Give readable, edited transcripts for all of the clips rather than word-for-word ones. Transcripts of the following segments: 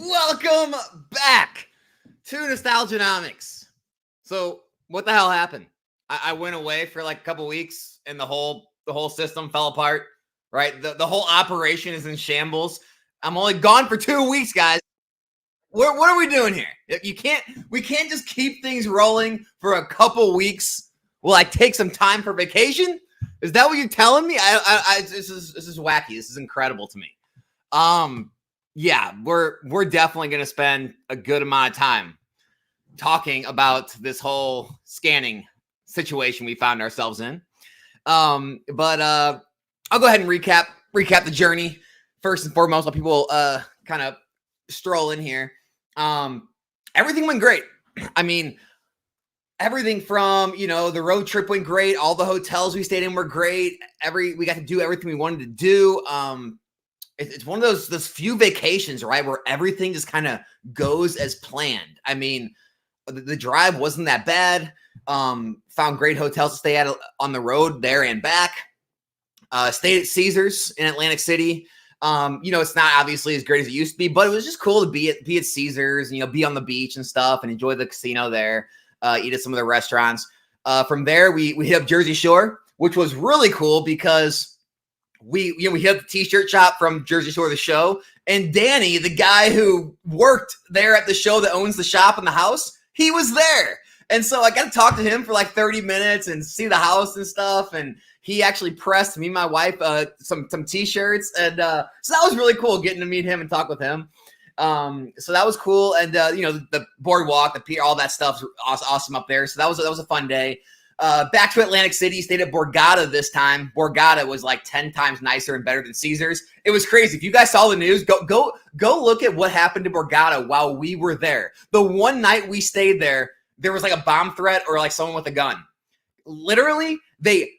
Welcome back to Nostalgianomics. So, what the hell happened? I went away for like a couple weeks, and the whole system fell apart. Right, the whole operation is in shambles. I'm only gone for 2 weeks, guys. What are we doing here? We can't just keep things rolling for a couple weeks. Will I take some time for vacation? Is that what you're telling me? This is wacky. This is incredible to me. Yeah, we're definitely going to spend a good amount of time talking about this whole scanning situation we found ourselves in. But I'll go ahead and recap the journey first and foremost. While people kind of stroll in here. Everything went great. I mean, everything from the road trip went great. All the hotels we stayed in were great. We got to do everything we wanted to do. It's one of those few vacations, right, where everything just kind of goes as planned. I mean, the drive wasn't that bad. Found great hotels to stay at on the road there and back. Stayed at Caesars in Atlantic City. It's not obviously as great as it used to be, but it was just cool to be at Caesars and, be on the beach and stuff and enjoy the casino there, eat at some of the restaurants. From there, we hit up Jersey Shore, which was really cool because we hit up the t-shirt shop from Jersey Shore, the show, and Danny, the guy who worked there at the show that owns the shop and the house, he was there. And so I got to talk to him for like 30 minutes and see the house and stuff. And he actually pressed me and my wife some t-shirts. And so that was really cool getting to meet him and talk with him. So that was cool. And, the boardwalk, the pier, all that stuff's awesome up there. So that was a fun day. Back to Atlantic City, stayed at Borgata this time. Borgata was like 10 times nicer and better than Caesars. It was crazy. If you guys saw the news, go look at what happened to Borgata while we were there. The one night we stayed there, there was like a bomb threat or like someone with a gun. Literally, they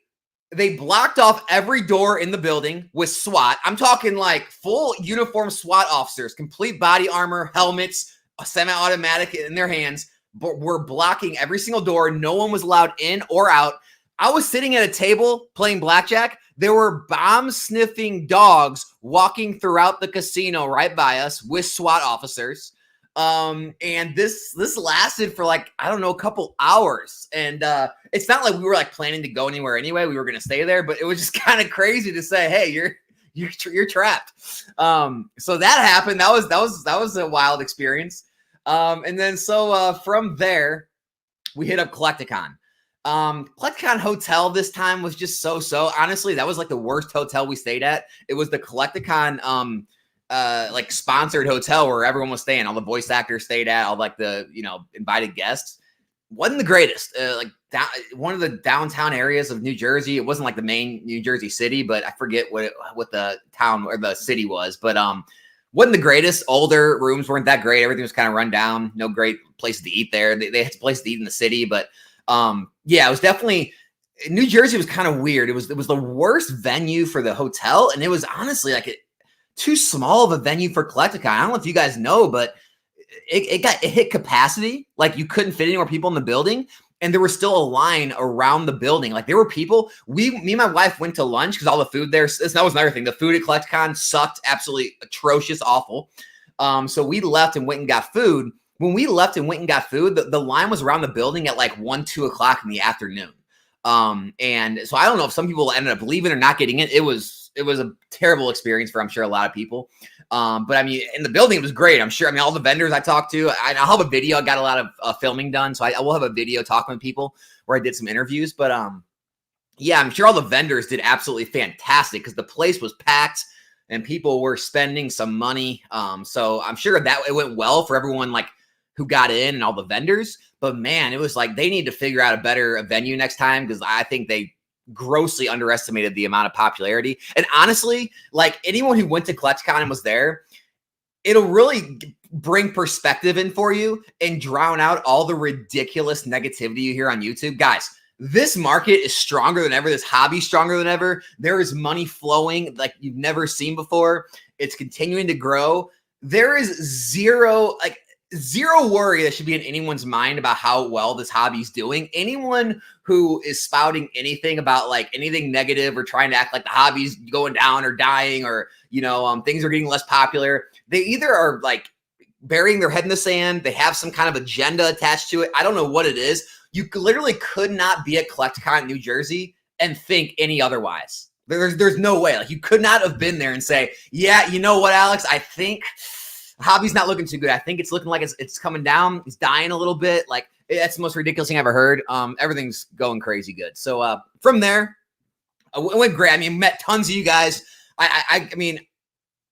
blocked off every door in the building with SWAT. I'm talking like full uniform SWAT officers, complete body armor, helmets, a semi-automatic in their hands. But we're blocking every single door. No one was allowed in or out. I was sitting at a table playing blackjack. There were bomb-sniffing dogs walking throughout the casino right by us with SWAT officers. And this lasted for like, I don't know, a couple hours. And it's not like we were like planning to go anywhere anyway. We were going to stay there, but it was just kind of crazy to say, hey, you're trapped. So that happened. That was a wild experience. And then from there, we hit up Collecticon. Collecticon Hotel this time was just so. Honestly, that was like the worst hotel we stayed at. It was the Collecticon like sponsored hotel where everyone was staying. All the voice actors stayed at, all like the invited guests. Wasn't the greatest. One of the downtown areas of New Jersey. It wasn't like the main New Jersey city, but I forget what the town or the city was. But wasn't the greatest. Older rooms weren't that great. Everything was kind of run down. No great places to eat there. They had a place to eat in the city, but it was definitely New Jersey was kind of weird. It was the worst venue for the hotel, and it was honestly like too small of a venue for Collecticon. I don't know if you guys know, but it hit capacity. Like you couldn't fit any more people in the building. And there was still a line around the building. Like there were people. Me and my wife went to lunch because all the food there. That was another thing. The food at Collecticon sucked, absolutely atrocious, awful. So we left and went and got food. When we left and went and got food, the line was around the building at like 1-2 o'clock in the afternoon. And so I don't know if some people ended up leaving or not getting in. It was a terrible experience for I'm sure a lot of people. But I mean, in the building, it was great. I'm sure. I mean, all the vendors I talked to, I'll have a video. I got a lot of filming done. So I will have a video talking with people where I did some interviews. But yeah, I'm sure all the vendors did absolutely fantastic because the place was packed and people were spending some money. So I'm sure that it went well for everyone like who got in and all the vendors. But man, it was like they need to figure out a better venue next time because I think they grossly underestimated the amount of popularity. And honestly, like anyone who went to Collecticon and was there, it'll really bring perspective in for you and drown out all the ridiculous negativity you hear on YouTube. Guys, this market is stronger than ever. This hobby is stronger than ever. There is money flowing like you've never seen before. It's continuing to grow. There is zero worry that should be in anyone's mind about how well this hobby is doing. Anyone who is spouting anything about like anything negative or trying to act like the hobby's going down or dying or, things are getting less popular, they either are like burying their head in the sand. They have some kind of agenda attached to it. I don't know what it is. You literally could not be at Collecticon, New Jersey, and think any otherwise. There's no way. Like, you could not have been there and say, yeah, you know what, Alex? I think hobby's not looking too good. I think it's looking like it's coming down. It's dying a little bit. Like, that's the most ridiculous thing I've ever heard. Everything's going crazy good. So from there, I went great. I mean, met tons of you guys. I mean,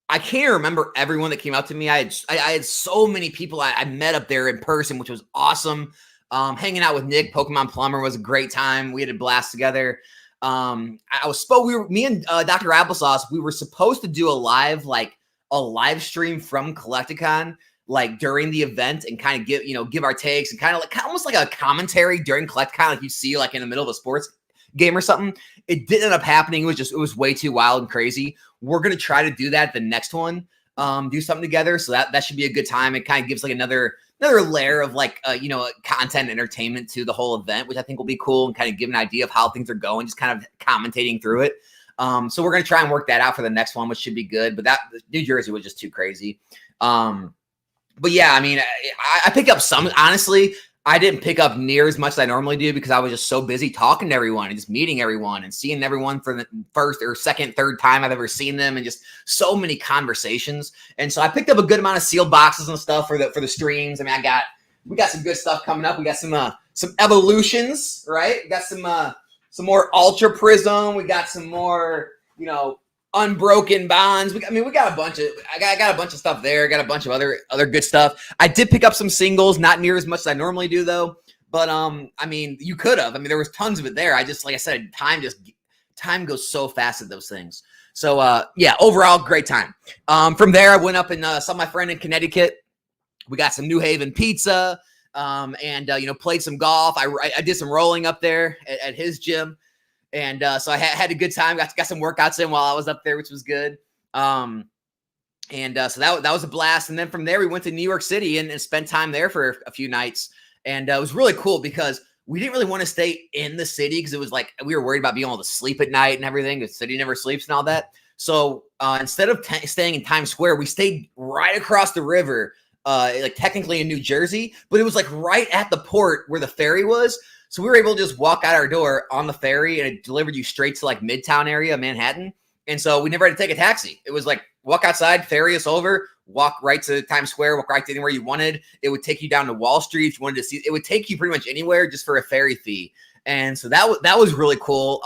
I can't remember everyone that came out to me. I had so many people I met up there in person, which was awesome. Hanging out with Nick, Pokemon Plumber, was a great time. We had a blast together. Me and Dr. Applesauce, we were supposed to do a live stream from Collecticon, like during the event, and kind of give our takes and kind of like almost like a commentary during Collecticon, like you see like in the middle of a sports game or something. It didn't end up happening. It was way too wild and crazy. We're gonna try to do that the next one. Do something together, so that should be a good time. It kind of gives like another layer of like content entertainment to the whole event, which I think will be cool, and kind of give an idea of how things are going, just kind of commentating through it. So we're gonna try and work that out for the next one, which should be good. But that New Jersey was just too crazy. But yeah, I mean, I picked up some. Honestly, I didn't pick up near as much as I normally do because I was just so busy talking to everyone and just meeting everyone and seeing everyone for the first or second, third time I've ever seen them, and just so many conversations. And so I picked up a good amount of sealed boxes and stuff for the streams. I mean, we got some good stuff coming up. We got some evolutions, right? We got some more Ultra Prism. We got some more, Unbroken Bonds. We got a bunch of. I got a bunch of stuff there. Got a bunch of other good stuff. I did pick up some singles, not near as much as I normally do though. But I mean, you could have. I mean, there was tons of it there. I just, like I said, time goes so fast at those things. So yeah, overall great time. From there, I went up and saw my friend in Connecticut. We got some New Haven pizza. And played some golf. I did some rolling up there at his gym. And so I had a good time. Got some workouts in while I was up there, which was good. So that was a blast. And then from there, we went to New York City and spent time there for a few nights. And it was really cool because we didn't really want to stay in the city because it was like we were worried about being able to sleep at night and everything. The city never sleeps and all that. So instead of staying in Times Square, we stayed right across the river, like technically in New Jersey, but it was like right at the port where the ferry was. So we were able to just walk out our door on the ferry, and it delivered you straight to like Midtown area, Manhattan. And so we never had to take a taxi. It was like walk outside, ferry us over, walk right to Times Square, walk right to anywhere you wanted. It would take you down to Wall Street if you wanted to see. It would take you pretty much anywhere just for a ferry fee. And so that was really cool.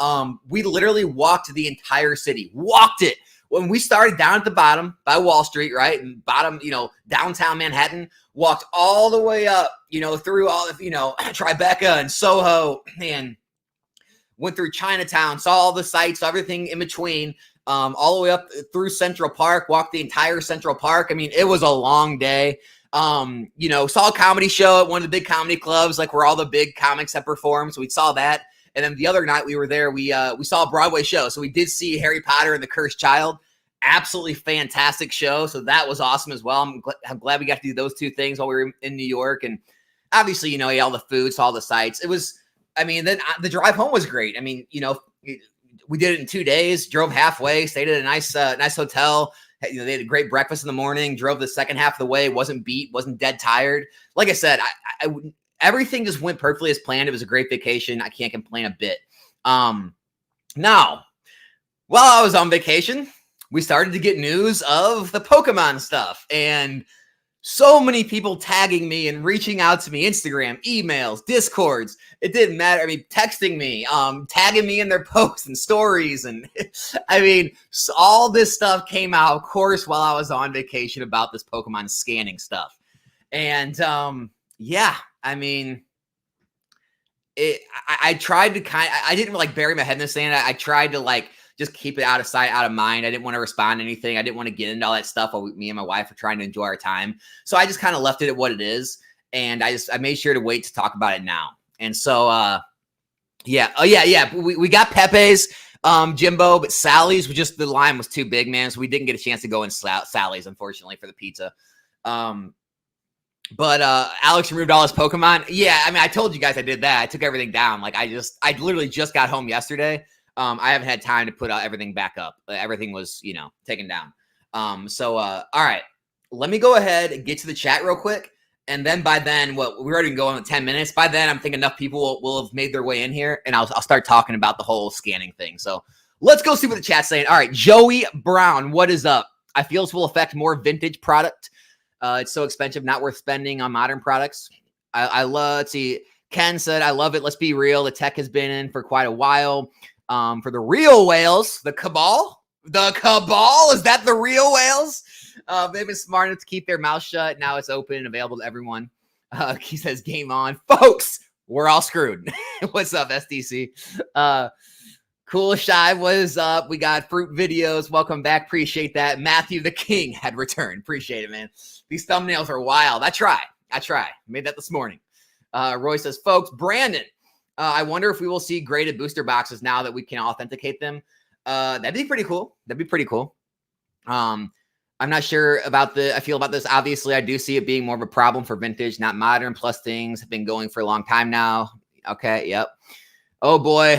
We literally walked the entire city, walked it. When we started down at the bottom by Wall Street, right, and bottom, downtown Manhattan, walked all the way up, through all of, Tribeca and Soho, and went through Chinatown, saw all the sights, everything in between, all the way up through Central Park, walked the entire Central Park. I mean, it was a long day. Saw a comedy show at one of the big comedy clubs, like where all the big comics have performed. So we saw that. And then the other night we were there, we saw a Broadway show. So we did see Harry Potter and the Cursed Child. Absolutely fantastic show. So that was awesome as well. I'm glad we got to do those two things while we were in New York. And obviously, ate all the food, saw all the sights. Then the drive home was great. I mean, we did it in 2 days, drove halfway, stayed at a nice hotel. They had a great breakfast in the morning, drove the second half of the way, wasn't beat, wasn't dead tired. Like I said, everything just went perfectly as planned. It was a great vacation. I can't complain a bit. Now, while I was on vacation, we started to get news of the Pokemon stuff, and so many people tagging me and reaching out to me, Instagram, emails, Discords. It didn't matter. I mean, texting me, tagging me in their posts and stories. And so all this stuff came out, of course, while I was on vacation about this Pokemon scanning stuff. And yeah, I mean, I tried to I didn't like bury my head in the sand. I tried to just keep it out of sight, out of mind. I didn't want to respond to anything. I didn't want to get into all that stuff while me and my wife were trying to enjoy our time. So I just kind of left it at what it is. And I made sure to wait to talk about it now. And so, yeah. Oh yeah. We got Pepe's, Jimbo, but Sally's the line was too big, man. So we didn't get a chance to go in Sally's, unfortunately, for the pizza. But Alex removed all his Pokemon. Yeah, I mean, I told you guys I did that. I took everything down. I literally just got home yesterday. I haven't had time to put everything back up. Everything was, taken down. All right. let me go ahead and get to the chat real quick. And then by then, we're already going on 10 minutes. By then, I'm thinking enough people will have made their way in here, and I'll start talking about the whole scanning thing. So let's go see what the chat's saying. All right, Joey Brown, what is up? I feel this will affect more vintage product. It's so expensive, not worth spending on modern products. I love, let's see, Ken said, I love it. Let's be real. The tech has been in for quite a while. For the real whales, the cabal, is that the real whales? They've been smart enough to keep their mouth shut. Now it's open and available to everyone. He says, game on. Folks, we're all screwed. What's up, SDC? Cool Shy, what is up? We got Fruit Videos. Welcome back. Appreciate that. Matthew the King had returned. Appreciate it, man. These thumbnails are wild. I try. Made that this morning. Roy says, folks, Brandon, I wonder if we will see graded booster boxes now that we can authenticate them. That'd be pretty cool. I'm not sure about I feel about this. Obviously, I do see it being more of a problem for vintage, not modern. Plus, things have been going for a long time now. Okay, yep. Oh boy,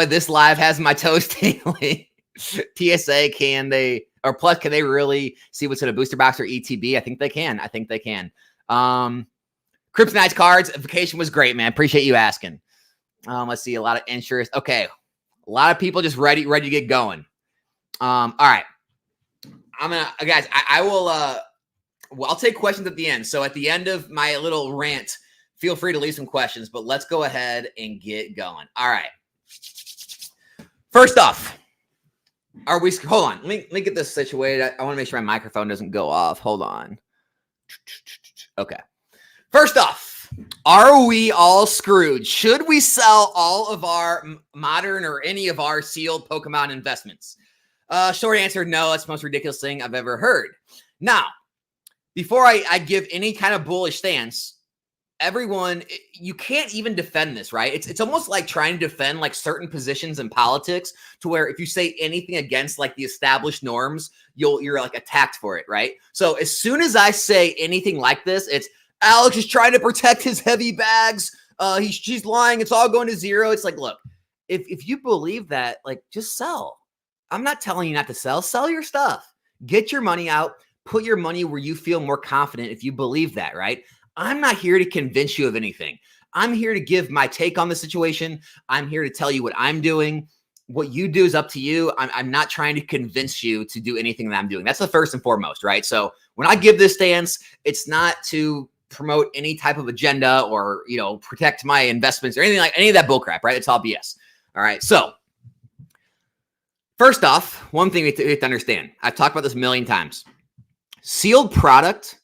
this live has my toes tingling. TSA, can they really see what's in a booster box or ETB? I think they can. Kryptonite's cards, vacation was great, man. Appreciate you asking. Let's see, a lot of interest. Okay, a lot of people just ready to get going. All right. Guys, I will, I'll take questions at the end. So at the end of my little rant, feel free to leave some questions, but let's go ahead and get going. All right. First off, hold on. Let me get this situated. I want to make sure my microphone doesn't go off. Hold on. Okay. First off, are we all screwed? Should we sell all of our modern or any of our sealed Pokemon investments? Short answer, no. That's the most ridiculous thing I've ever heard. Now, before I give any kind of bullish stance, everyone, you can't even defend this, right? It's almost like trying to defend like certain positions in politics, to where if you say anything against like the established norms, you're like attacked for it, right? So as soon as I say anything like this, it's Alex is trying to protect his heavy bags. She's lying. It's all going to zero. It's like, look, if you believe that, like, just sell. I'm not telling you not to sell. Sell your stuff. Get your money out. Put your money where you feel more confident if you believe that, right? I'm not here to convince you of anything. I'm here to give my take on the situation. I'm here to tell you what I'm doing. What you do is up to you. I'm not trying to convince you to do anything that I'm doing. That's the first and foremost, right? So when I give this stance, it's not to promote any type of agenda or, protect my investments or anything like any of that bullcrap, right? It's all BS. All right. So first off, one thing we have to understand, I've talked about this a million times. Sealed product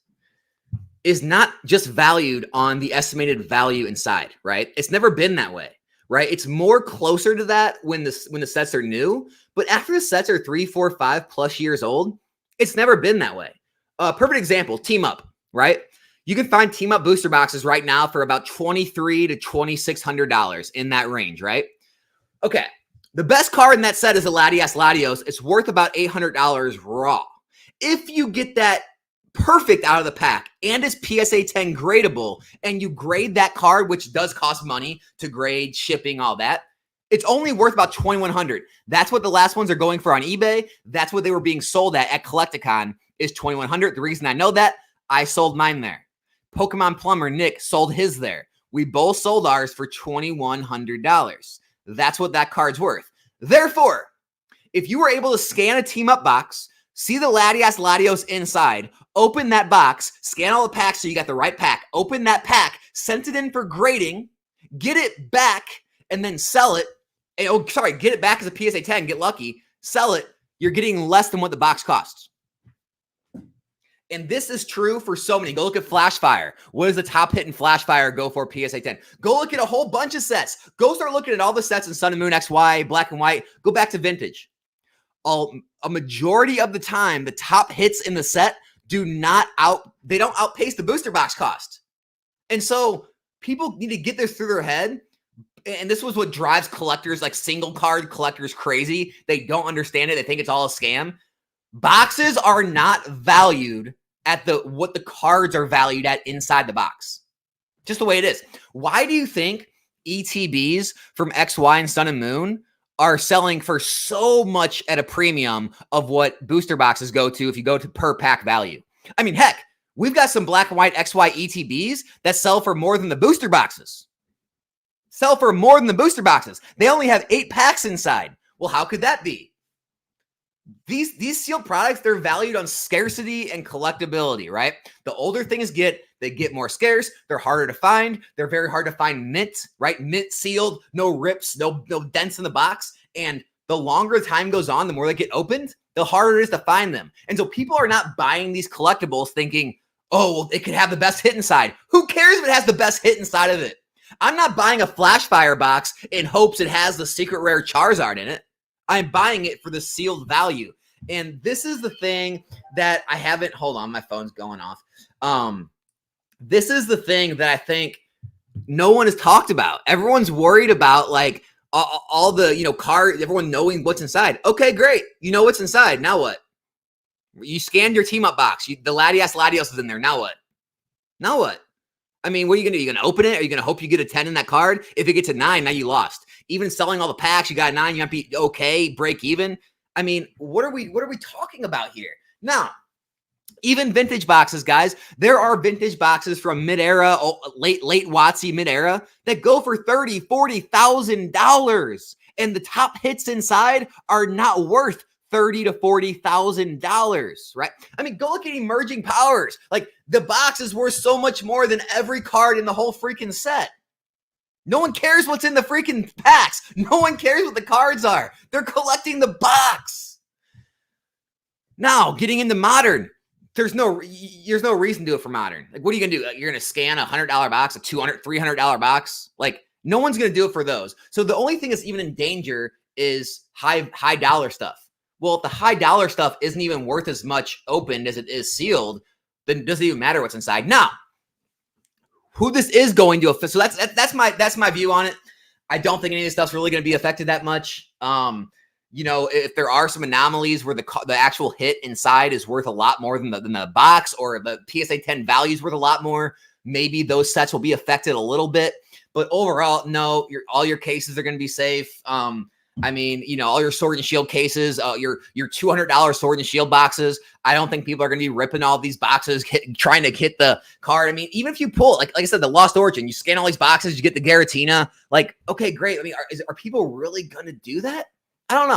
is not just valued on the estimated value inside, right? It's never been that way, right? It's more closer to that when the sets are new, but after the sets are 3, 4, 5+ years old, it's never been that way. Perfect example, Team Up, right? You can find Team Up booster boxes right now for about $2,300 to $2,600 in that range, right? Okay. The best card in that set is a Latios. It's worth about $800 raw. If you get that perfect out of the pack and it's PSA 10 gradable, and you grade that card, which does cost money to grade, shipping, all that, it's only worth about $2,100. That's what the last ones are going for on eBay. That's what they were being sold at Collecticon, is $2,100. The reason I know that, I sold mine there. Pokemon Plumber Nick sold his there. We both sold ours for $2,100. That's what that card's worth. Therefore, if you were able to scan a Team Up box, see the Latios inside, open that box, scan all the packs so you got the right pack, open that pack, send it in for grading, get it back, and then sell it. Get it back as a PSA 10, get lucky, sell it. You're getting less than what the box costs. And this is true for so many. Go look at Flashfire. What does the top hit in Flashfire go for PSA 10? Go look at a whole bunch of sets. Go start looking at all the sets in Sun and Moon XY, Black and White. Go back to Vintage. A majority of the time, the top hits in the set don't outpace the booster box cost. And so people need to get this through their head. And this was what drives collectors, like single card collectors, crazy. They don't understand it. They think it's all a scam. Boxes are not valued at what the cards are valued at inside the box. Just the way it is. Why do you think ETBs from XY and Sun and Moon are selling for so much at a premium of what booster boxes go to if you go to per pack value. I mean, heck, we've got some black and white XY ETBs that sell for more than the booster boxes. They only have 8 packs inside. Well, how could that be? These sealed products, they're valued on scarcity and collectability, right? The older things get, they get more scarce. They're harder to find. They're very hard to find mint, right? Mint sealed, no rips, no dents in the box. And the longer time goes on, the more they get opened, the harder it is to find them. And so people are not buying these collectibles thinking, oh, well, it could have the best hit inside. Who cares if it has the best hit inside of it? I'm not buying a Flashfire box in hopes it has the secret rare Charizard in it. I'm buying it for the sealed value. And this is the thing that I haven't, hold on, my phone's going off. This is the thing that I think no one has talked about. Everyone's worried about like all the, card, everyone knowing what's inside. Okay, great. You know what's inside. Now what? You scanned your team up box. The Latios is in there. Now what? I mean, what are you going to do? You're going to open it? Are you going to hope you get a 10 in that card? If it gets a 9, now you lost. Even selling all the packs, you got a 9, you might be okay, break even. I mean, what are we talking about here? Now, even vintage boxes, guys, there are vintage boxes from mid-era, late WotC mid-era that go for $30,000, $40,000. And the top hits inside are not worth $30,000 to $40,000, right? I mean, go look at Emerging Powers. Like, the box is worth so much more than every card in the whole freaking set. No one cares what's in the freaking packs. No one cares what the cards are. They're collecting the box. Now, getting into modern, there's no reason to do it for modern. Like, what are you going to do? You're going to scan a $100 box, a $200, $300 box? Like, no one's going to do it for those. So the only thing that's even in danger is high dollar stuff. Well, if the high dollar stuff isn't even worth as much opened as it is sealed, then it doesn't even matter what's inside. Now, who this is going to affect. So that's my view on it. I don't think any of this stuff's really going to be affected that much. If there are some anomalies where the actual hit inside is worth a lot more than the box, or the PSA 10 value is worth a lot more, maybe those sets will be affected a little bit. But overall, no, all your cases are going to be safe. I mean, all your Sword and Shield cases, your $200 Sword and Shield boxes. I don't think people are going to be ripping all these boxes, trying to hit the card. I mean, even if you pull, like I said, the Lost Origin, you scan all these boxes, you get the Giratina. Like, okay, great. I mean, are people really going to do that? I don't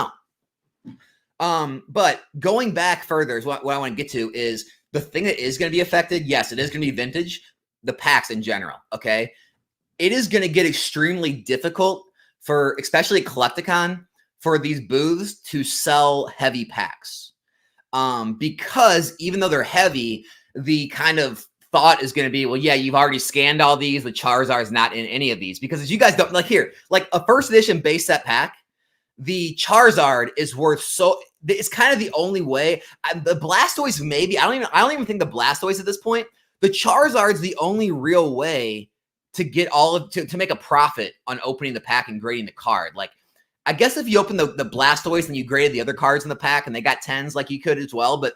know. But going back further is what I want to get to is the thing that is going to be affected. Yes, it is going to be vintage, the packs in general. Okay. It is going to get extremely difficult for especially Collecticon for these booths to sell heavy packs. Because even though they're heavy, the kind of thought is going to be, well, yeah, you've already scanned all these. The Charizard's not in any of these, because as you guys don't like here, like a first edition base set pack, the Charizard is worth it's kind of the only way. The Blastoise, maybe, I don't even think the Blastoise at this point, the Charizard's the only real way to get to make a profit on opening the pack and grading the card. Like, I guess if you open the Blastoise and you graded the other cards in the pack and they got 10s, like you could as well, but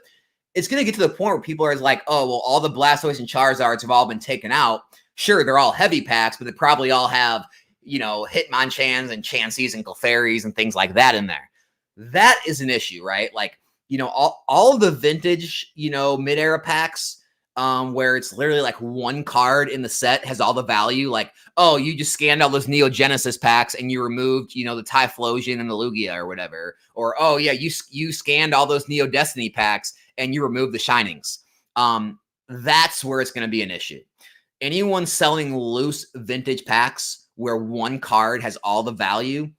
it's going to get to the point where people are like, oh, well, all the Blastoise and Charizards have all been taken out. Sure, they're all heavy packs, but they probably all have, Hitmonchans and Chanseys and Clefairies and things like that in there. That is an issue, right? Like, all of the vintage, mid-era packs, where it's literally like one card in the set has all the value. Like, oh, you just scanned all those Neo Genesis packs and you removed, the Typhlosion and the Lugia or whatever. Or, oh yeah, you scanned all those Neo Destiny packs and you removed the Shinings. That's where it's going to be an issue. Anyone selling loose vintage packs where one card has all the value,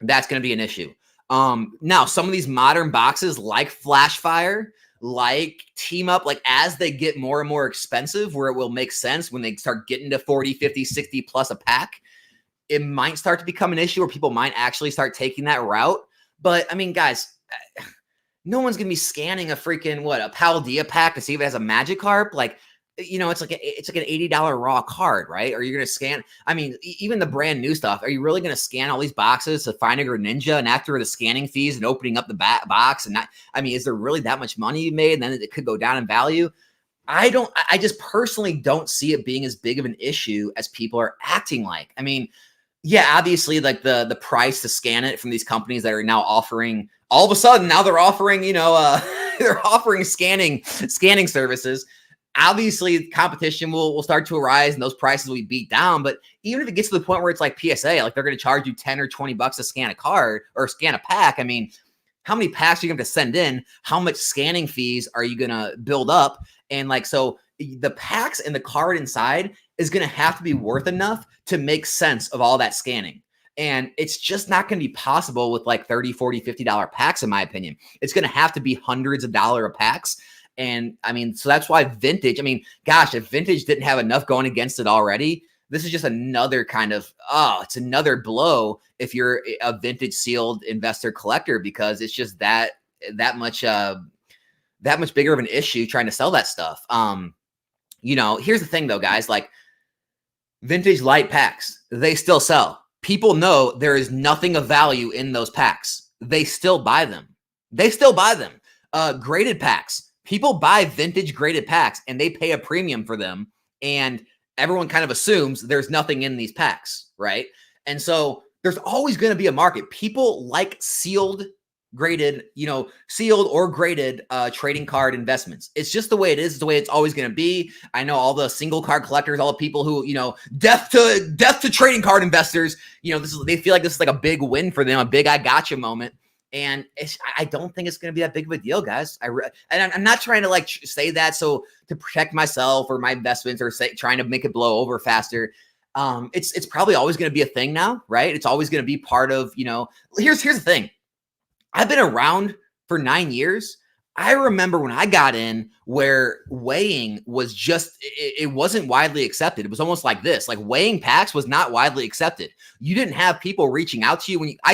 that's going to be an issue. Now, some of these modern boxes like Flashfire, like Team Up, like as they get more and more expensive, where it will make sense when they start getting to 40, 50, 60 plus a pack, it might start to become an issue where people might actually start taking that route. But I mean, guys, no one's going to be scanning a freaking, a Paldea pack to see if it has a Magikarp. Like, it's like an $80 raw card, right? Or you're going to scan, I mean, even the brand new stuff. Are you really going to scan all these boxes to find a Greninja, and after the scanning fees and opening up the box and not, I mean, is there really that much money you made? And then it could go down in value. I just personally don't see it being as big of an issue as people are acting like. I mean, Yeah, obviously, like the price to scan it from these companies that are now offering, all of a sudden now they're offering, they're offering scanning services. Obviously, competition will start to arise and those prices will be beat down. But even if it gets to the point where it's like PSA, like they're going to charge you 10 or 20 bucks to scan a card or scan a pack. I mean, how many packs are you going to send in? How much scanning fees are you going to build up? And like, so the packs and the card inside is going to have to be worth enough to make sense of all that scanning. And it's just not going to be possible with like $30, $40, $50 packs, in my opinion. It's going to have to be hundreds of dollars packs. And I mean, so that's why vintage, I mean, gosh, if vintage didn't have enough going against it already, this is just another kind of, it's another blow if you're a vintage sealed investor collector, because it's just that much bigger of an issue trying to sell that stuff. Here's the thing though, guys, like vintage light packs, they still sell. People know there is nothing of value in those packs. They still buy them. Graded packs, people buy vintage graded packs and they pay a premium for them. And everyone kind of assumes there's nothing in these packs, right? And so there's always going to be a market. People like sealed or graded trading card investments. It's just the way it is. It's the way it's always going to be. I know all the single card collectors, all the people who, death to trading card investors, they feel like this is like a big win for them, a big I gotcha moment. And I don't think it's going to be that big of a deal, guys. And I'm not trying to like say that so to protect myself or my investments or trying to make it blow over faster. It's probably always going to be a thing now, right? It's always going to be part of, here's the thing. I've been around for 9 years. I remember when I got in where weighing was it wasn't widely accepted. It was almost like this, like weighing packs was not widely accepted. You didn't have people reaching out to you I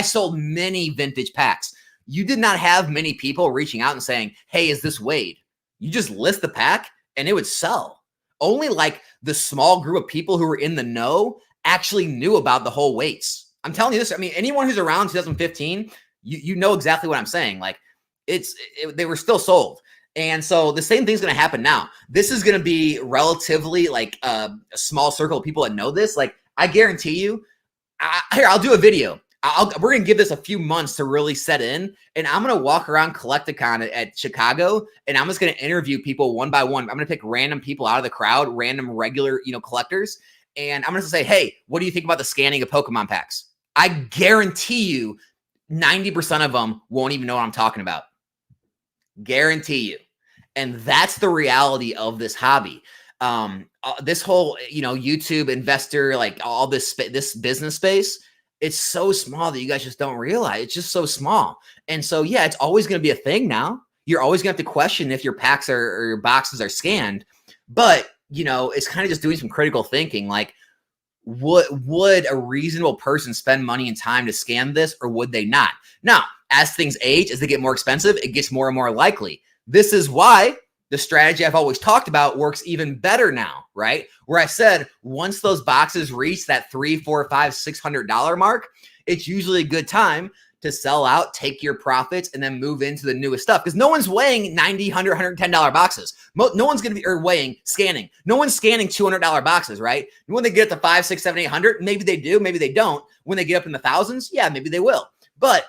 sold many vintage packs. You did not have many people reaching out and saying, hey, is this weighed? You just list the pack and it would sell. Only like the small group of people who were in the know actually knew about the whole weights. I'm telling you this. I mean, anyone who's around 2015, you know exactly what I'm saying. Like they were still sold. And so the same thing's going to happen now. This is going to be relatively like a small circle of people that know this. Like I guarantee you, I'll do a video. We're going to give this a few months to really set in. And I'm going to walk around Collecticon at Chicago. And I'm just going to interview people one by one. I'm going to pick random people out of the crowd, random regular, collectors. And I'm going to say, hey, what do you think about the scanning of Pokemon packs? I guarantee you 90% of them won't even know what I'm talking about. Guarantee you. And that's the reality of this hobby. This whole, YouTube investor, like all this business space, it's so small that you guys just don't realize. It's just so small. And so, yeah, it's always going to be a thing now. You're always going to have to question if your packs or your boxes are scanned. But, it's kind of just doing some critical thinking. Like, would a reasonable person spend money and time to scan this, or would they not? Now, as things age, as they get more expensive, it gets more and more likely. This is why the strategy I've always talked about works even better now, right? Where I said, once those boxes reach that $300, $400, $500, $600 mark, it's usually a good time to sell out, take your profits, and then move into the newest stuff. Because no one's weighing $90, $100, $110 boxes. No one's going to be scanning. No one's scanning $200 boxes, right? And when they get up to 5, 6, 7, 800, maybe they do, maybe they don't. When they get up in the thousands, yeah, maybe they will. But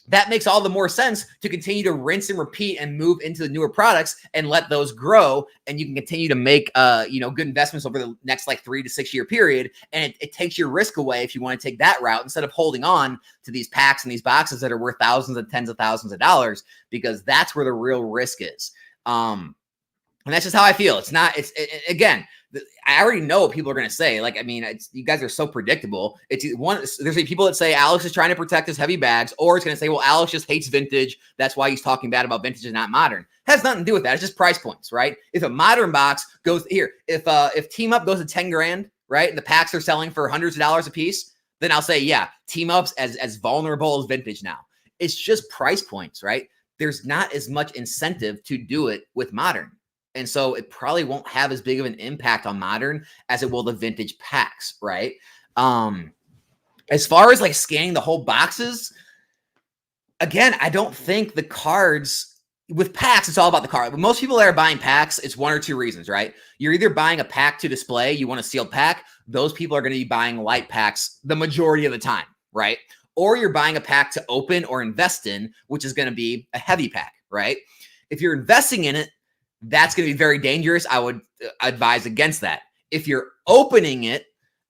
that makes all the more sense to continue to rinse and repeat and move into the newer products and let those grow. And you can continue to make, good investments over the next like 3 to 6 year period. And it takes your risk away if you want to take that route instead of holding on to these packs and these boxes that are worth thousands and tens of thousands of dollars, because that's where the real risk is. And that's just how I feel. Again, I already know what people are going to say. Like, I mean, you guys are so predictable. There's people that say Alex is trying to protect his heavy bags, or it's going to say, well, Alex just hates vintage. That's why he's talking bad about vintage and not modern. It has nothing to do with that. It's just price points, right? If a modern box goes here, if Team Up goes to 10 grand, right? And the packs are selling for hundreds of dollars a piece, then I'll say, yeah, Team Up's as vulnerable as vintage now. It's just price points, right? There's not as much incentive to do it with modern. And so it probably won't have as big of an impact on modern as it will the vintage packs, right? As far as like scanning the whole boxes, again, I don't think the cards, with packs, it's all about the card. Most people that are buying packs, it's one or two reasons, right? You're either buying a pack to display, you want a sealed pack. Those people are going to be buying light packs the majority of the time, right? Or you're buying a pack to open or invest in, which is going to be a heavy pack, right? If you're investing in it, that's going to be very dangerous. I would advise against that. If you're opening it,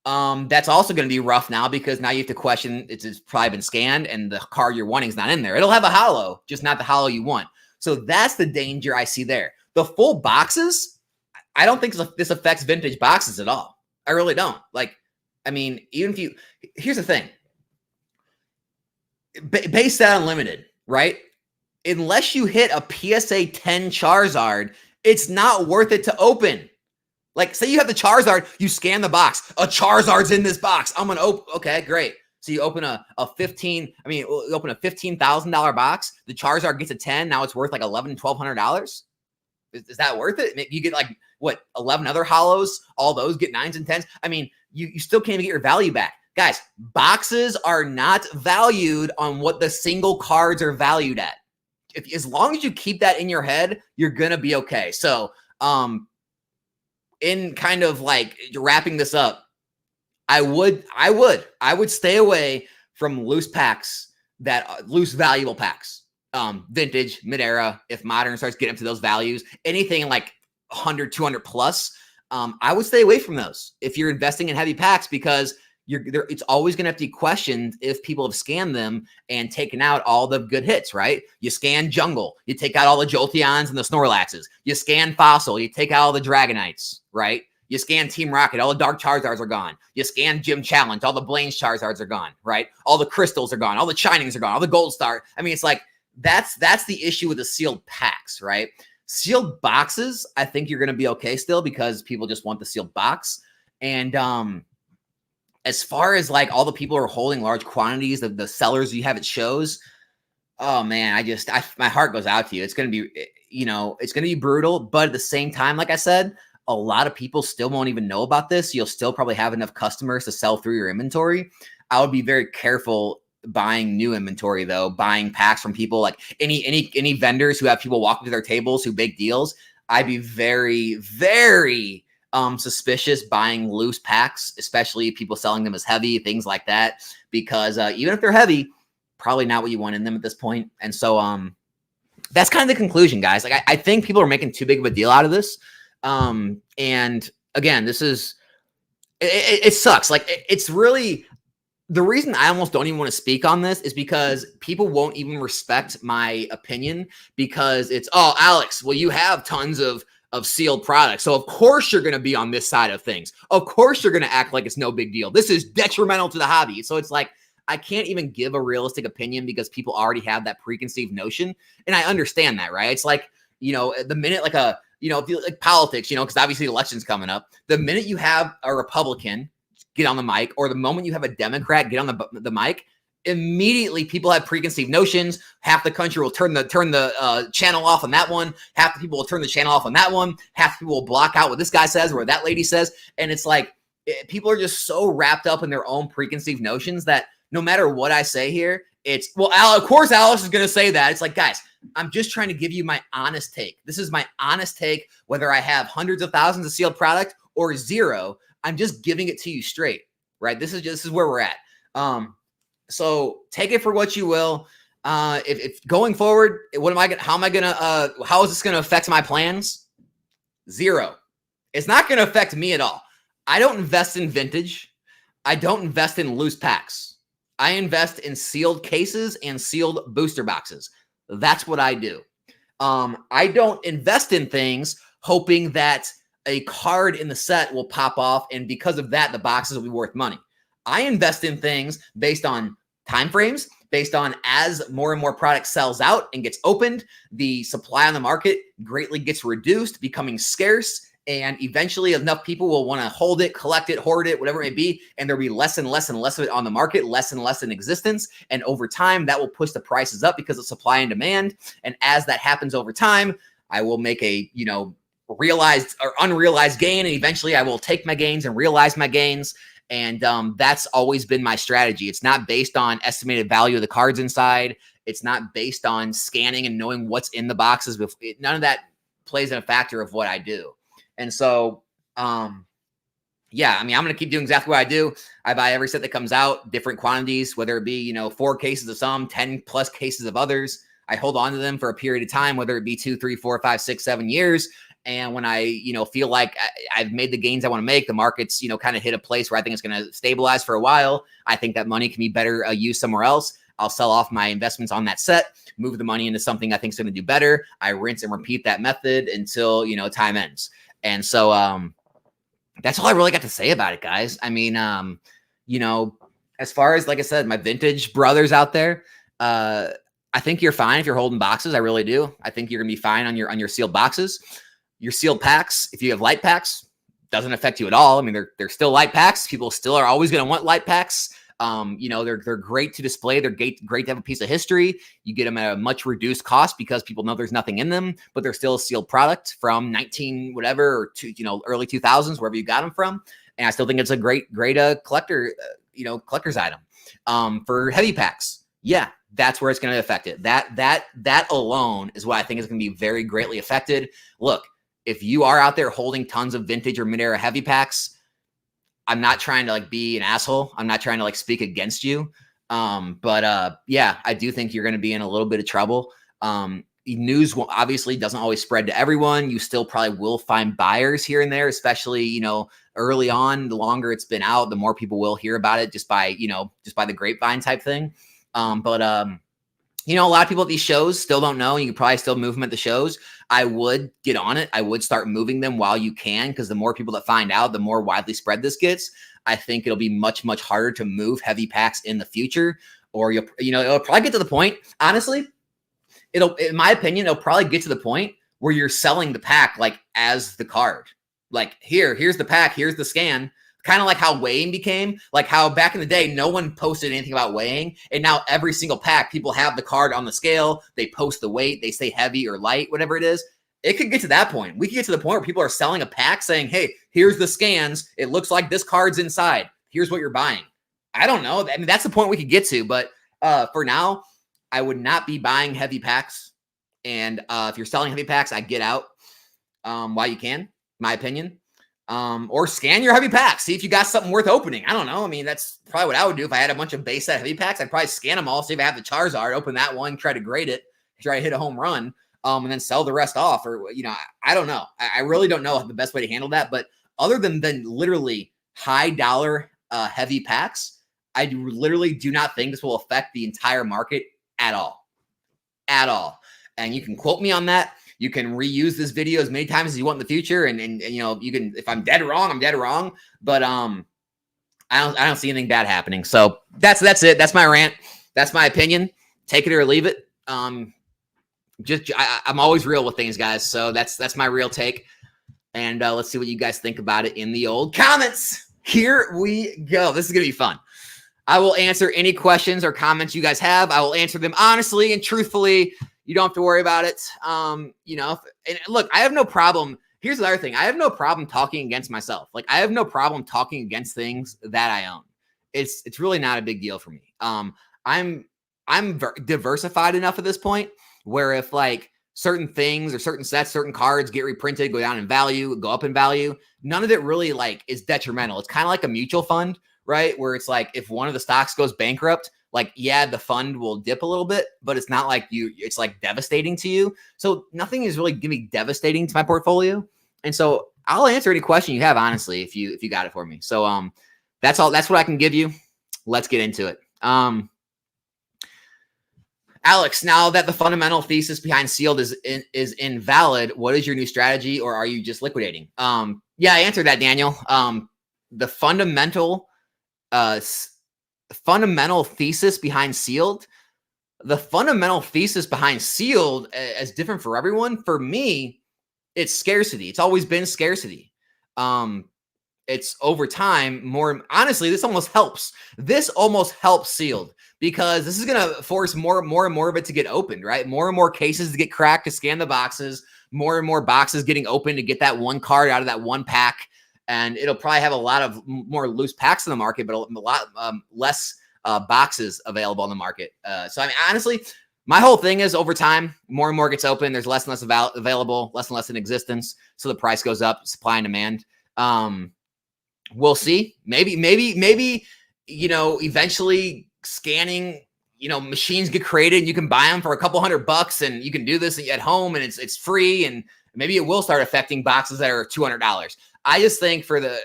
that's also going to be rough now, because now you have to question it's probably been scanned and the card you're wanting is not in there. It'll have a hollow, just not the hollow you want. So that's the danger I see there. The full boxes, I don't think this affects vintage boxes at all. I really don't. Like, I mean, even if you, here's the thing. Base set unlimited, right? Unless you hit a PSA 10 Charizard, it's not worth it to open. Like, say you have the Charizard, you scan the box. A Charizard's in this box. I'm gonna open. Okay, great. So you open you open a $15,000 box. The Charizard gets a 10. Now it's worth like $1,100, $1,200. Is that worth it? Maybe you get like what, 11 other hollows? All those get 9s and 10s. I mean, you still can't even get your value back. Guys, boxes are not valued on what the single cards are valued at. As long as you keep that in your head, you're gonna be okay. So, in kind of like wrapping this up, I would stay away from loose packs, loose valuable packs, vintage, mid-era. If modern starts getting up to those values, anything like 100, 200 plus, I would stay away from those if you're investing in heavy packs, because it's always going to have to be questioned if people have scanned them and taken out all the good hits, right? You scan Jungle, you take out all the Jolteons and the Snorlaxes. You scan Fossil, you take out all the Dragonites, right? You scan Team Rocket, all the Dark Charizards are gone. You scan Gym Challenge, all the Blaine's Charizards are gone, right? All the Crystals are gone, all the Shinings are gone, all the Gold Star. I mean, it's like, that's the issue with the sealed packs, right? Sealed boxes, I think you're going to be okay still, because people just want the sealed box. And, as far as like all the people who are holding large quantities of the sellers you have at shows, oh man, my heart goes out to you. It's going to be, it's going to be brutal, but at the same time, like I said, a lot of people still won't even know about this. You'll still probably have enough customers to sell through your inventory. I would be very careful buying new inventory though, buying packs from people, like any vendors who have people walking to their tables who make deals. I'd be very, very suspicious buying loose packs, especially people selling them as heavy, things like that, because even if they're heavy, probably not what you want in them at this point. And so that's kind of the conclusion, guys. Like, I think people are making too big of a deal out of this. And again, this is, it sucks. Like, it's really, the reason I almost don't even want to speak on this is because people won't even respect my opinion, because it's, oh, Alex, well, you have tons of sealed products, so of course you're going to be on this side of things. Of course you're going to act like it's no big deal. This is detrimental to the hobby. So it's like, I can't even give a realistic opinion because people already have that preconceived notion. And I understand that, right? It's like, the minute like like politics, because obviously the election's coming up, the minute you have a Republican get on the mic, or the moment you have a Democrat get on the mic, immediately people have preconceived notions. Half the country will turn the channel off on that one. Half the people will turn the channel off on that one. Half the people will block out what this guy says or what that lady says. And it's like, people are just so wrapped up in their own preconceived notions that no matter what I say here, it's, well, of course Alex is going to say that. It's like, guys, I'm just trying to give you my honest take. This is my honest take, whether I have hundreds of thousands of sealed product or zero. I'm just giving it to you straight, right? This is where we're at. So take it for what you will. If going forward, how is this going to affect my plans? Zero. It's not going to affect me at all. I don't invest in vintage. I don't invest in loose packs. I invest in sealed cases and sealed booster boxes. That's what I do. I don't invest in things hoping that a card in the set will pop off, and because of that, the boxes will be worth money. I invest in things based on timeframes, based on as more and more product sells out and gets opened, the supply on the market greatly gets reduced, becoming scarce, and eventually enough people will want to hold it, collect it, hoard it, whatever it may be, and there'll be less and less and less of it on the market, less and less in existence, and over time, that will push the prices up because of supply and demand, and as that happens over time, I will make a, realized or unrealized gain, and eventually I will take my gains and realize my gains. And that's always been my strategy. It's not based on estimated value of the cards inside. It's not based on scanning and knowing what's in the boxes. None of that plays in a factor of what I do. And so, yeah, I mean, I'm going to keep doing exactly what I do. I buy every set that comes out, different quantities, whether it be, 4 cases of some, 10 plus cases of others. I hold on to them for a period of time, whether it be 2, 3, 4, 5, 6, 7 years. And when I, feel like I've made the gains I want to make, the market's, kind of hit a place where I think it's going to stabilize for a while. I think that money can be better used somewhere else. I'll sell off my investments on that set, move the money into something I think is going to do better. I rinse and repeat that method until, time ends. And so, that's all I really got to say about it, guys. I mean, as far as, like I said, my vintage brothers out there, I think you're fine if you're holding boxes. I really do. I think you're gonna be fine on your sealed boxes. Your sealed packs, if you have light packs, doesn't affect you at all. I mean, they're still light packs. People still are always gonna want light packs. They're great to display. They're great to have a piece of history. You get them at a much reduced cost because people know there's nothing in them, but they're still a sealed product from 19 whatever or early 2000s, wherever you got them from. And I still think it's a great collector, collector's item. For heavy packs, yeah, that's where it's going to affect it. That alone is what I think is going to be very greatly affected. Look, if you are out there holding tons of vintage or mid-era heavy packs, I'm not trying to be an asshole. I'm not trying to speak against you. But yeah, I do think you're going to be in a little bit of trouble. News obviously doesn't always spread to everyone. You still probably will find buyers here and there, especially, early on. The longer it's been out, the more people will hear about it just by the grapevine type thing. A lot of people at these shows still don't know. You can probably still move them at the shows. I would get on it. I would start moving them while you can, because the more people that find out, the more widely spread this gets. I think it'll be much, much harder to move heavy packs in the future, or it'll probably get to the point. Honestly, in my opinion, it'll probably get to the point where you're selling the pack as the card. Here's the pack, here's the scan. Kind of like how weighing became, like how back in the day, no one posted anything about weighing. And now every single pack, people have the card on the scale. They post the weight. They say heavy or light, whatever it is. It could get to that point. We could get to the point where people are selling a pack saying, hey, here's the scans. It looks like this card's inside. Here's what you're buying. I don't know. I mean, that's the point we could get to. But for now, I would not be buying heavy packs. And if you're selling heavy packs, I get out while you can, my opinion. Or scan your heavy packs. See if you got something worth opening. I don't know. I mean, that's probably what I would do if I had a bunch of base set heavy packs. I'd probably scan them all, see if I have the Charizard, open that one, try to grade it, try to hit a home run, and then sell the rest off. Or, I don't know. I really don't know the best way to handle that. But other than literally high dollar heavy packs, I literally do not think this will affect the entire market at all. At all. And you can quote me on that. You can reuse this video as many times as you want in the future. And you can, if I'm dead wrong, I'm dead wrong. But I don't see anything bad happening. So that's it. That's my rant. That's my opinion. Take it or leave it. I'm always real with things, guys. So that's my real take. And let's see what you guys think about it in the old comments. Here we go. This is going to be fun. I will answer any questions or comments you guys have. I will answer them honestly and truthfully. You don't have to worry about it. And look, I have no problem. Here's the other thing. I have no problem talking against myself. I have no problem talking against things that I own. It's really not a big deal for me. I'm diversified enough at this point where if certain things or certain sets, certain cards get reprinted, go down in value, go up in value, none of it really is detrimental. It's kind of like a mutual fund, right? Where it's if one of the stocks goes bankrupt, yeah, the fund will dip a little bit, but it's not it's devastating to you. So nothing is really going to be devastating to my portfolio. And so I'll answer any question you have, honestly, if you got it for me. So that's all. That's what I can give you. Let's get into it. Alex, now that the fundamental thesis behind sealed is invalid, what is your new strategy, or are you just liquidating? Yeah, I answered that, Daniel. The fundamental thesis behind sealed, is different for everyone. For me, it's scarcity. It's always been scarcity. It's over time more. Honestly, this almost helps. This almost helps sealed because this is going to force more and more of it to get opened, right? More and more cases to get cracked to scan the boxes, more and more boxes getting open to get that one card out of that one pack. And it'll probably have a lot of more loose packs in the market, but a lot less boxes available on the market. So I mean, honestly, My whole thing is over time, more and more gets open. There's less and less available, less and less in existence. So the price goes up, supply and demand. We'll see. Maybe, eventually scanning, machines get created and you can buy them for a couple $100 and you can do this at home and it's free. And maybe it will start affecting boxes that are $200. I just think for the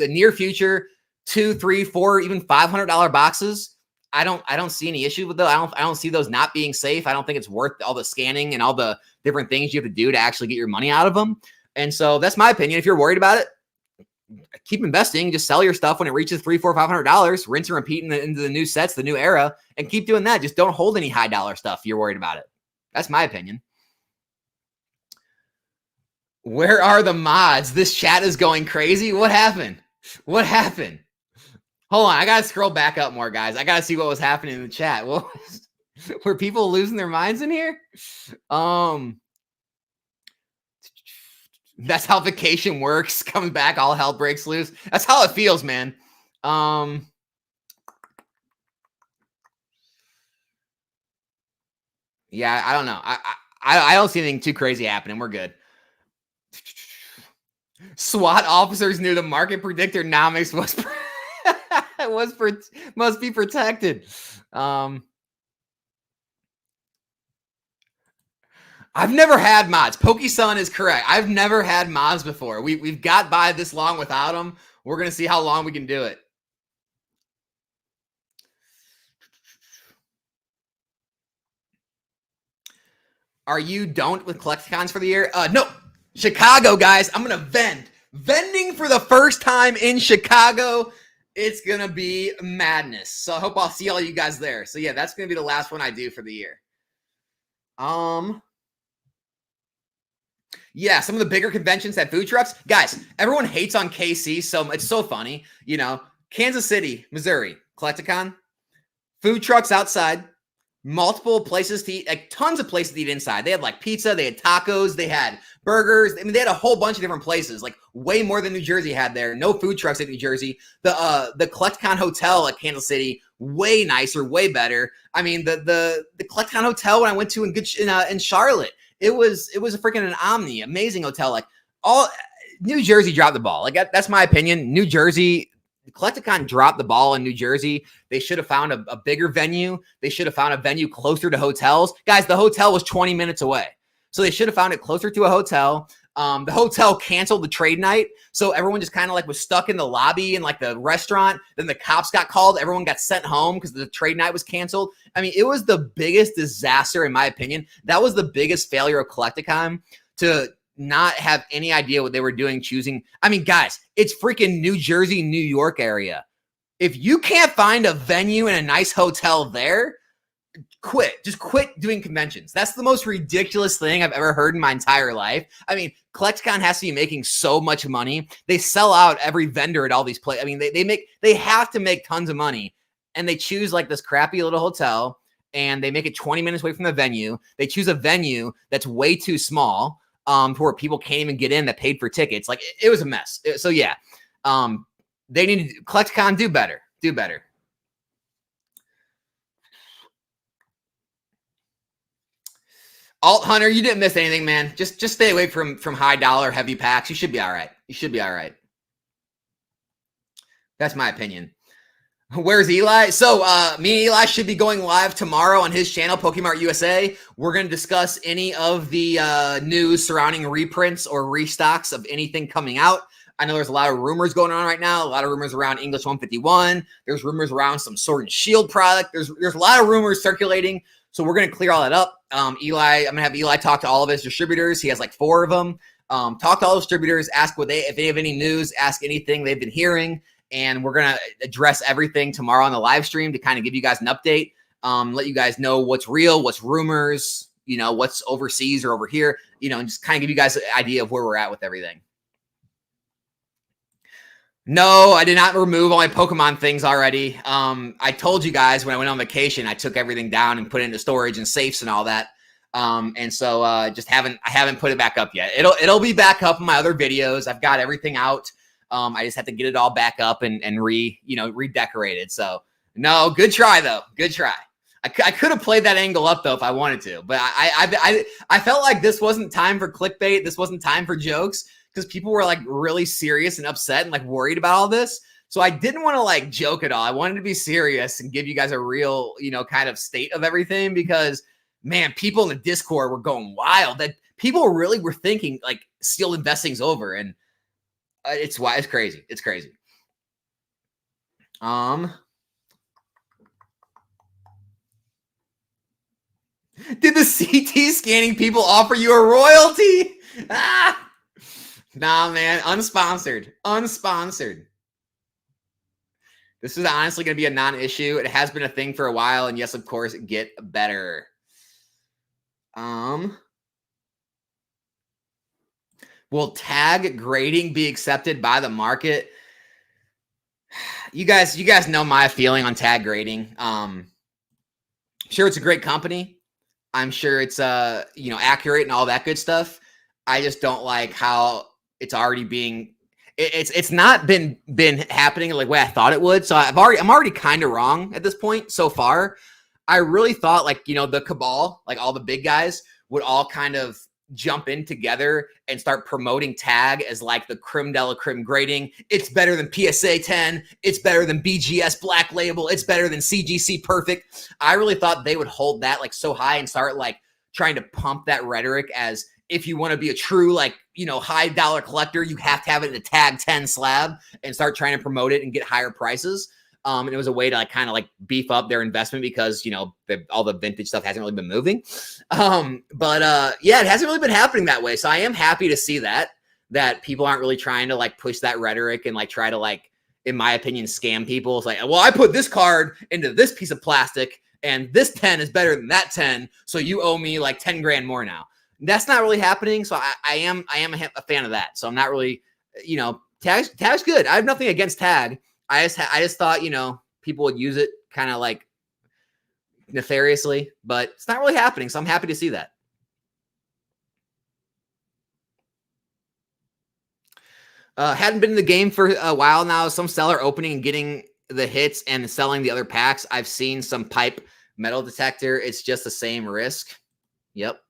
near future, $200, $300, $400, even $500 boxes, I don't see any issue with those. I don't see those not being safe. I don't think it's worth all the scanning and all the different things you have to do to actually get your money out of them. And so that's my opinion. If you're worried about it, keep investing. Just sell your stuff when it reaches $300, $400, $500. Rinse and repeat into the new sets, the new era, and keep doing that. Just don't hold any high dollar stuff if you're worried about it. That's my opinion. Where are the mods? This chat is going crazy. What happened? What happened? Hold on. I got to scroll back up more, guys. I got to see what was happening in the chat. Well, were people losing their minds in here? That's how vacation works. Coming back, all hell breaks loose. That's how it feels, man. Yeah, I don't know. I don't see anything too crazy happening. We're good. SWAT officers knew the market predictor nomics must be protected. I've never had mods. PokeSun is correct. I've never had mods before. We've got by this long without them. We're going to see how long we can do it. Are you don't with Collecticons for the year? No. Chicago, guys. I'm going to vend. Vending for the first time in Chicago. It's going to be madness. So I hope I'll see all you guys there. So yeah, that's going to be the last one I do for the year. Yeah, some of the bigger conventions had food trucks. Guys, everyone hates on KC, so it's so funny. Kansas City, Missouri, Collecticon, food trucks outside, multiple places to eat, like tons of places to eat inside. They had like pizza, they had tacos, they had burgers. I mean, they had a whole bunch of different places, like way more than New Jersey had there. No food trucks in New Jersey. The Collecticon Hotel at Kansas City, way nicer, way better. I mean, the Collecticon Hotel when I went to in Charlotte, it was a freaking an Omni, amazing hotel. Like all New Jersey dropped the ball. Like that's my opinion. New Jersey, Collecticon dropped the ball in New Jersey. They should have found a bigger venue. They should have found a venue closer to hotels. Guys, the hotel was 20 minutes away. So they should have found it closer to a hotel. The hotel canceled the trade night. So everyone just kind of like was stuck in the lobby and like the restaurant. Then the cops got called. Everyone got sent home because the trade night was canceled. I mean, it was the biggest disaster in my opinion. That was the biggest failure of Collecticon to not have any idea what they were doing choosing. I mean, guys, it's freaking New Jersey, New York area. If you can't find a venue and a nice hotel there, just quit doing conventions. That's the most ridiculous thing I've ever heard in my entire life. I mean, Collecticon has to be making so much money. They sell out every vendor at all these places. I mean, they have to make tons of money, and they choose like this crappy little hotel and they make it 20 minutes away from the venue. They choose a venue that's way too small to where people can't even get in that paid for tickets. Like it was a mess. So yeah, they need to Collecticon do better. Do better. Alt Hunter, you didn't miss anything, man. Just stay away from high dollar heavy packs. You should be all right. You should be all right. That's my opinion. Where's Eli? So me and Eli should be going live tomorrow on his channel, Pokemart USA. We're going to discuss any of the news surrounding reprints or restocks of anything coming out. I know there's a lot of rumors going on right now. A lot of rumors around English 151. There's rumors around some Sword and Shield product. There's a lot of rumors circulating. So we're going to clear all that up. I'm going to have Eli talk to all of his distributors. He has like 4 of them. Talk to all the distributors, ask if they have any news, ask anything they've been hearing. And we're going to address everything tomorrow on the live stream to kind of give you guys an update, let you guys know what's real, what's rumors, what's overseas or over here, and just kind of give you guys an idea of where we're at with everything. No, I did not remove all my Pokemon things already. I told you guys when I went on vacation, I took everything down and put it into storage and safes and all that. And so I haven't put it back up yet. It'll be back up in my other videos. I've got everything out. I just have to get it all back up and redecorated. So no, good try though. Good try. I could have played that angle up though if I wanted to, but I felt like this wasn't time for clickbait. This wasn't time for jokes because people were like really serious and upset and like worried about all this. So I didn't want to like joke at all. I wanted to be serious and give you guys a real, kind of state of everything because man, people in the Discord were going wild. That people really were thinking like sealed investing's over, and it's crazy. It's crazy. Did the CT scanning people offer you a royalty? Nah, man. Unsponsored. This is honestly going to be a non-issue. It has been a thing for a while. And yes, of course, get better. Will tag grading be accepted by the market? You guys know my feeling on tag grading. Sure, it's a great company. I'm sure it's accurate and all that good stuff. I just don't like how it's already being. It's not been happening like the way I thought it would. So I'm already kind of wrong at this point so far. I really thought like the cabal, like all the big guys, would all kind of jump in together and start promoting tag as like the creme de la creme grading. It's better than PSA 10. It's better than BGS Black Label. It's better than CGC Perfect. I really thought they would hold that like so high and start like trying to pump that rhetoric as if you want to be a true like high dollar collector, you have to have it in a tag 10 slab and start trying to promote it and get higher prices. And it was a way to like kind of like beef up their investment because all the vintage stuff hasn't really been moving. But it hasn't really been happening that way. So I am happy to see that people aren't really trying to like push that rhetoric and like try to like, in my opinion, scam people. It's like, well, I put this card into this piece of plastic and this 10 is better than that 10. So you owe me like 10 grand more now. That's not really happening. So I am a fan of that. So I'm not really, tag's good. I have nothing against tag. I just thought, people would use it kind of like nefariously, but it's not really happening. So I'm happy to see that. Hadn't been in the game for a while now. Some seller opening and getting the hits and selling the other packs. I've seen some pipe metal detector. It's just the same risk. Yep.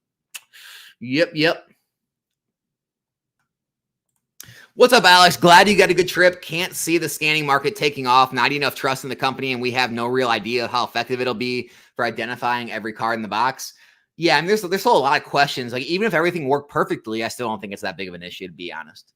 What's up, Alex? Glad you got a good trip. Can't see the scanning market taking off. Not enough trust in the company, and we have no real idea of how effective it'll be for identifying every card in the box. Yeah, I mean, there's still a lot of questions. Like, even if everything worked perfectly, I still don't think it's that big of an issue, to be honest.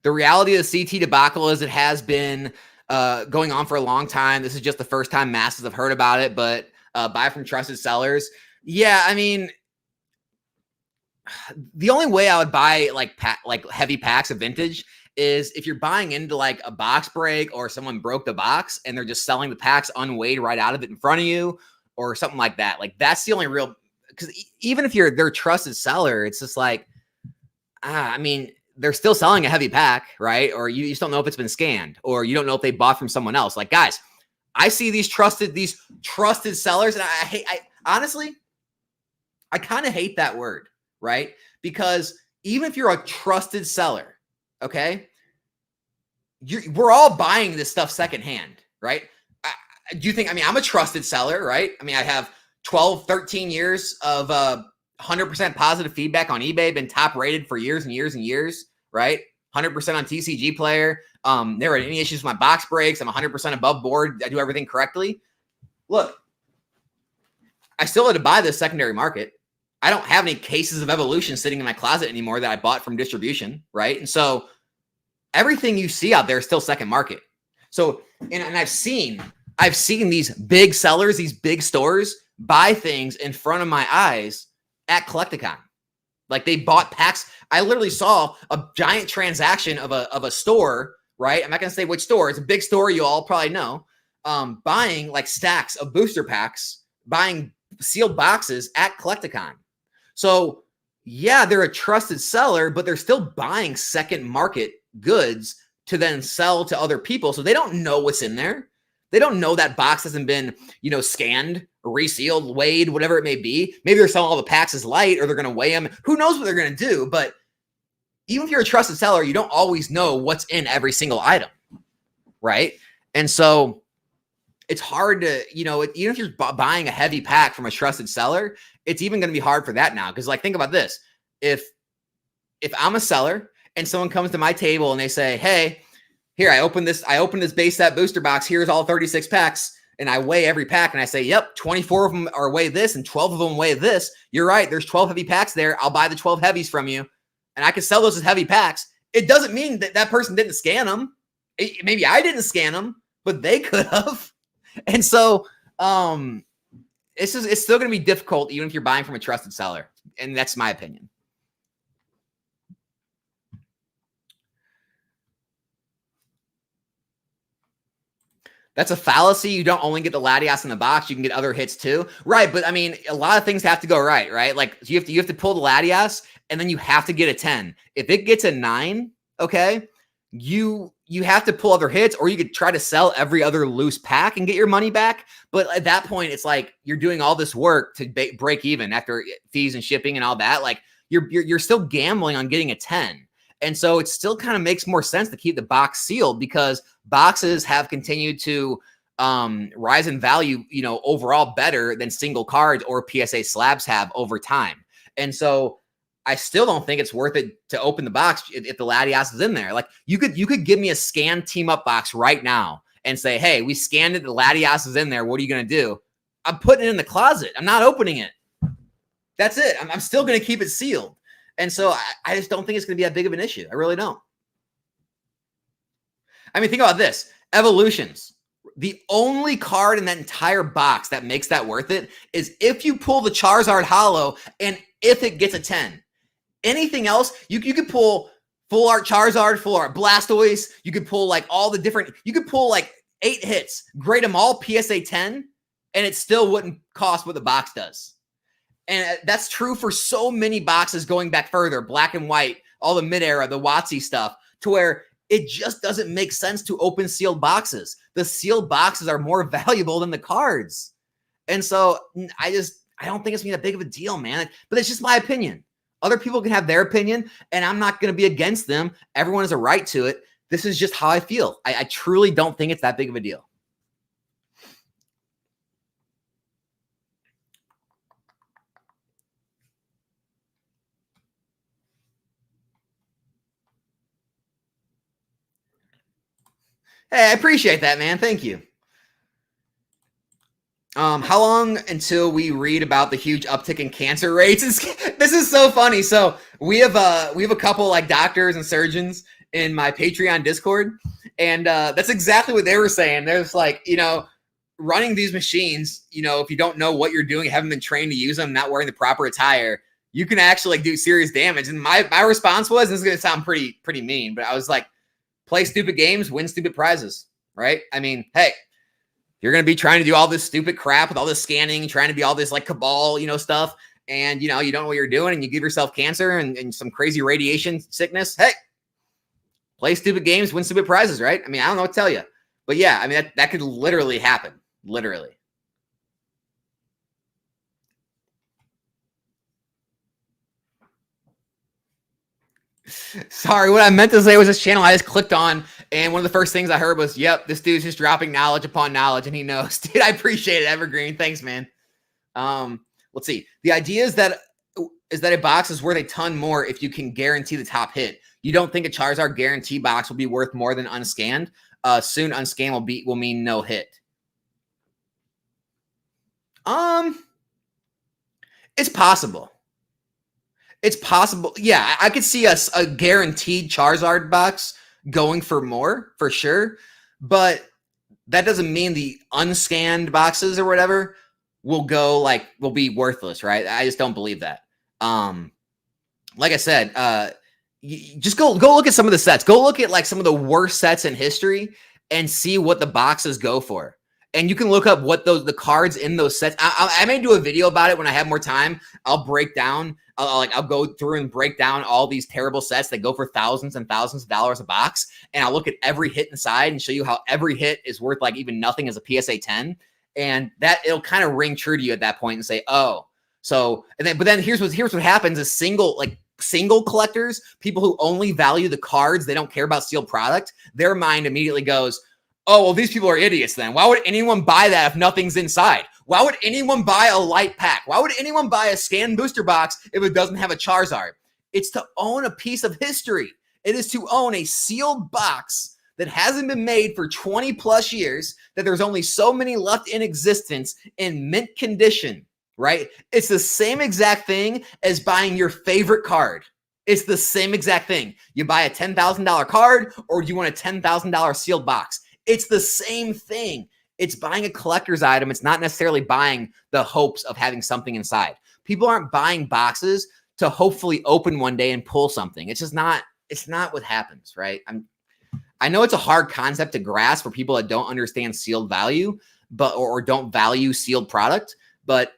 The reality of the CT debacle is it has been going on for a long time. This is just the first time masses have heard about it, but buy from trusted sellers. Yeah, I mean, the only way I would buy like heavy packs of vintage is if you're buying into like a box break or someone broke the box and they're just selling the packs unweighed right out of it in front of you or something like that. Like that's the only real, because even if they're a trusted seller, it's just like, I mean, they're still selling a heavy pack, right? Or you just don't know if it's been scanned, or you don't know if they bought from someone else. Like, guys, I see these trusted sellers, and I honestly, I kind of hate that word, right? Because even if you're a trusted seller, okay, we're all buying this stuff secondhand, right? Do you think, I mean, I'm a trusted seller, right? I mean, I have 12, 13 years of 100% positive feedback on eBay, been top rated for years and years and years, right? 100% on TCG Player. Never had any issues with my box breaks. I'm 100% above board. I do everything correctly. Look, I still had to buy this secondary market. I don't have any cases of Evolution sitting in my closet anymore that I bought from distribution, right? And so everything you see out there is still second market. So, and I've seen these big sellers, these big stores buy things in front of my eyes at Collecticon. Like they bought packs. I literally saw a giant transaction of a store, right? I'm not going to say which store. It's a big store. You all probably know. Buying like stacks of booster packs, buying sealed boxes at Collecticon. So yeah, they're a trusted seller, but they're still buying second market goods to then sell to other people. So they don't know what's in there. They don't know that box hasn't been, scanned, resealed, weighed, whatever it may be. Maybe they're selling all the packs as light, or they're going to weigh them. Who knows what they're going to do? But even if you're a trusted seller, you don't always know what's in every single item. right? And so it's hard to, even if you're buying a heavy pack from a trusted seller, it's even going to be hard for that now. Because like, think about this. If I'm a seller and someone comes to my table and they say, hey, here, I opened this base set booster box. Here's all 36 packs. And I weigh every pack and I say, yep, 24 of them are weigh this and 12 of them weigh this. You're right. There's 12 heavy packs there. I'll buy the 12 heavies from you. And I can sell those as heavy packs. It doesn't mean that that person didn't scan them. Maybe I didn't scan them, but they could have. And so it's still going to be difficult even if you're buying from a trusted seller. And that's my opinion. That's a fallacy. You don't only get the Latias in the box, you can get other hits too. Right, but I mean, a lot of things have to go right? Like you have to pull the Latias and then you have to get a 10. If it gets a 9, okay, you have to pull other hits, or you could try to sell every other loose pack and get your money back. But at that point, it's like you're doing all this work to break even after fees and shipping and all that. Like you're still gambling on getting a 10. And so it still kind of makes more sense to keep the box sealed, because boxes have continued to rise in value, overall better than single cards or PSA slabs have over time. And so I still don't think it's worth it to open the box if the Latias is in there. Like you could give me a scanned team up box right now and say, hey, we scanned it, the Latias is in there. What are you going to do? I'm putting it in the closet. I'm not opening it. That's it. I'm still going to keep it sealed. And so I just don't think it's going to be that big of an issue. I really don't. I mean, think about this. Evolutions. The only card in that entire box that makes that worth it is if you pull the Charizard Holo and if it gets a 10. Anything else, you could pull full art Charizard, full art Blastoise. You could pull like all the different, you could pull like 8 hits, grade them all PSA 10, and it still wouldn't cost what the box does. And that's true for so many boxes going back further, black and white, all the mid-era, the WotC stuff, to where it just doesn't make sense to open sealed boxes. The sealed boxes are more valuable than the cards. And so I don't think it's gonna be that big of a deal, man. But it's just my opinion. Other people can have their opinion, and I'm not going to be against them. Everyone has a right to it. This is just how I feel. I truly don't think it's that big of a deal. Hey, I appreciate that, man. Thank you. How long until we read about the huge uptick in cancer rates? This is so funny. So we have a couple like doctors and surgeons in my Patreon Discord, and that's exactly what they were saying. There's like, running these machines, if you don't know what you're doing, haven't been trained to use them, not wearing the proper attire, you can actually do serious damage. And my response was, this is going to sound pretty mean, but I was like, play stupid games, win stupid prizes, right? I mean, hey, you're going to be trying to do all this stupid crap with all this scanning, trying to be all this like cabal, stuff. And, you don't know what you're doing, and you give yourself cancer and some crazy radiation sickness. Hey, play stupid games, win stupid prizes, right? I mean, I don't know what to tell you. But yeah, I mean, that could literally happen. Literally. Sorry, what I meant to say was this channel I just clicked on, and one of the first things I heard was, yep, this dude's just dropping knowledge upon knowledge, and he knows. Dude, I appreciate it, Evergreen. Thanks, man. Let's see. The idea is that a box is worth a ton more if you can guarantee the top hit. You don't think a Charizard guarantee box will be worth more than unscanned? Soon unscanned will mean no hit. It's possible. It's possible. Yeah, I could see a guaranteed Charizard box going for more, for sure. But that doesn't mean the unscanned boxes or whatever will be worthless, right? I just don't believe that. Like I said, just go look at some of the sets. Go look at like some of the worst sets in history and see what the boxes go for. And you can look up what the cards in those sets. I may do a video about it when I have more time. I'll break down. I'll go through and break down all these terrible sets that go for thousands and thousands of dollars a box, and I'll look at every hit inside and show you how every hit is worth like even nothing as a PSA 10, and that it'll kind of ring true to you at that point and say, oh, so but then here's what happens is single collectors, people who only value the cards, they don't care about sealed product. Their mind immediately goes, Oh, well, these people are idiots then. Why would anyone buy that if nothing's inside? Why would anyone buy a light pack? Why would anyone buy a scan booster box if it doesn't have a Charizard? It's to own a piece of history. It is to own a sealed box that hasn't been made for 20 plus years, that there's only so many left in existence in mint condition, right? It's the same exact thing as buying your favorite card. It's the same exact thing. You buy a $10,000 card, or do you want a $10,000 sealed box? It's the same thing. It's buying a collector's item. It's not necessarily buying the hopes of having something inside. People aren't buying boxes to hopefully open one day and pull something. It's just not, it's not what happens, right? I know it's a hard concept to grasp for people that don't understand sealed value, but or don't value sealed product, but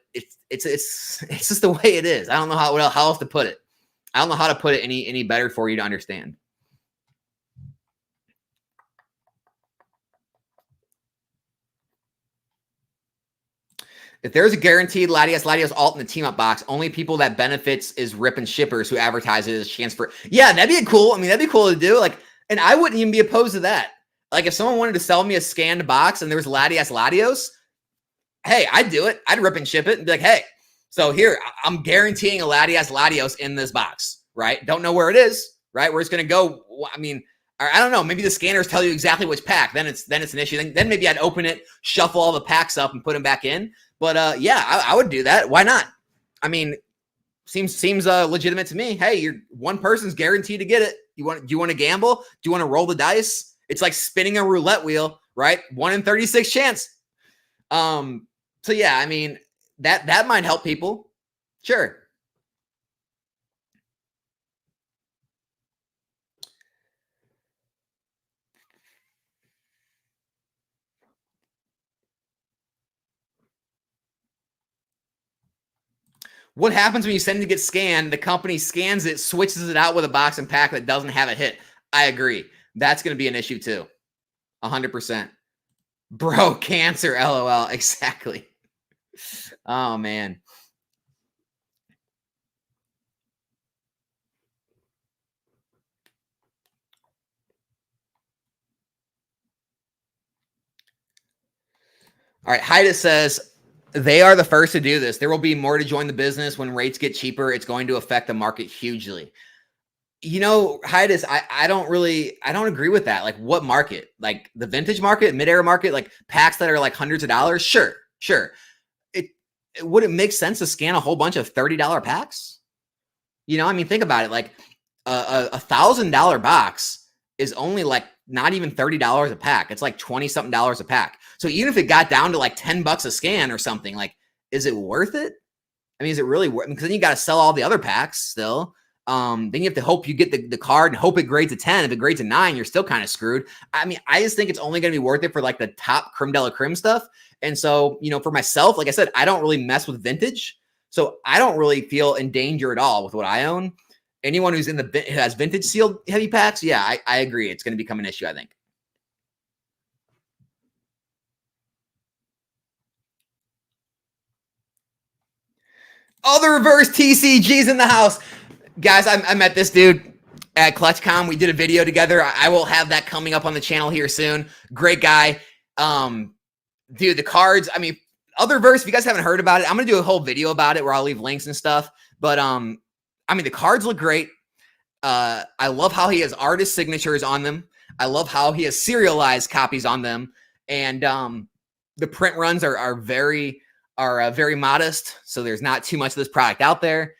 it's just the way it is. I don't know how else to put it. I don't know how to put it any better for you to understand. If there's a guaranteed Latias alt in the team up box, only people that benefits is Rip and shippers who advertise it as a chance for. Yeah, that'd be cool. I mean, that'd be cool to do. Like, and I wouldn't even be opposed to that. Like, if someone wanted to sell me a scanned box and there was Latios, hey, I'd do it. I'd rip and ship it and be like, hey, so here, I'm guaranteeing a Latios in this box, right? Don't know where it is, right? Where it's going to go. I mean, I don't know. Maybe the scanners tell you exactly which pack. Then it's an issue. Then maybe I'd open it, shuffle all the packs up, and put them back in. But yeah, I would do that. Why not? I mean, seems legitimate to me. Hey, you're one person's guaranteed to get it. Do you want to gamble? Do you want to roll the dice? It's like spinning a roulette wheel, right? 1 in 36 chance. So yeah, I mean, that might help people. Sure. What happens when you send it to get scanned? The company scans it, switches it out with a box and pack that doesn't have a hit. I agree. That's going to be an issue too. 100%. Bro, cancer, LOL. Exactly. Oh, man. All right. Haida says, they are the first to do this. There will be more to join the business. When rates get cheaper, it's going to affect the market hugely. You know, Haida, I don't agree with that. Like, what market? Like the vintage market, mid-era market, like packs that are like hundreds of dollars? Sure. Would it make sense to scan a whole bunch of $30 packs? You know, I mean, think about it. Like a $1,000 box is only like not even $30 a pack. It's like 20 something dollars a pack. So even if it got down to like $10 a scan or something, like, is it worth it? I mean, is it really worth it? Because then you got to sell all the other packs still. Then you have to hope you get the card and hope it grades a 10. If it grades a 9, you're still kind of screwed. I mean, I just think it's only going to be worth it for like the top creme de la creme stuff. And so, you know, for myself, like I said, I don't really mess with vintage. So I don't really feel in danger at all with what I own. Anyone who has vintage sealed heavy packs, yeah, I agree. It's going to become an issue, I think. Other reverse TCGs in the house. Guys, I met this dude at ClutchCon. We did a video together. I will have that coming up on the channel here soon. Great guy. Dude, the cards, I mean, other verse, if you guys haven't heard about it, I'm going to do a whole video about it where I'll leave links and stuff. But, I mean, the cards look great. I love how he has artist signatures on them. I love how he has serialized copies on them. And the print runs are very modest. So there's not too much of this product out there.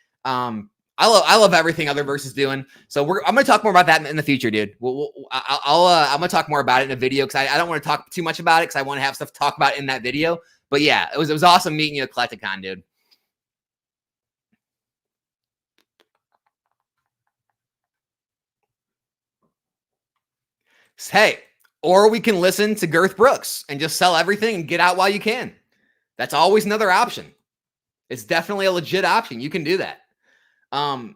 I love everything other verse is doing. So I'm going to talk more about that in the future, dude. I'm going to talk more about it in a video because I don't want to talk too much about it because I want to have stuff to talk about in that video. But yeah, it was awesome meeting you at CollectiCon, dude. Hey, or we can listen to Girth Brooks and just sell everything and get out while you can. That's always another option. It's definitely a legit option. You can do that. And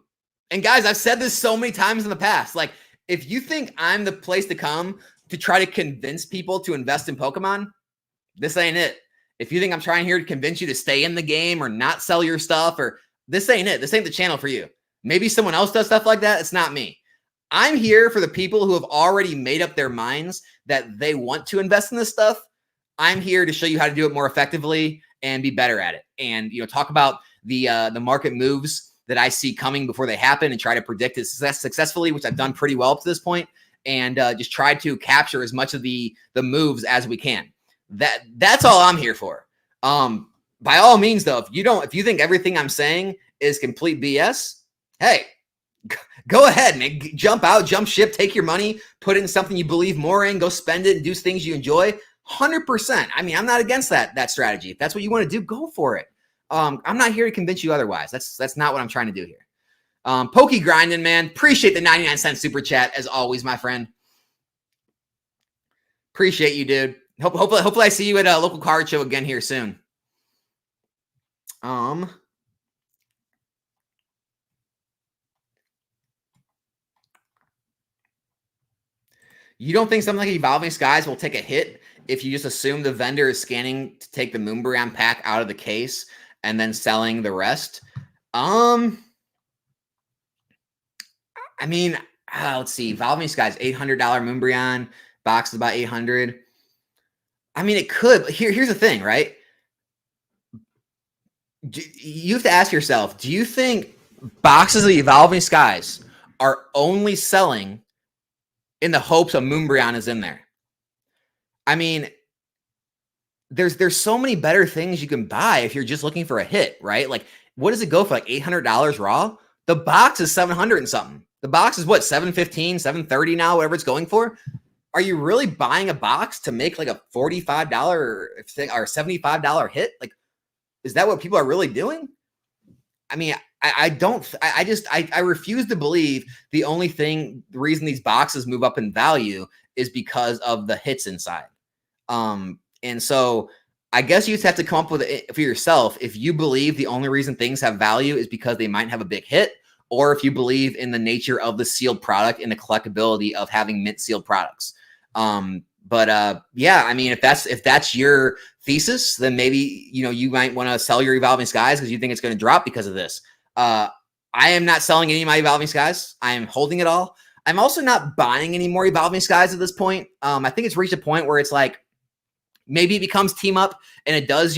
guys, I've said this so many times in the past. Like, if you think I'm the place to come to try to convince people to invest in Pokemon, this ain't it. If you think I'm trying here to convince you to stay in the game or not sell your stuff, or this ain't it. This ain't the channel for you. Maybe someone else does stuff like that. It's not me. I'm here for the people who have already made up their minds that they want to invest in this stuff. I'm here to show you how to do it more effectively and be better at it. And, talk about the market moves that I see coming before they happen and try to predict it successfully, which I've done pretty well up to this point, and just try to capture as much of the moves as we can. That's all I'm here for. By all means, though, if you think everything I'm saying is complete BS, hey, go ahead, man. Jump out, jump ship, take your money, put it in something you believe more in, go spend it and do things you enjoy. 100%. I mean, I'm not against that strategy. If that's what you want to do, go for it. I'm not here to convince you otherwise. That's not what I'm trying to do here. Pokey grinding, man. Appreciate the 99-cent super chat as always, my friend. Appreciate you, dude. Hopefully I see you at a local card show again here soon. You don't think something like Evolving Skies will take a hit if you just assume the vendor is scanning to take the Moonbrand pack out of the case and then selling the rest? I mean, let's see. Evolving Skies, $800 Moonbrand box is about $800. I mean, it could. But here's the thing, right? You have to ask yourself, do you think boxes of Evolving Skies are only selling in the hopes of Moonbrand is in there? I mean, there's so many better things you can buy if you're just looking for a hit, right? Like, what does it go for? Like $800 raw? The box is 700 and something. The box is what, 715, 730 now, whatever it's going for. Are you really buying a box to make like a $45 or $75 hit? Like, is that what people are really doing? I mean, I refuse to believe the reason these boxes move up in value is because of the hits inside. And so I guess you just have to come up with it for yourself. If you believe the only reason things have value is because they might have a big hit, or if you believe in the nature of the sealed product and the collectability of having mint sealed products. Yeah, I mean, if that's your thesis, then maybe, you might want to sell your Evolving Skies because you think it's going to drop because of this. I am not selling any of my Evolving Skies. I am holding it all. I'm also not buying any more Evolving Skies at this point. I think it's reached a point where it's like, maybe it becomes team up and it does,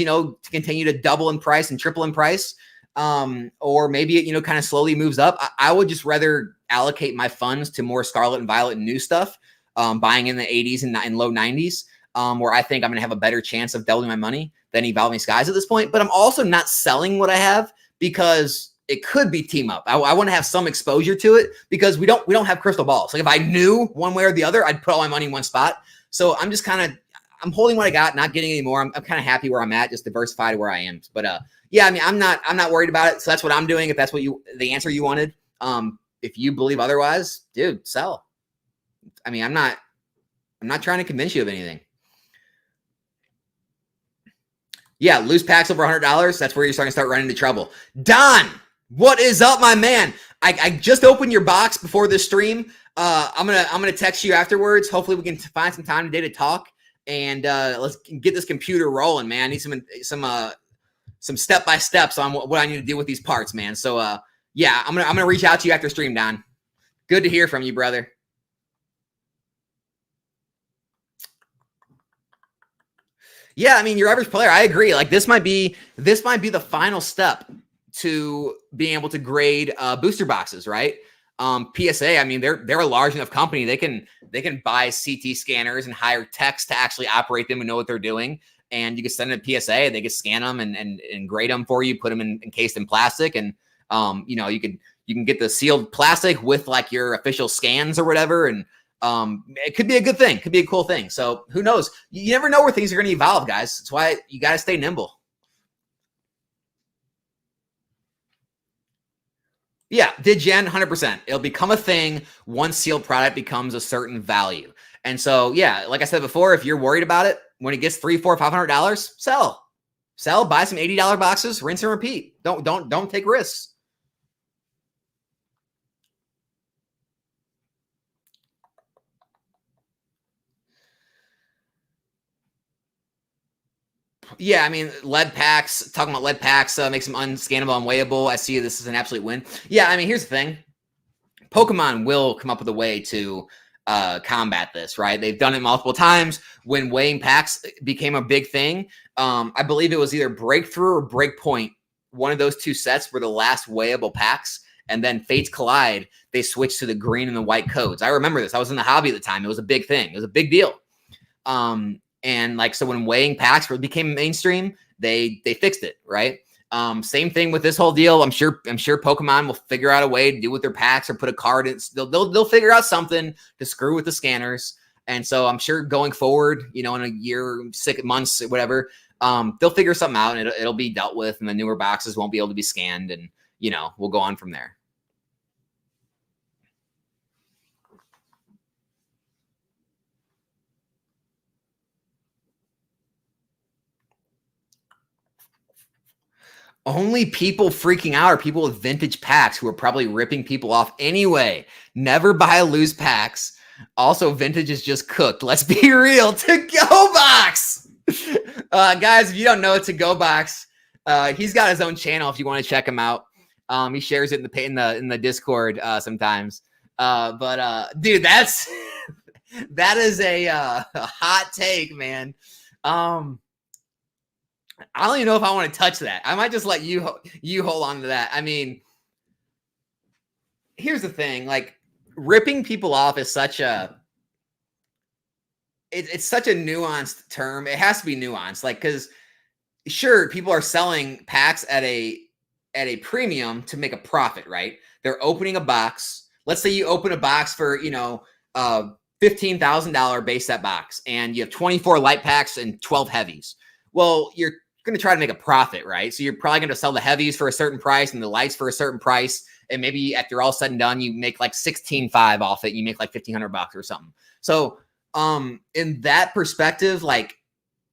continue to double in price and triple in price. Or maybe it, kind of slowly moves up. I would just rather allocate my funds to more Scarlet and Violet and new stuff, buying in the 80s and low 90s, where I think I'm going to have a better chance of doubling my money than Evolving Skies at this point. But I'm also not selling what I have because it could be team up. I want to have some exposure to it because we don't have crystal balls. Like if I knew one way or the other, I'd put all my money in one spot. So I'm just I'm holding what I got, not getting any more. I'm kind of happy where I'm at, just diversified where I am. But yeah, I mean, I'm not worried about it. So that's what I'm doing. If that's what the answer you wanted. If you believe otherwise, dude, sell. I mean, I'm not trying to convince you of anything. Yeah, loose packs over $100. That's where you're starting to start running into trouble. Don, what is up, my man? I just opened your box before this stream. I'm gonna text you afterwards. Hopefully, we can find some time today to talk and let's get this computer rolling, man. I need some step by steps on what I need to do with these parts, man. So yeah, I'm gonna reach out to you after stream, Don. Good to hear from you, brother. Yeah, I mean, your average player, I agree. Like this might be the final step to being able to grade booster boxes, right? PSA, I mean, they're a large enough company. They can buy CT scanners and hire techs to actually operate them and know what they're doing. And you can send them to PSA, they can scan them and grade them for you, put them encased in plastic, and you can get the sealed plastic with like your official scans or whatever, and it could be a good thing, could be a cool thing. So who knows? You never know where things are going to evolve, guys. That's why you got to stay nimble. Yeah, did Jen 100%. It'll become a thing once sealed product becomes a certain value. And so, yeah, like I said before, if you're worried about it, when it gets $300, $400, $500, sell, buy some $80 boxes, rinse and repeat. Don't take risks. Yeah, I mean, lead packs, talking about lead packs makes them unscannable, unweighable. I see this is an absolute win. Yeah, I mean, here's the thing. Pokemon will come up with a way to combat this, right? They've done it multiple times. When weighing packs became a big thing, I believe it was either Breakthrough or Breakpoint. One of those two sets were the last weighable packs. And then Fates Collide, they switched to the green and the white codes. I remember this. I was in the hobby at the time. It was a big thing. It was a big deal. And like, so when weighing packs became mainstream, they fixed it, right? Same thing with this whole deal. I'm sure Pokemon will figure out a way to do with their packs or put a card in. They'll figure out something to screw with the scanners. And so I'm sure going forward, in a year, 6 months, whatever, they'll figure something out and it'll be dealt with, and the newer boxes won't be able to be scanned, and we'll go on from there. Only people freaking out are people with vintage packs who are probably ripping people off anyway. Never buy loose packs. Also, vintage is just cooked. Let's be real. To Go Box, guys. If you don't know, To Go Box, he's got his own channel. If you want to check him out, he shares it in the Discord sometimes. Dude, that is a hot take, man. I don't even know if I want to touch that. I might just let you hold on to that. I mean, here's the thing: like, ripping people off is such a it's such a nuanced term. It has to be nuanced, like, because sure, people are selling packs at a premium to make a profit, right? They're opening a box. Let's say you open a box for $15,000 base set box, and you have 24 light packs and 12 heavies. Well, you're going to try to make a profit, right? So you're probably going to sell the heavies for a certain price and the lights for a certain price. And maybe after all said and done, you make like 16.5 off it. You make like $1,500 or something. So in that perspective, like,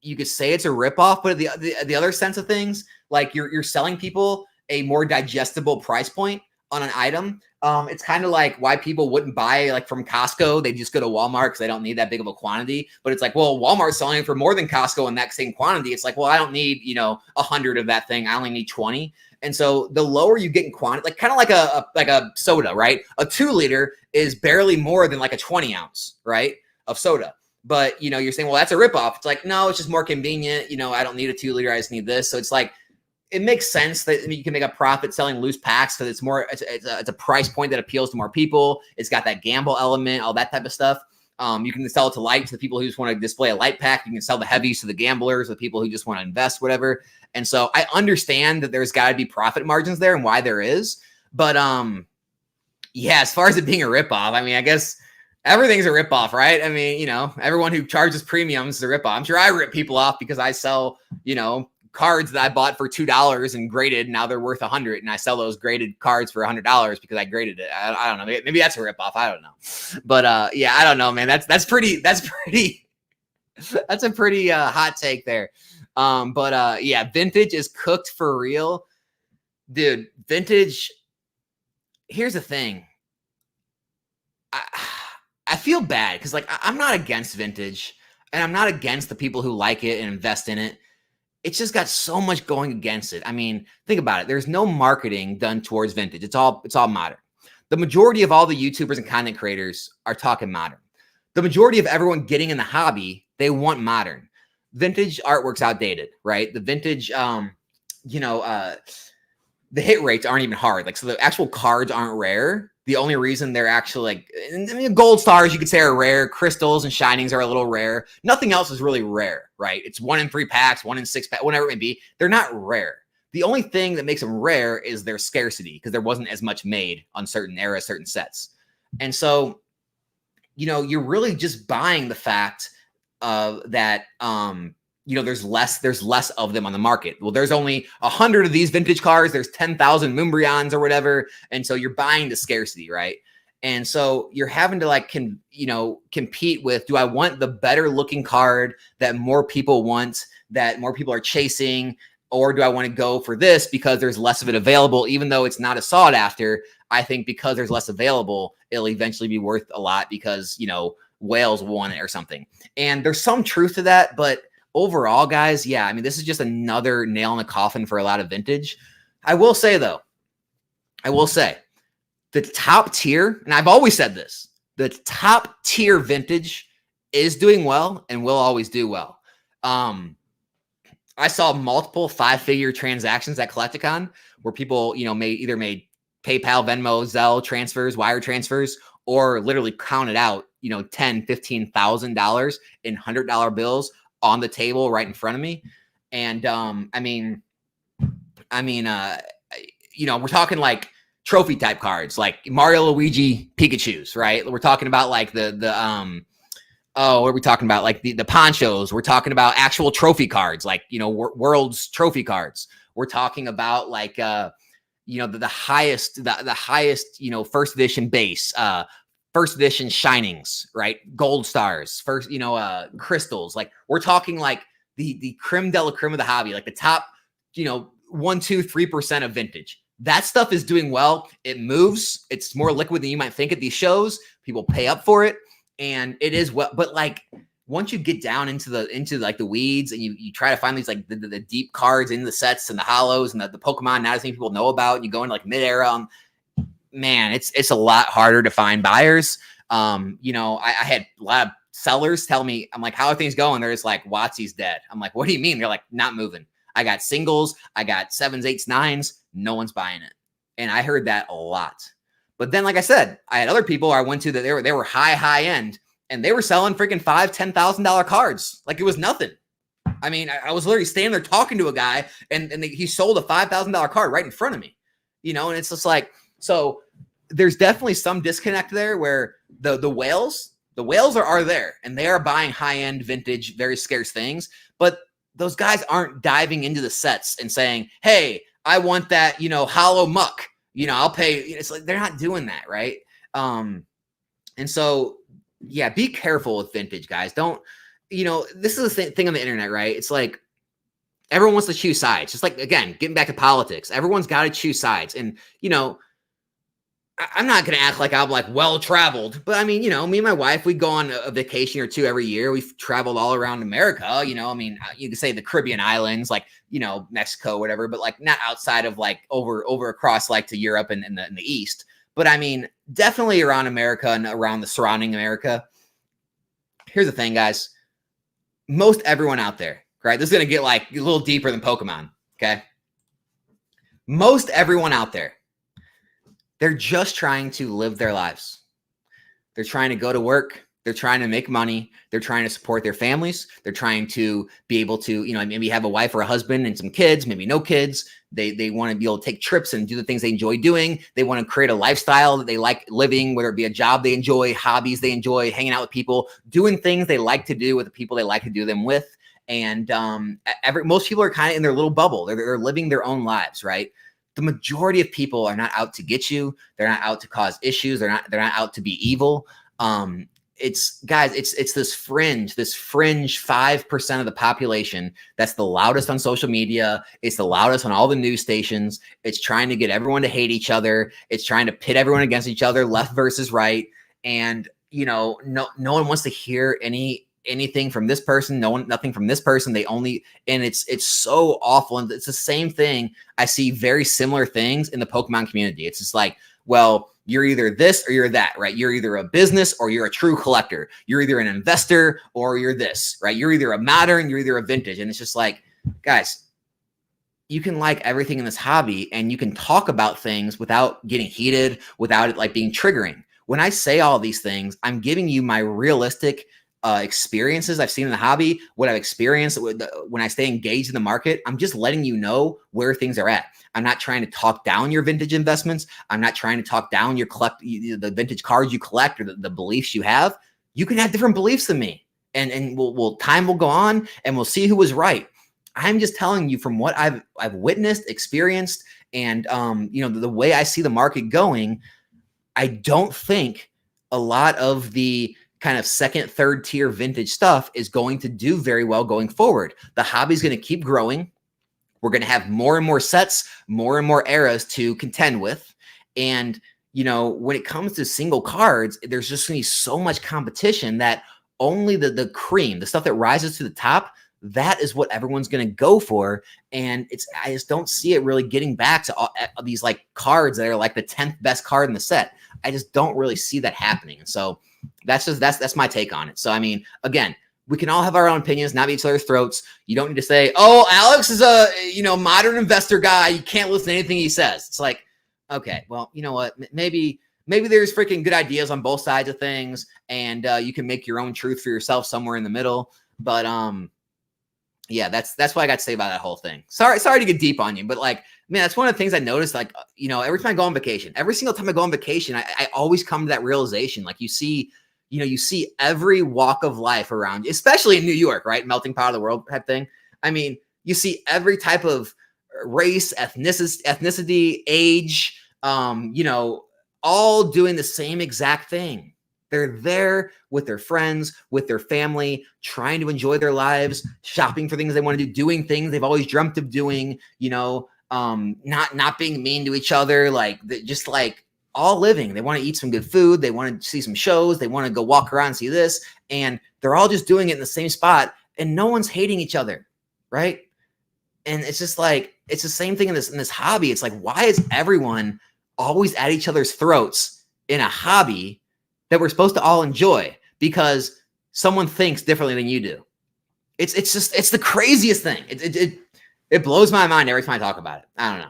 you could say it's a ripoff, but the other sense of things, like, you're selling people a more digestible price point on an item. It's kind of like why people wouldn't buy like from Costco. They just go to Walmart because they don't need that big of a quantity. But it's like, well, Walmart's selling it for more than Costco in that same quantity. It's like, well, I don't need 100 of that thing. I only need 20. And so the lower you get in quantity, like kind of like a soda, right? A 2 liter is barely more than like a 20 ounce, right, of soda. But you're saying, well, that's a ripoff. It's like, no, it's just more convenient. I don't need a 2 liter. I just need this. So it's like, it makes sense that you can make a profit selling loose packs because it's a price point that appeals to more people. It's got that gamble element, all that type of stuff. You can sell it to the people who just want to display a light pack. You can sell the heavies to the gamblers, the people who just want to invest, whatever. And so I understand that there's got to be profit margins there and why there is. But yeah, as far as it being a ripoff, I mean, I guess everything's a ripoff, right? I mean, everyone who charges premiums is a ripoff. I'm sure I rip people off because I sell, cards that I bought for $2 and graded. Now they're worth $100, and I sell those graded cards for $100 because I graded it. I don't know. Maybe that's a ripoff. I don't know. But yeah, I don't know, man. That's a pretty hot take there. Yeah, vintage is cooked for real, dude. Vintage. Here's the thing. I feel bad because, like, I'm not against vintage, and I'm not against the people who like it and invest in it. It's just got so much going against it. I mean, think about it. There's no marketing done towards vintage. It's all modern. The majority of all the YouTubers and content creators are talking modern. The majority of everyone getting in the hobby, they want modern. Vintage artwork's outdated, right? The vintage, the hit rates aren't even hard. Like, so the actual cards aren't rare. The only reason they're actually like, I mean, gold stars, you could say, are rare. Crystals and shinings are a little rare. Nothing else is really rare, right? It's 1 in 3 packs, 1 in 6 packs, whatever it may be. They're not rare. The only thing that makes them rare is their scarcity, because there wasn't as much made on certain eras, certain sets. And so, you're really just buying the fact that, there's less of them on the market. Well, there's only 100 of these vintage cards. There's 10,000 Moonbryons or whatever. And so you're buying the scarcity, right? And so you're having to compete with, do I want the better looking card that more people want, that more people are chasing? Or do I want to go for this because there's less of it available, even though it's not as sought after? I think because there's less available, it'll eventually be worth a lot because, whales won it or something. And there's some truth to that, but overall, guys, yeah, I mean, this is just another nail in the coffin for a lot of vintage. I will say, the top tier, and I've always said this, the top tier vintage is doing well and will always do well. I saw multiple 5-figure transactions at Collecticon where people, made PayPal, Venmo, Zelle transfers, wire transfers, or literally counted out, $10,000, $15,000 in $100 bills on the table right in front of me. And we're talking like trophy type cards, like Mario, Luigi, Pikachu's, right? We're talking about like what are we talking about? Like the ponchos. We're talking about actual trophy cards, like, world's trophy cards. We're talking about like, the highest, first edition base, first edition shinings, right? Gold stars, first, crystals. Like we're talking like the creme de la creme of the hobby, like the top, 1, 2, 3% of vintage. That stuff is doing well. It moves. It's more liquid than you might think at these shows. People pay up for it. And it is well, but like once you get down into like the weeds and you try to find these like the deep cards in the sets and the hollows and the Pokemon not as many people know about, and you go into like mid-era, man, it's a lot harder to find buyers. I had a lot of sellers tell me, I'm like, how are things going? They're just like, WotC's dead. I'm like, what do you mean? They're like, not moving. I got singles, I got 7s, 8s, 9s, no one's buying it. And I heard that a lot. But then, like I said, I had other people I went to that they were high end, and they were selling freaking $5,000, $10,000 cards like it was nothing. I mean, I was literally standing there talking to a guy, and he sold a $5,000 card right in front of me, and it's just like, so there's definitely some disconnect there where the whales are there, and they are buying high end, vintage, very scarce things, but those guys aren't diving into the sets and saying, hey, I want that, hollow muck. I'll pay. It's like they're not doing that, right? And so, yeah, be careful with vintage, guys. Don't, this is the thing on the internet, right? It's like everyone wants to choose sides. Just like, again, getting back to politics, everyone's got to choose sides. And, I'm not going to act like I'm like well-traveled, but I mean, me and my wife, we go on a vacation or two every year. We've traveled all around America, I mean, you could say the Caribbean islands, like, Mexico, whatever, but like not outside of like over across like to Europe and in the East. But I mean, definitely around America and around the surrounding America. Here's the thing, guys. Most everyone out there, right? This is going to get like a little deeper than Pokemon. Okay. Most everyone out there, they're just trying to live their lives. They're trying to go to work. They're trying to make money. They're trying to support their families. They're trying to be able to, maybe have a wife or a husband and some kids, maybe no kids. They want to be able to take trips and do the things they enjoy doing. They want to create a lifestyle that they like living, whether it be a job they enjoy, hobbies they enjoy, hanging out with people, doing things they like to do with the people they like to do them with. And most people are kind of in their little bubble. They're living their own lives, right? The majority of people are not out to get you. They're not out to cause issues. They're not out to be evil. It's this fringe 5% of the population that's the loudest on social media. It's the loudest on all the news stations. It's trying to get everyone to hate each other. It's trying to pit everyone against each other, left versus right. And no one wants to hear anything from this person, nothing from this person. And it's so awful. And it's the same thing. I see very similar things in the Pokemon community. It's just like, well, you're either this or you're that, right? You're either a business or you're a true collector. You're either an investor or you're this, right? You're either a modern, you're either a vintage. And it's just like, guys, you can like everything in this hobby and you can talk about things without getting heated, without it like being triggering. When I say all these things, I'm giving you my realistic experiences I've seen in the hobby, what I've experienced when I stay engaged in the market. I'm just letting you know where things are at. I'm not trying to talk down your vintage investments. I'm not trying to talk down the vintage cards you collect or the beliefs you have. You can have different beliefs than me, and time will go on and we'll see who was right. I'm just telling you from what I've witnessed, experienced, and the way I see the market going. I don't think a lot of the kind of second, third tier vintage stuff is going to do very well going forward. The hobby is going to keep growing. We're going to have more and more sets, more and more eras to contend with. And, when it comes to single cards, there's just going to be so much competition that only the cream, the stuff that rises to the top, that is what everyone's going to go for. And I just don't see it really getting back to these like cards that are like the 10th best card in the set. I just don't really see that happening. And so that's my take on it. So, I mean, again, we can all have our own opinions, not be each other's throats. You don't need to say, oh, Alex is a, modern investor guy. You can't listen to anything he says. It's like, okay, well, you know what? Maybe there's freaking good ideas on both sides of things, and you can make your own truth for yourself somewhere in the middle. But yeah, that's what I got to say about that whole thing. Sorry to get deep on you, but like, man, that's one of the things I noticed. Like, every time I go on vacation, every single time I go on vacation, I always come to that realization. Like, you see every walk of life around you, especially in New York, right? Melting pot of the world type thing. I mean, you see every type of race, ethnicity, age, all doing the same exact thing. They're there with their friends, with their family, trying to enjoy their lives, shopping for things they want to do, doing things they've always dreamt of doing, not being mean to each other, like just like all living. They want to eat some good food. They want to see some shows. They want to go walk around and see this. And they're all just doing it in the same spot, and no one's hating each other, right? And it's just like, it's the same thing in this hobby. It's like, why is everyone always at each other's throats in a hobby that we're supposed to all enjoy because someone thinks differently than you do? It's the craziest thing. It blows my mind every time I talk about it. I don't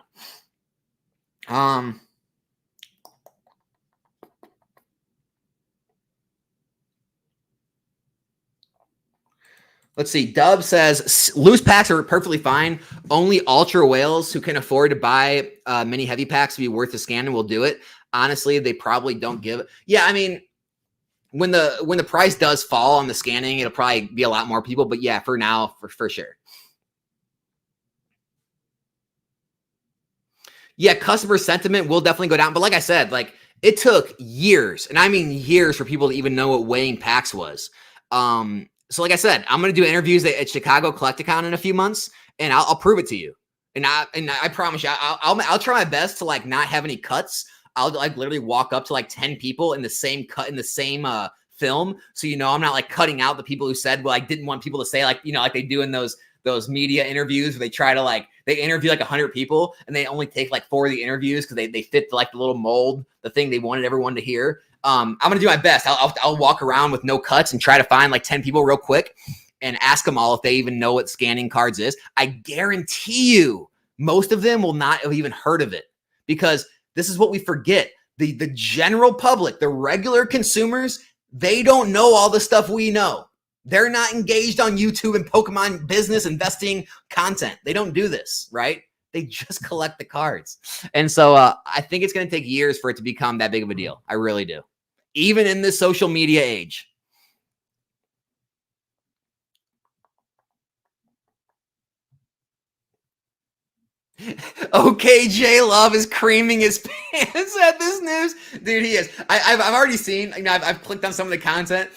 know. Let's see. Dub says loose packs are perfectly fine. Only ultra whales who can afford to buy mini heavy packs to be worth the scan and will do it. Honestly, they probably don't give it. Yeah, I mean, when the price does fall on the scanning, it'll probably be a lot more people. But yeah, for now, for sure. Yeah, customer sentiment will definitely go down. But like I said, like it took years, and I mean years, for people to even know what weighing packs was. So like I said, I'm going to do interviews at Chicago Collecticon in a few months, and I'll prove it to you. And I promise you, I'll try my best to like not have any cuts. I'll like literally walk up to like 10 people in the same cut in the same film, so I'm not like cutting out the people who said, well, I didn't want people to say, like like they do in those media interviews where they try to like they interview like 100 people and they only take like 4 of the interviews because they fit like the little mold, the thing they wanted everyone to hear. I'm gonna do my best. I'll walk around with no cuts and try to find like 10 people real quick and ask them all if they even know what scanning cards is. I guarantee you most of them will not have even heard of it, because this is what we forget. The general public, the regular consumers, they don't know all the stuff we know. They're not engaged on YouTube and Pokemon business investing content. They don't do this, right? They just collect the cards. And so I think it's going to take years for it to become that big of a deal. I really do. Even in this social media age. Okay, J Love is creaming his pants at this news, dude. He is. I've already seen. I've clicked on some of the content.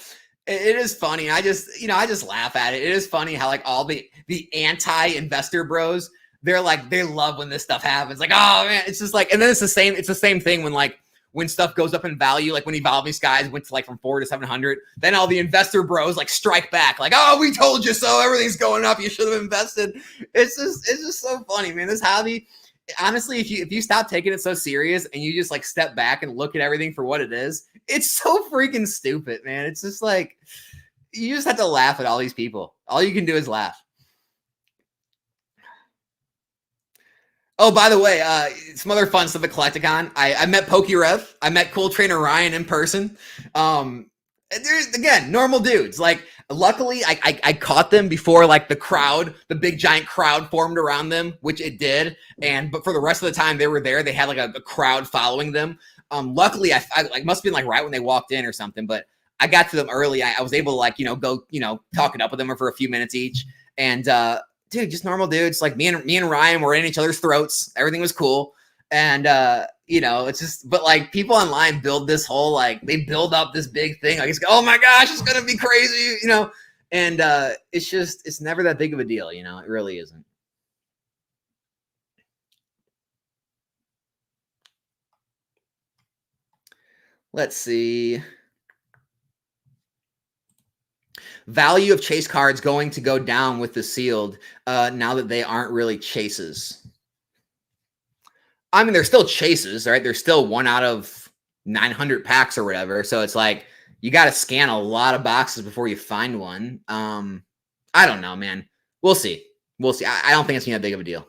It is funny. I just laugh at it. It is funny how like all the anti-investor bros, they're like, they love when this stuff happens. Like, oh man, it's just like, and then it's the same thing when stuff goes up in value, like when Evolving Skies went to like from 4 to 700, then all the investor bros like strike back, like, oh, we told you so, everything's going up, you should have invested. It's just so funny, man. This hobby, honestly, if you stop taking it so serious and you just like step back and look at everything for what it is, it's so freaking stupid, man. It's just like, you just have to laugh at all these people. All you can do is laugh. Oh, by the way, some other fun stuff at Collecticon. I met PokeRev. I met Cool Trainer Ryan in person. There's, again, normal dudes. Like, luckily, I caught them before like the big giant crowd formed around them, which it did. But for the rest of the time they were there, they had like a crowd following them. Luckily, I like must have been like right when they walked in or something. But I got to them early. I was able to like go talk it up with them for a few minutes each. And dude, just normal dudes. Like me and Ryan were in each other's throats. Everything was cool. And it's just, but like people online build this whole, like they build up this big thing. Like, oh my gosh, it's gonna be crazy, and it's never that big of a deal, it really isn't. Let's see. value of chase cards going to go down with the sealed now that they aren't really chases? I mean, they're still chases, right? They're still 1 out of 900 packs or whatever. So it's like you got to scan a lot of boxes before you find one. I don't know, man. We'll see. We'll see. I don't think it's gonna be that big of a deal.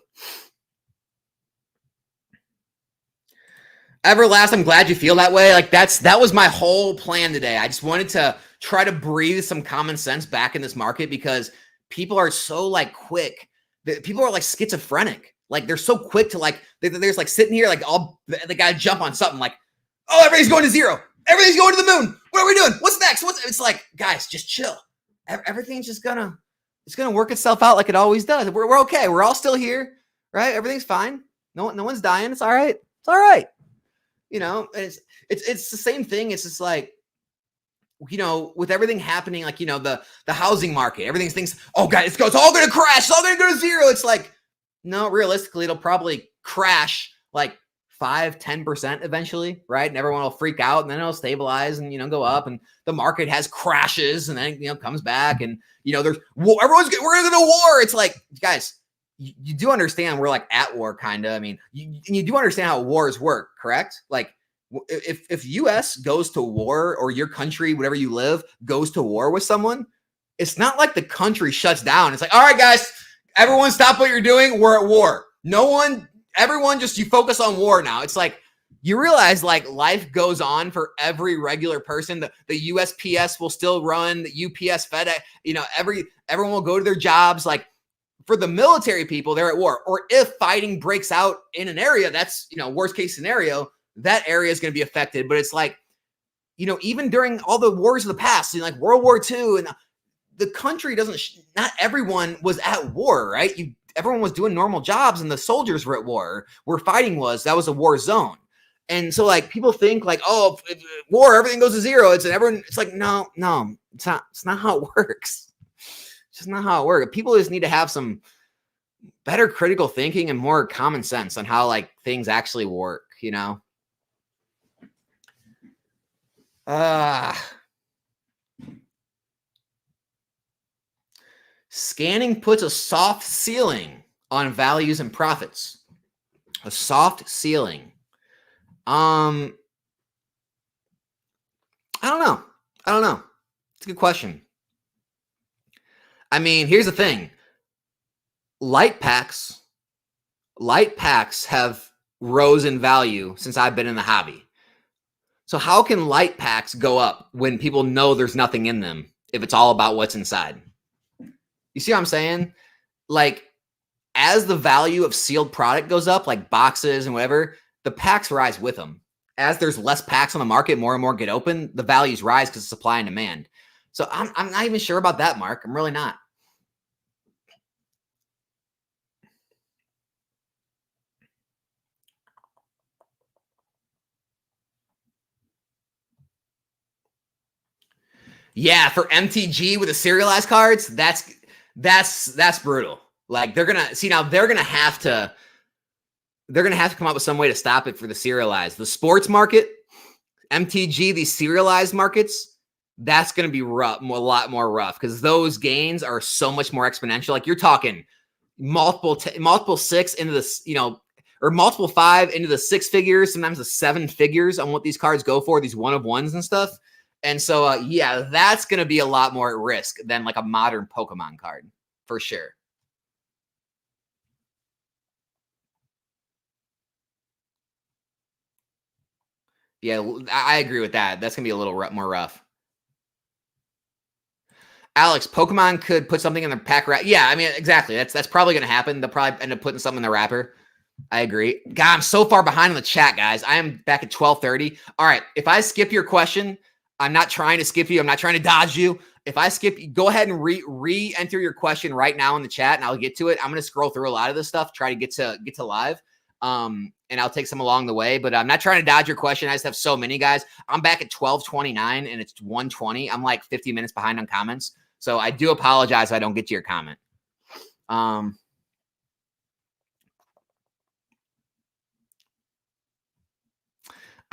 Everlast, I'm glad you feel that way. Like that was my whole plan today. I just wanted to try to breathe some common sense back in this market because people are so like quick. People are like schizophrenic. Like they're so quick to like there's like sitting here like all they gotta jump on something like, oh, everything's going to zero. Everything's going to the moon. What are we doing? What's next? It's like, guys, just chill. Everything's just gonna work itself out like it always does. We're okay. We're all still here, right? Everything's fine. No one's dying. It's all right. It's all right. You know, it's the same thing. It's just like, you know, with everything happening, like, you know, the housing market, everything's thinks, oh God, it's all going to crash. It's all going to go to zero. It's like, no, realistically, it'll probably crash like 5-10% eventually, right? And everyone will freak out and then it'll stabilize and, you know, go up and the market has crashes and then, you know, comes back and, you know, there's war. We're going to war. It's like, guys, you do understand we're like at war, kind of. I mean, you do understand how wars work, correct? Like if US goes to war or your country, whatever you live, goes to war with someone, it's not like the country shuts down. It's like, all right, guys, everyone stop what you're doing. We're at war. Everyone just, you focus on war now. It's like, you realize like life goes on for every regular person. The USPS will still run, the UPS, FedEx, you know, everyone will go to their jobs. Like, for the military people, they're at war. Or if fighting breaks out in an area, that's, you know, worst case scenario, that area is going to be affected. But it's like, you know, even during all the wars of the past, you know, like World War II, and the country not everyone was at war, right? Everyone was doing normal jobs and the soldiers were at war. Where fighting that was a war zone. And so like people think like, oh, if war, everything goes to zero. It's like, no, it's not how it works. It's just not how it works. People just need to have some better critical thinking and more common sense on how like things actually work, you know? Scanning puts a soft ceiling on values and profits. A soft ceiling. I don't know. It's a good question. I mean, here's the thing. Light packs have rose in value since I've been in the hobby. So how can light packs go up when people know there's nothing in them if it's all about what's inside? You see what I'm saying? Like, as the value of sealed product goes up, like boxes and whatever, the packs rise with them. As there's less packs on the market, more and more get open, the values rise because of supply and demand. So I'm not even sure about that, Mark. I'm really not. Yeah, for MTG with the serialized cards, that's brutal. Like they're gonna have to come up with some way to stop it for the serialized. The sports market, MTG, these serialized markets, that's gonna be rough, a lot more rough because those gains are so much more exponential. Like you're talking multiple 6 into this, you know, or multiple 5 into the 6 figures, sometimes the 7 figures on what these cards go for, these 1-of-1s and stuff. And so, yeah, that's going to be a lot more at risk than like a modern Pokemon card, for sure. Yeah, I agree with that. That's going to be a little more rough. Alex, Pokemon could put something in their pack wrap. Yeah, I mean, exactly. That's probably going to happen. They'll probably end up putting something in the wrapper. I agree. God, I'm so far behind on the chat, guys. I am back at 12:30. All right, if I skip your question, I'm not trying to skip you. I'm not trying to dodge you. If I skip you, go ahead and re-enter your question right now in the chat, and I'll get to it. I'm going to scroll through a lot of this stuff, try to get to live, and I'll take some along the way. But I'm not trying to dodge your question. I just have so many, guys. I'm back at 12:29, and it's 1:20. I'm like 50 minutes behind on comments, so I do apologize if I don't get to your comment.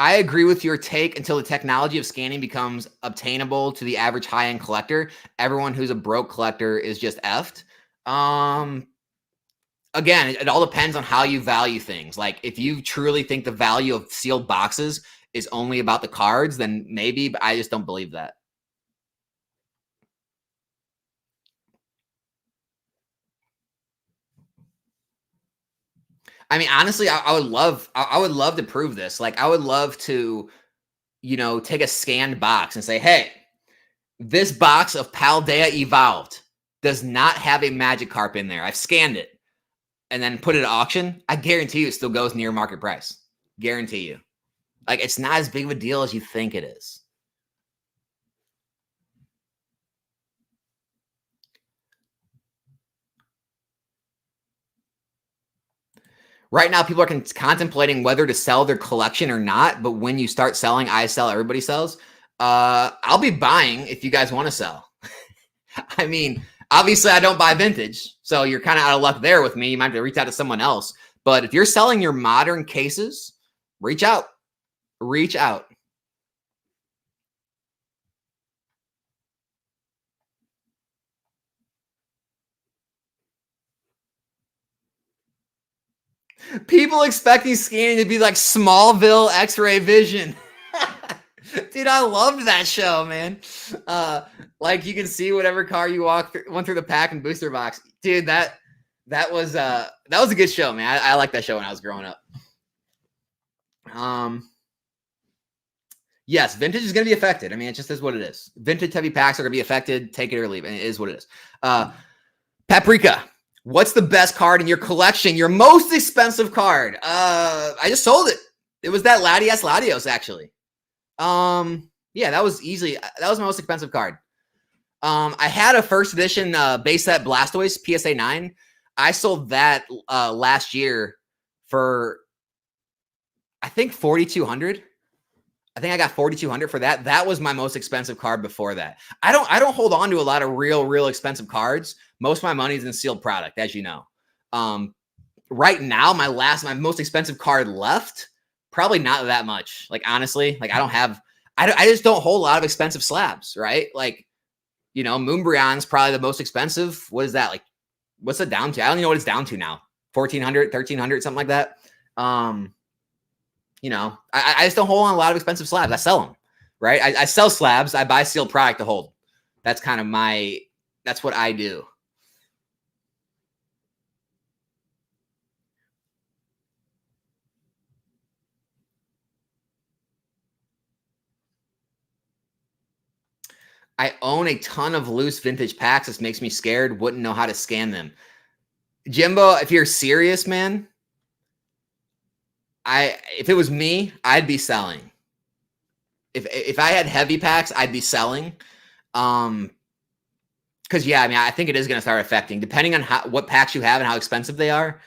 I agree with your take until the technology of scanning becomes obtainable to the average high-end collector. Everyone who's a broke collector is just effed. Again, it all depends on how you value things. Like if you truly think the value of sealed boxes is only about the cards, then maybe, but I just don't believe that. I mean, honestly, I would love to prove this. Like I would love to, take a scanned box and say, hey, this box of Paldea Evolved does not have a Magikarp in there. I've scanned it. And then put it at auction. I guarantee you it still goes near market price. Guarantee you. Like it's not as big of a deal as you think it is. Right now, people are contemplating whether to sell their collection or not. But when you start selling, I sell, everybody sells. I'll be buying if you guys want to sell. I mean, obviously, I don't buy vintage, so you're kind of out of luck there with me. You might have to reach out to someone else. But if you're selling your modern cases, reach out. Reach out. People expecting scanning to be like Smallville X-ray vision. Dude, I loved that show, man. Like you can see whatever car you went through the pack and booster box. Dude, that was a good show, man. I liked that show when I was growing up. Yes, vintage is going to be affected. I mean, it just is what it is. Vintage heavy packs are going to be affected. Take it or leave it. It is what it is. Paprika. What's the best card in your collection? Your most expensive card? I just sold it. It was that Latios, actually. Yeah, that was my most expensive card. I had a first edition base set Blastoise PSA 9. I sold that last year for I think 4,200. I think I got 4,200 for that. That was my most expensive card before that. I don't hold on to a lot of real expensive cards. Most of my money is in sealed product, as you know. Right now, my most expensive card left, probably not that much. Like honestly, like I just don't hold a lot of expensive slabs, right? Like, Moonbreon's probably the most expensive. What is that? Like, what's it down to? I don't even know what it's down to now. 1,400, 1,300, something like that. I just don't hold on a lot of expensive slabs. I sell them, right? I sell slabs. I buy sealed product to hold. That's kind of that's what I do. I own a ton of loose vintage packs. This makes me scared. Wouldn't know how to scan them. Jimbo, if you're serious, man, if it was me, I'd be selling. If I had heavy packs, I'd be selling. Because yeah, I mean, I think it is going to start affecting, depending on what packs you have and how expensive they are.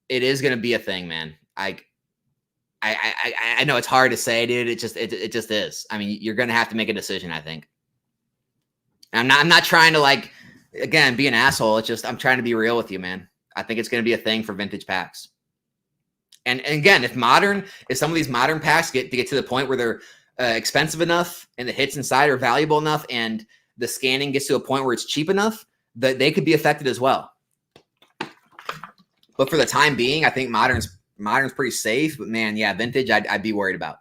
It is going to be a thing, man. I know it's hard to say, dude. It just is. I mean, you're going to have to make a decision, I think. I'm not trying to again, be an asshole. It's just, I'm trying to be real with you, man. I think it's going to be a thing for vintage packs. And again, if some of these modern packs get to the point where they're expensive enough and the hits inside are valuable enough and the scanning gets to a point where it's cheap enough, that they could be affected as well. But for the time being, I think modern's pretty safe. But man, yeah, vintage, I'd be worried about.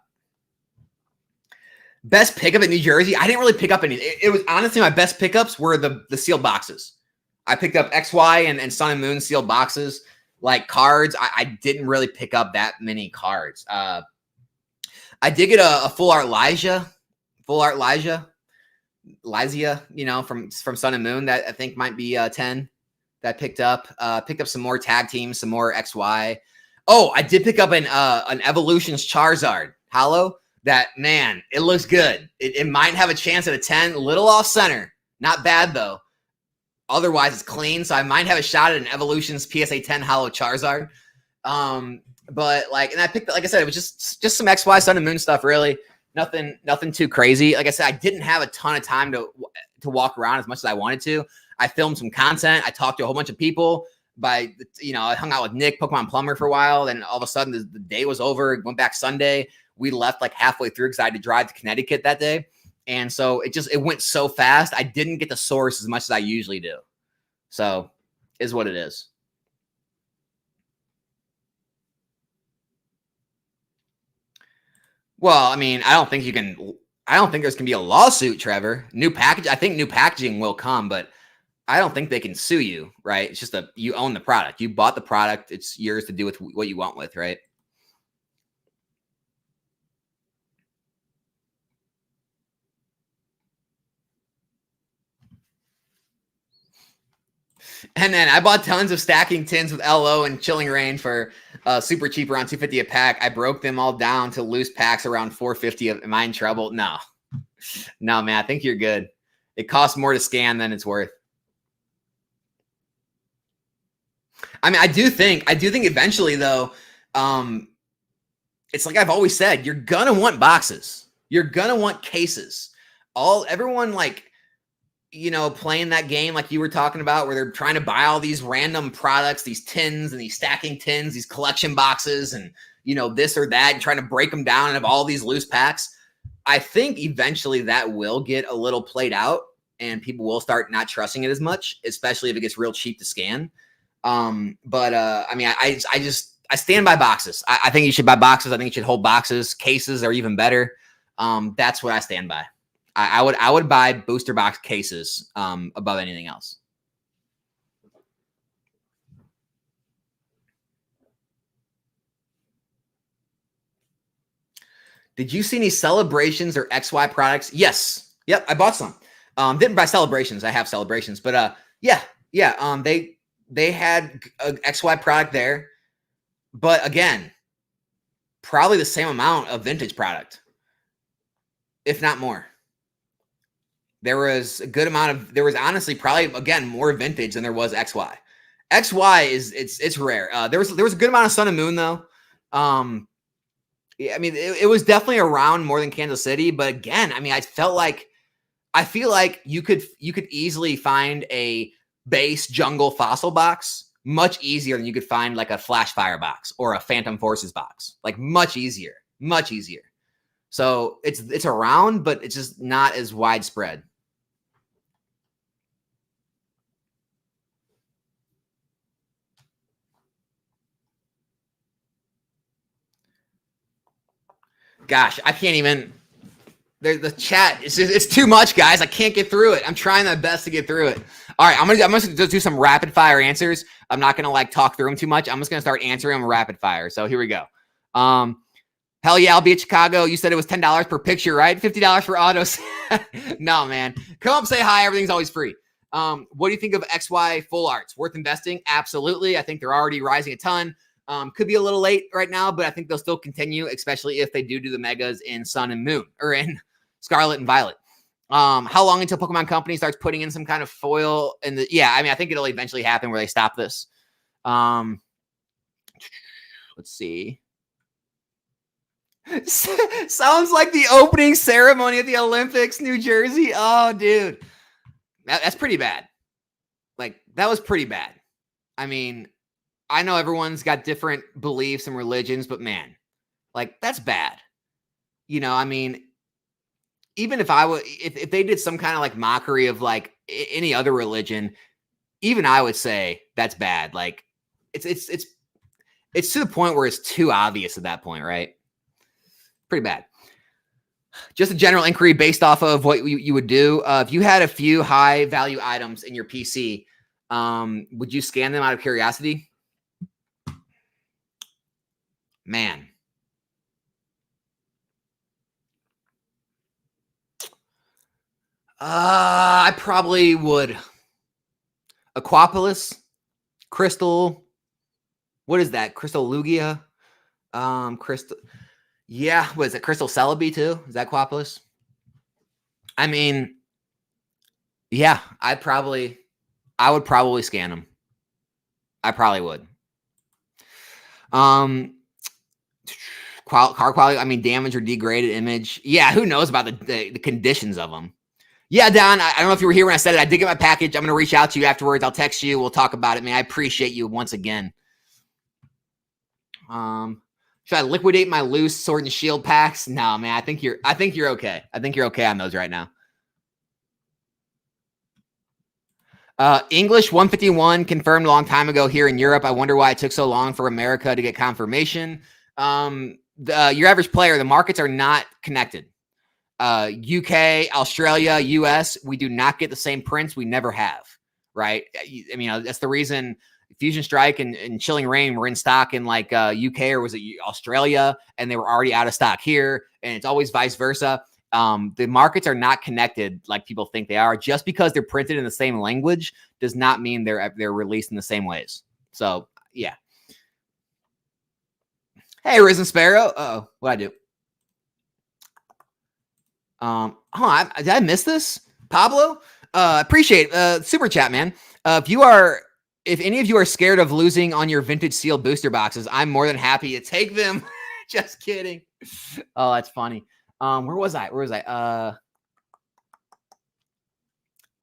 Best pickup in New Jersey? I didn't really pick up any. It was honestly, my best pickups were the sealed boxes. I picked up XY and Sun and Moon sealed boxes. Like cards, I didn't really pick up that many cards. I did get a full art Lysia, from Sun and Moon that I think might be 10 that I picked up. Picked up some more tag teams, some more XY. Oh, I did pick up an Evolutions Charizard Hollow. That, man, it looks good. It might have a chance at a 10, a little off center. Not bad, though. Otherwise, it's clean, so I might have a shot at an Evolutions PSA 10 Hollow Charizard. But, and I picked, like I said, it was just some XY Sun and Moon stuff, really. Nothing too crazy. Like I said, I didn't have a ton of time to walk around as much as I wanted to. I filmed some content. I talked to a whole bunch of people. I hung out with Nick, Pokemon Plumber, for a while. Then all of a sudden, the day was over. Went back Sunday. we left like halfway through because I had to drive to Connecticut that day. And so it went so fast. I didn't get to source as much as I usually do. So is what it is. Well, I mean, I don't think there's going to be a lawsuit, Trevor. I think new packaging will come, but I don't think they can sue you, right? It's just you own the product. You bought the product. It's yours to do with what you want with, right? And then I bought tons of stacking tins with LO and Chilling Rain for super cheap, around $250 a pack. I broke them all down to loose packs around $450. Am I in trouble? No, man. I think you're good. It costs more to scan than it's worth. I mean, I do think eventually though, it's like I've always said, you're gonna want boxes. You're gonna want cases. Everyone like, playing that game like you were talking about, where they're trying to buy all these random products, these tins and these stacking tins, these collection boxes, and this or that, and trying to break them down and have all these loose packs. I think eventually that will get a little played out, and people will start not trusting it as much, especially if it gets real cheap to scan. I mean, I stand by boxes. I think you should buy boxes. I think you should hold boxes. Cases are even better. That's what I stand by. I would buy booster box cases above anything else. Did you see any Celebrations or XY products? Yes. Yep. I bought some. Didn't buy Celebrations. I have Celebrations, but yeah. They had a XY product there, but again, probably the same amount of vintage product, if not more. There was a good amount of, there was honestly probably, again, more vintage than there was XY. XY it's rare. There was a good amount of Sun and Moon though. Yeah, I mean, it was definitely around more than Kansas City, but again, I mean, I feel like you could easily find a base jungle fossil box much easier than you could find like a Flash Fire box or a Phantom Forces box. Like much easier. So it's around, but it's just not as widespread. Gosh, I can't even. The chat, it's too much, guys. I can't get through it. I'm trying my best to get through it. All right, I'm gonna just do some rapid fire answers. I'm not gonna like talk through them too much. I'm just gonna start answering them rapid fire. So here we go. Hell yeah, I'll be at Chicago. You said it was $10 per picture, right? $50 for autos. No, man. Come up, say hi. Everything's always free. What do you think of XY full arts? Worth investing? Absolutely. I think they're already rising a ton. Could be a little late right now, but I think they'll still continue, especially if they do the megas in Sun and Moon or in Scarlet and Violet. How long until Pokemon Company starts putting in some kind of foil? Yeah, I mean, I think it'll eventually happen where they stop this. Let's see. Sounds like the opening ceremony at the Olympics, New Jersey. Oh, dude. That's pretty bad. Like, that was pretty bad. I mean, I know everyone's got different beliefs and religions, but man, like, that's bad. I mean, even if if they did some kind of like mockery of like any other religion, even I would say that's bad. Like, it's to the point where it's too obvious at that point, right? Pretty bad. Just a general inquiry based off of what you would do. If you had a few high value items in your PC, would you scan them out of curiosity? Man. I probably would. Aquapolis, Crystal. What is that? Crystal Lugia? Crystal. Yeah, was it Crystal Celebi too? Is that Aquapolis? I mean, yeah, I would probably scan them. I probably would. Car quality, I mean, damage or degraded image. Yeah, who knows about the conditions of them? Yeah, Don, I don't know if you were here when I said it. I did get my package. I'm going to reach out to you afterwards. I'll text you. We'll talk about it, man. I appreciate you once again. Should I liquidate my loose Sword and Shield packs? No, man. I think you're okay. I think you're okay on those right now. English 151 confirmed a long time ago here in Europe. I wonder why it took so long for America to get confirmation. Your average player, the markets are not connected. UK, Australia, US, we do not get the same prints. We never have, right? I mean, that's the reason Fusion Strike and Chilling Reign were in stock in like UK or was it Australia, and they were already out of stock here, and it's always vice versa. The markets are not connected like people think they are. Just because they're printed in the same language does not mean they're released in the same ways. So yeah. Hey, Risen Sparrow. Uh-oh, what'd I do? Did I miss this? Pablo? Appreciate super chat, man. If any of you are scared of losing on your vintage sealed booster boxes, I'm more than happy to take them. Just kidding. Oh, that's funny. Where was I?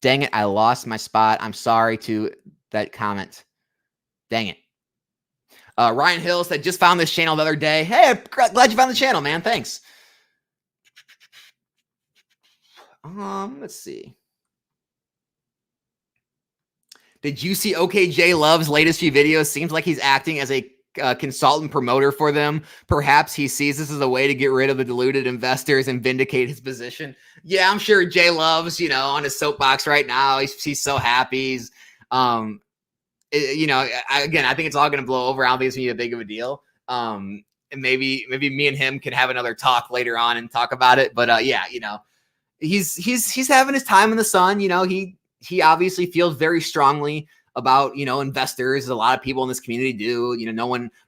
Dang it, I lost my spot. I'm sorry to that comment. Dang it. Ryan Hill said, just found this channel the other day. Hey, glad you found the channel, man. Thanks. Let's see. Did you see OKJ Love's latest few videos? Seems like he's acting as a consultant promoter for them. Perhaps he sees this as a way to get rid of the deluded investors and vindicate his position. Yeah, I'm sure Jay Love's, on his soapbox right now. He's so happy. He's, I think it's all going to blow over. I don't think it's going to be that big of a deal. And maybe me and him can have another talk later on and talk about it. But he's having his time in the sun. He obviously feels very strongly about, investors. A lot of people in this community do.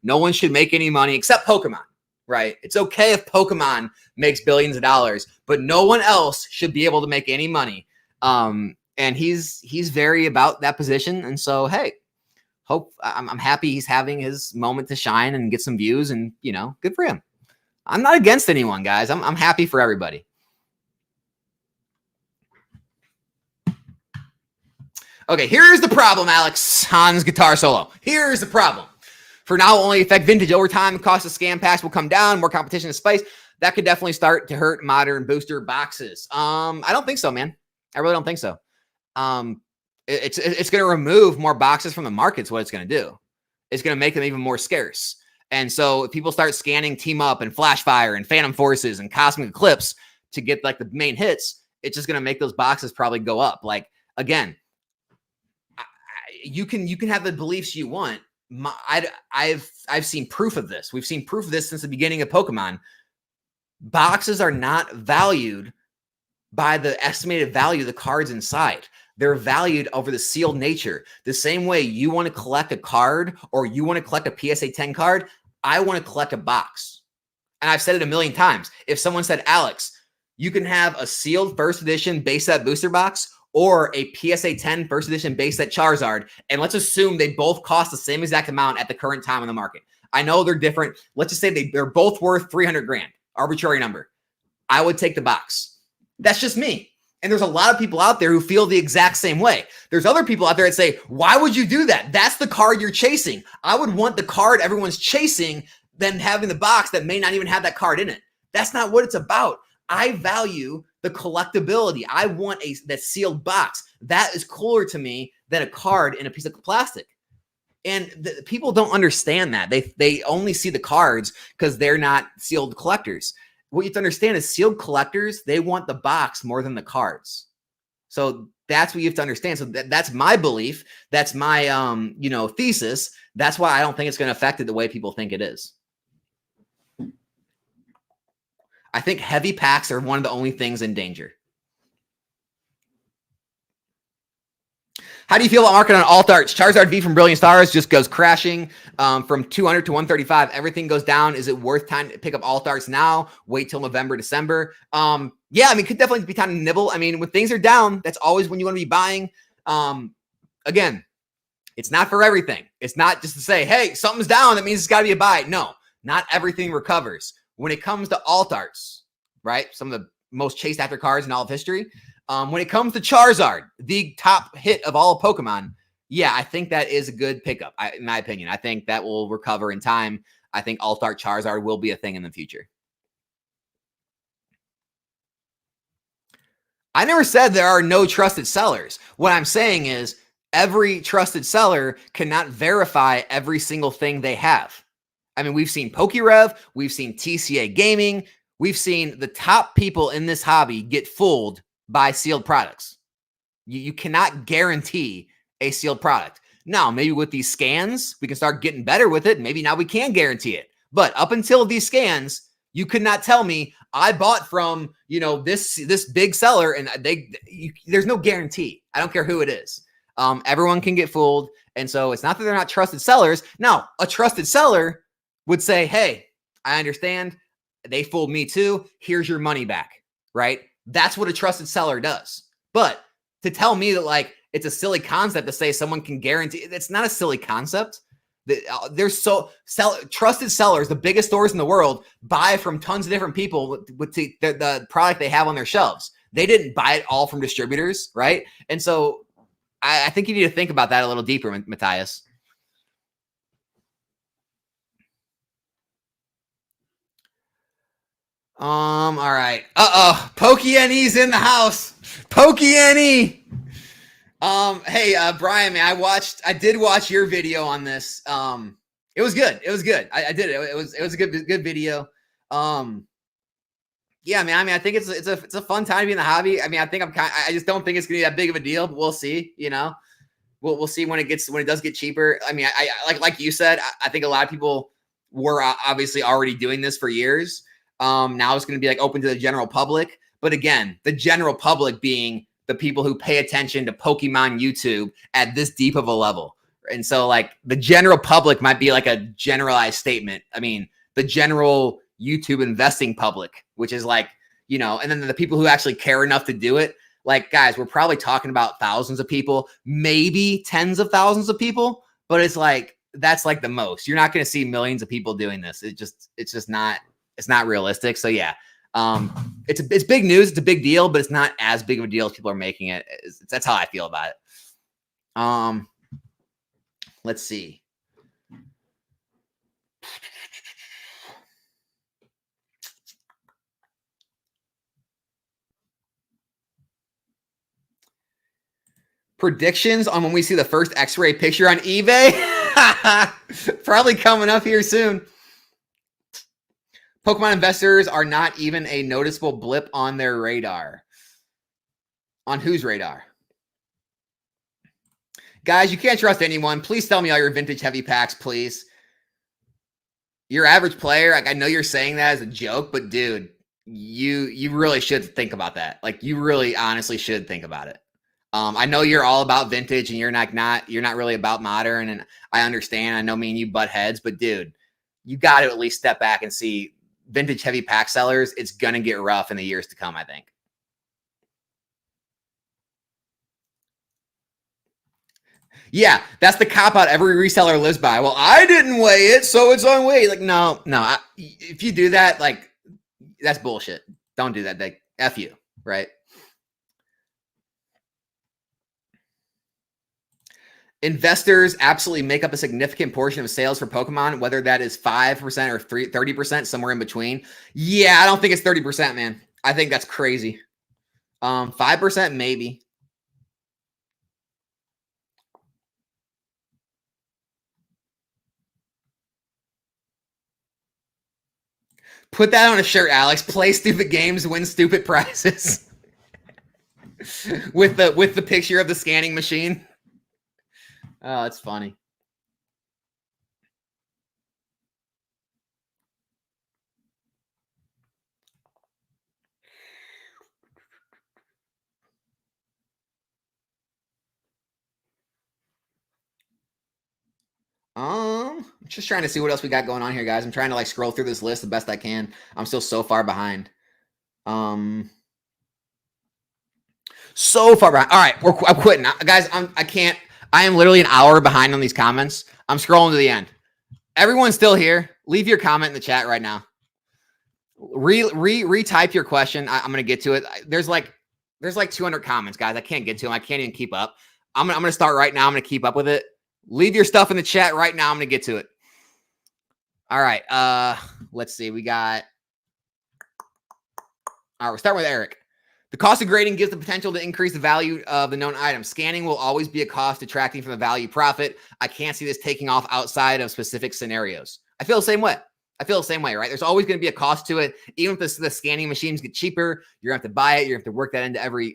No one should make any money except Pokemon, right? It's okay if Pokemon makes billions of dollars, but no one else should be able to make any money. And he's very about that position. And so, hey, I'm happy he's having his moment to shine and get some views, and, good for him. I'm not against anyone, guys. I'm happy for everybody. Okay, here's the problem, Alex. Hans guitar solo. Here's the problem. For now, only affect vintage over time. Cost of scam packs will come down. More competition in space. That could definitely start to hurt modern booster boxes. I don't think so, man. I really don't think so. It's going to remove more boxes from the markets. What it's going to do, it's going to make them even more scarce. And so if people start scanning Team Up and Flashfire and Phantom Forces and Cosmic Eclipse to get like the main hits, it's just going to make those boxes probably go up. Like, again, you can have the beliefs you want. I've seen proof of this. We've seen proof of this since the beginning of Pokemon. Boxes are not valued by the estimated value of the cards inside. They're valued over the sealed nature. The same way you want to collect a card or you want to collect a PSA 10 card, I want to collect a box. And I've said it a million times. If someone said, Alex, you can have a sealed first edition base set booster box or a PSA 10 first edition base set Charizard, and let's assume they both cost the same exact amount at the current time in the market. I know they're different. Let's just say they're both worth 300 grand, arbitrary number. I would take the box. That's just me. And there's a lot of people out there who feel the exact same way. There's other people out there that say, why would you do that? That's the card you're chasing. I would want the card everyone's chasing than having the box that may not even have that card in it. That's not what it's about. I value the collectability. I want that sealed box. That is cooler to me than a card in a piece of plastic. And people don't understand that. They only see the cards because they're not sealed collectors. What you have to understand is sealed collectors, they want the box more than the cards. So that's what you have to understand. So that's my belief. That's my thesis. That's why I don't think it's going to affect it the way people think it is. I think heavy packs are one of the only things in danger. How do you feel about market on alt arts? Charizard V from Brilliant Stars just goes crashing from 200 to 135. Everything goes down. Is it worth time to pick up alt arts now? Wait till November, December. Yeah, I mean, could definitely be time to nibble. I mean, when things are down, that's always when you want to be buying. Again, it's not for everything. It's not just to say, hey, something's down. That means it's got to be a buy. No, not everything recovers. When it comes to alt arts, right? Some of the most chased after cards in all of history. When it comes to Charizard, the top hit of all of Pokemon, yeah, I think that is a good pickup, in my opinion. I think that will recover in time. I think Alt-Art Charizard will be a thing in the future. I never said there are no trusted sellers. What I'm saying is every trusted seller cannot verify every single thing they have. I mean, we've seen PokeRev, we've seen TCA Gaming, we've seen the top people in this hobby get fooled by sealed products. You cannot guarantee a sealed product. Now, maybe with these scans, we can start getting better with it. Maybe now we can guarantee it. But up until these scans, you could not tell me I bought from, this big seller and there's no guarantee. I don't care who it is. Everyone can get fooled. And so it's not that they're not trusted sellers. Now, a trusted seller would say, hey, I understand. They fooled me too. Here's your money back, right? That's what a trusted seller does. But to tell me that it's a silly concept to say someone can guarantee, it's not a silly concept. There's trusted sellers, the biggest stores in the world, buy from tons of different people with the product they have on their shelves. They didn't buy it all from distributors, right? And so I think you need to think about that a little deeper, Matthias. All right. PokeNE's in the house. PokeNE. Hey, Brian, man, I did watch your video on this. It was good. I did it. It was a good video. Yeah, man. I mean, I think it's a fun time to be in the hobby. I mean, I just don't think it's gonna be that big of a deal, but we'll see, we'll see when it does get cheaper. I mean, I like you said, I think a lot of people were obviously already doing this for years. Now it's going to be open to the general public. But again, the general public being the people who pay attention to Pokemon YouTube at this deep of a level. And so the general public might be a generalized statement. I mean, the general YouTube investing public, which is and then the people who actually care enough to do it. Guys, we're probably talking about thousands of people, maybe tens of thousands of people, but it's that's the most. You're not going to see millions of people doing this. It's just not. It's not realistic. So yeah, it's big news. It's a big deal, but it's not as big of a deal as people are making it. That's how I feel about it. Let's see. Predictions on when we see the first X-ray picture on eBay? Probably coming up here soon. Pokemon investors are not even a noticeable blip on their radar. On whose radar? Guys, you can't trust anyone. Please tell me all your vintage heavy packs, please. Your average player, I know you're saying that as a joke, but dude, you really should think about that. You really honestly should think about it. I know you're all about vintage and you're not really about modern, and I understand. I know me and you butt heads, but dude, you got to at least step back and see vintage heavy pack sellers. It's going to get rough in the years to come, I think. Yeah, that's the cop out every reseller lives by. Well, I didn't weigh it, so it's on weight. No. If you do that, that's bullshit. Don't do that. F you, right? Investors absolutely make up a significant portion of sales for Pokemon, whether that is 5% or 30%, somewhere in between. Yeah, I don't think it's 30%, man. I think that's crazy. 5% maybe. Put that on a shirt, Alex. Play stupid games, win stupid prizes. with the picture of the scanning machine. Oh, it's funny. Just trying to see what else we got going on here, guys. I'm trying to scroll through this list the best I can. I'm still so far behind. So far behind. All right, I'm quitting, guys. I am literally an hour behind on these comments. I'm scrolling to the end. Everyone's still here. Leave your comment in the chat right now. Retype your question. I'm gonna get to it. There's 200 comments, guys. I can't get to them. I can't even keep up. I'm gonna start right now. I'm gonna keep up with it. Leave your stuff in the chat right now. I'm gonna get to it. All right. Let's see. We got. All right. We're starting with Eric. The cost of grading gives the potential to increase the value of the known item. Scanning will always be a cost detracting from the value profit. I can't see this taking off outside of specific scenarios. I feel the same way. Right? There's always going to be a cost to it. Even if the scanning machines get cheaper, you're going to have to buy it. You're going to have to work that into every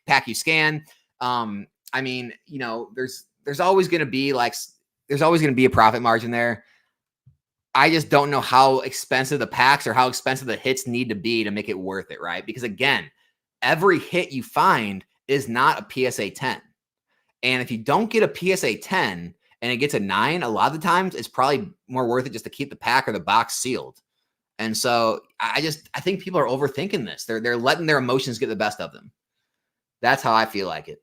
pack you scan. I mean, there's always going to be a profit margin there. I just don't know how expensive the packs or how expensive the hits need to be to make it worth it, right? Because again, every hit you find is not a PSA 10. And if you don't get a PSA 10 and it gets a 9, a lot of the times it's probably more worth it just to keep the pack or the box sealed. And so I think people are overthinking this. They're letting their emotions get the best of them. That's how I feel like it.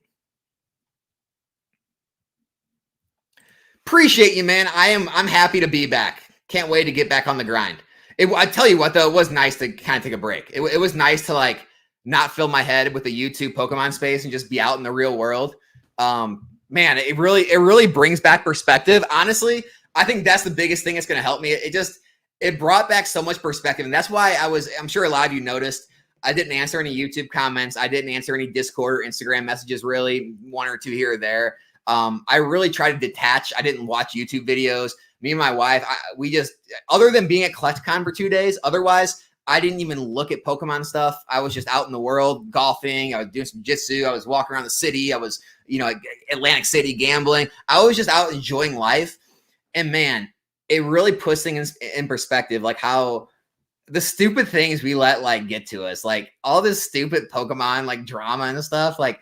Appreciate you, man. I'm happy to be back. Can't wait to get back on the grind. I tell you what, though, it was nice to kind of take a break. It was nice to like not fill my head with the YouTube Pokemon space and just be out in the real world. Man, it really brings back perspective. Honestly, I think that's the biggest thing that's going to help me. It brought back so much perspective. And that's why I'm sure a lot of you noticed I didn't answer any YouTube comments. I didn't answer any Discord or Instagram messages, really, one or two here or there. I really tried to detach. I didn't watch YouTube videos. Me and my wife, we just, other than being at CollectCon for 2 days, otherwise, I didn't even look at Pokemon stuff. I was just out in the world golfing. I was doing some jiu-jitsu. I was walking around the city. I was, Atlantic City gambling. I was just out enjoying life. And man, it really puts things in perspective, like how the stupid things we let like get to us, like all this stupid Pokemon like drama and stuff. Like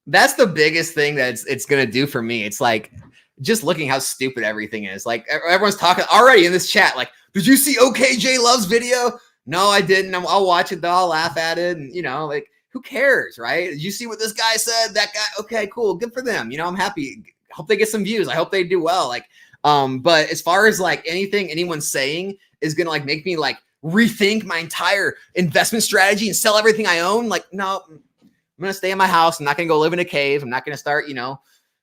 that's the biggest thing that it's going to do for me. It's like, just looking how stupid everything is. Like everyone's talking already in this chat. Like, did you see OKJ Love's video? No, I didn't. I'll watch it though. I'll laugh at it. And like who cares, right? Did you see what this guy said? That guy. Okay, cool. Good for them. I'm happy. Hope they get some views. I hope they do well. Like, but as far as like anything anyone's saying is going to like make me like rethink my entire investment strategy and sell everything I own. Like, no, I'm going to stay in my house. I'm not going to go live in a cave. I'm not going to start,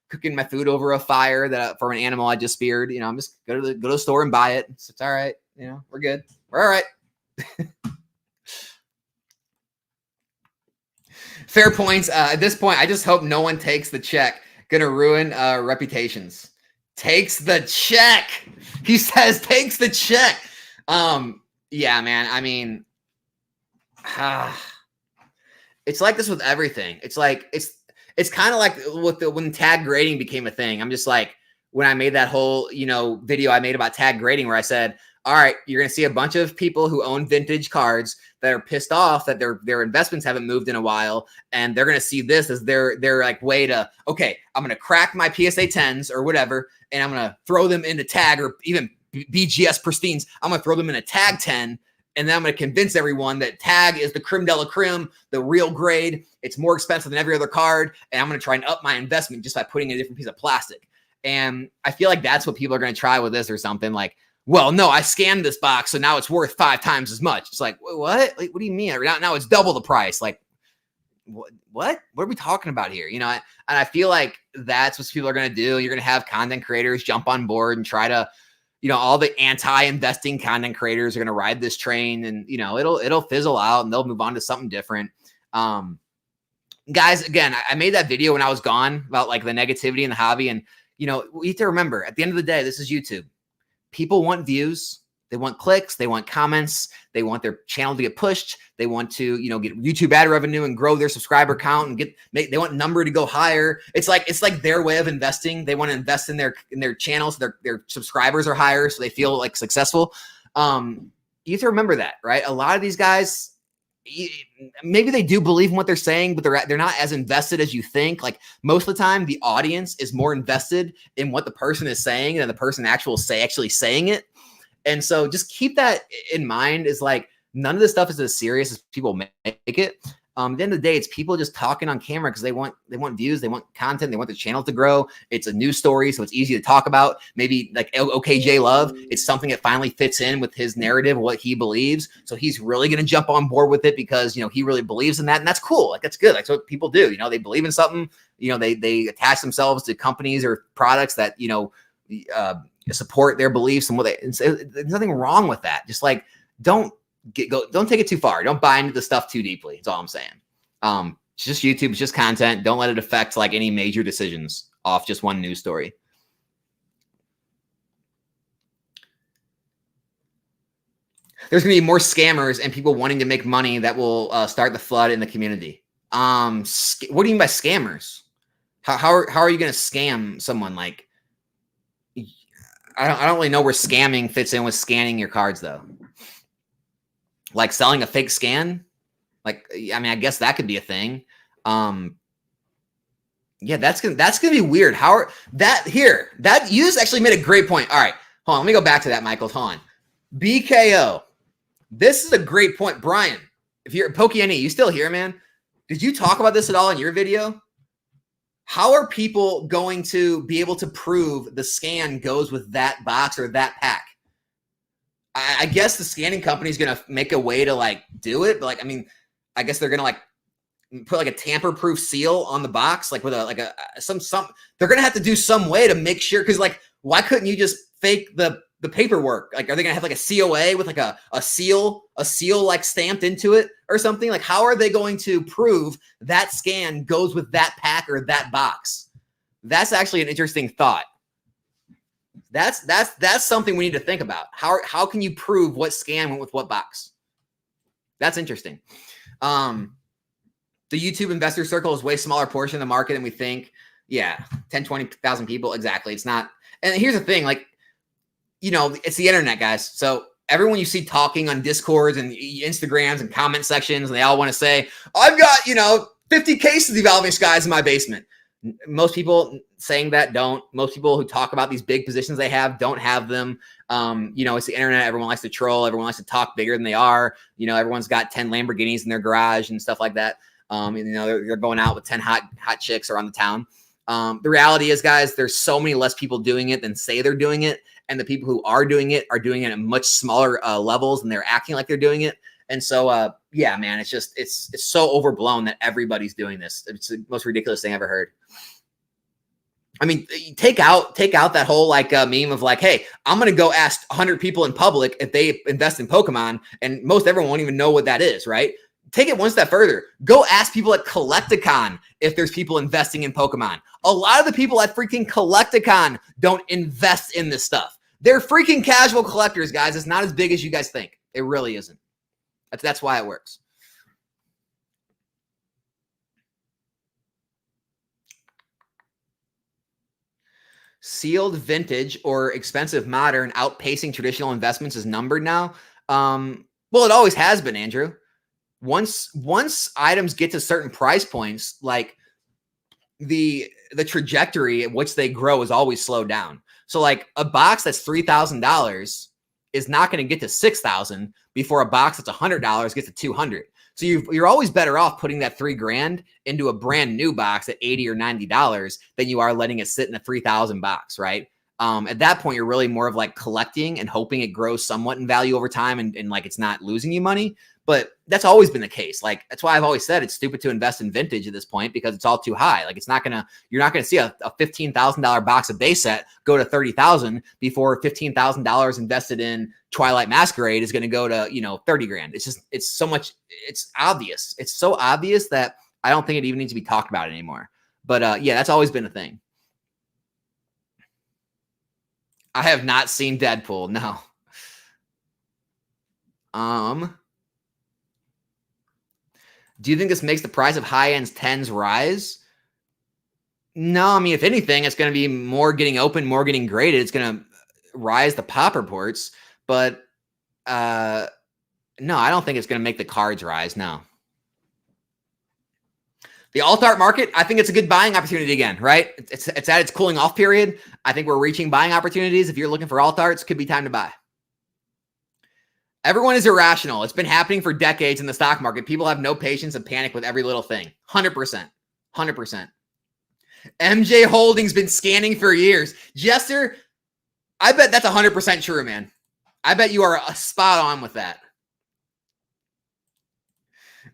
cooking my food over a fire from an animal I just speared. I'm just go to the store and buy it. It's all right. We're good. We're all right. Fair points. At this point, I just hope no one takes the check. Gonna ruin reputations. Takes the check. He says takes the check. Yeah, man. I mean, it's like this with everything. It's kind of like when tag grading became a thing. I'm just like, when I made that whole, video I made about tag grading where I said, all right, you're going to see a bunch of people who own vintage cards that are pissed off that their investments haven't moved in a while. And they're going to see this as their like way to, okay, I'm going to crack my PSA 10s or whatever. And I'm going to throw them into tag or even BGS pristines. I'm going to throw them in a tag 10. And then I'm going to convince everyone that tag is the creme de la creme, the real grade. It's more expensive than every other card. And I'm going to try and up my investment just by putting in a different piece of plastic. And I feel like that's what people are going to try with this or something like, well, no, I scanned this box, so now it's worth 5 times as much. It's like, what? Like, what do you mean? Now it's double the price. Like, what? What are we talking about here? And I feel like that's what people are going to do. You're going to have content creators jump on board and try to, all the anti-investing content creators are going to ride this train and, it'll fizzle out and they'll move on to something different. Guys, again, I made that video when I was gone about like the negativity in the hobby. And, we have to remember at the end of the day, this is YouTube. People want views. They want clicks. They want comments. They want their channel to get pushed. They want to, get YouTube ad revenue and grow their subscriber count and they want number to go higher. It's like their way of investing. They want to invest in their channels. So their subscribers are higher. So they feel like successful. You have to remember that, right? A lot of these guys, maybe they do believe in what they're saying, but they're not as invested as you think. Like most of the time, the audience is more invested in what the person is saying than the person actually saying it. And so just keep that in mind. Is like none of this stuff is as serious as people make it. At the end of the day, it's people just talking on camera because they want views, they want content, they want the channel to grow. It's a news story, so it's easy to talk about. Maybe like OKJ Love, it's something that finally fits in with his narrative, what he believes. So he's really going to jump on board with it because he really believes in that, and that's cool. Like that's good. Like, that's what people do. They believe in something. They attach themselves to companies or products that support their beliefs and what they. There's nothing wrong with that. Just like don't take it too far. Don't buy into the stuff too deeply. That's all I'm saying. It's just YouTube. It's just content. Don't let it affect like any major decisions off just one news story. There's going to be more scammers and people wanting to make money that will start the flood in the community. What do you mean by scammers? How are you going to scam someone? Like, I don't really know where scamming fits in with scanning your cards though. Like selling a fake scan. Like, I mean, I guess that could be a thing. Yeah, that's gonna be weird. You just actually made a great point. All right, hold on. Let me go back to that, Michael. Hold on. BKO. This is a great point, Brian. If you're PokeNE, you still here, man? Did you talk about this at all in your video? How are people going to be able to prove the scan goes with that box or that pack? I guess the scanning company is going to make a way to like do it. But like, I mean, I guess they're going to like put like a tamper-proof seal on the box, like with some, they're going to have to do some way to make sure. Cause like, why couldn't you just fake the paperwork? Like, are they going to have like a COA with like a seal like stamped into it or something? Like, how are they going to prove that scan goes with that pack or that box? That's actually an interesting thought. That's something we need to think about. How can you prove what scan went with what box? That's interesting. The YouTube investor circle is way smaller portion of the market than we think. Yeah, 10, 20,000 people. Exactly. It's not. And here's the thing, like, you know, it's the internet, guys. So everyone you see talking on Discords and Instagrams and comment sections, and they all want to say, I've got, 50 cases of evolving skies in my basement. Most people saying that don't. Most people who talk about these big positions they have don't have them. It's the internet. Everyone likes to troll. Everyone likes to talk bigger than they are. Everyone's got 10 Lamborghinis in their garage and stuff like that. They're going out with 10 hot chicks around the town. The reality is, guys, there's so many less people doing it than say they're doing it. And the people who are doing it at much smaller levels, and they're acting like they're doing it. And so, yeah, man, it's so overblown that everybody's doing this. It's the most ridiculous thing I've ever heard. I mean, take out that whole like meme of like, hey, I'm going to go ask 100 people in public if they invest in Pokemon, and most everyone won't even know what that is, right? Take it one step further. Go ask people at Collecticon if there's people investing in Pokemon. A lot of the people at freaking Collecticon don't invest in this stuff. They're freaking casual collectors, guys. It's not as big as you guys think. It really isn't. That's why it works. Sealed vintage or expensive modern outpacing traditional investments is numbered now. Well, it always has been, Andrew. Once items get to certain price points, like the trajectory at which they grow is always slowed down. So like a box that's $3,000 is not going to get to $6,000 before a box that's $100 gets to $200. So you're always better off putting that $3,000 into a brand new box at $80 or $90 than you are letting it sit in a $3,000 box, right? At that point, you're really more of like collecting and hoping it grows somewhat in value over time and like it's not losing you money. But that's always been the case. Like, that's why I've always said it's stupid to invest in vintage at this point, because it's all too high. Like, you're not going to see a $15,000 box of base set go to $30,000 before $15,000 invested in Twilight Masquerade is going to go to, $30,000. It's obvious. It's so obvious that I don't think it even needs to be talked about anymore. But yeah, that's always been a thing. I have not seen Deadpool. No. Do you think this makes the price of high-end 10s rise? No, I mean, if anything, it's going to be more getting open, more getting graded. It's going to rise the pop reports. But no, I don't think it's going to make the cards rise, no. The alt art market, I think it's a good buying opportunity again, right? It's at its cooling off period. I think we're reaching buying opportunities. If you're looking for alt arts, could be time to buy. Everyone is irrational. It's been happening for decades in the stock market. People have no patience and panic with every little thing. 100%. 100%. MJ Holdings been scanning for years. Jester, I bet that's 100% true, man. I bet you are spot on with that.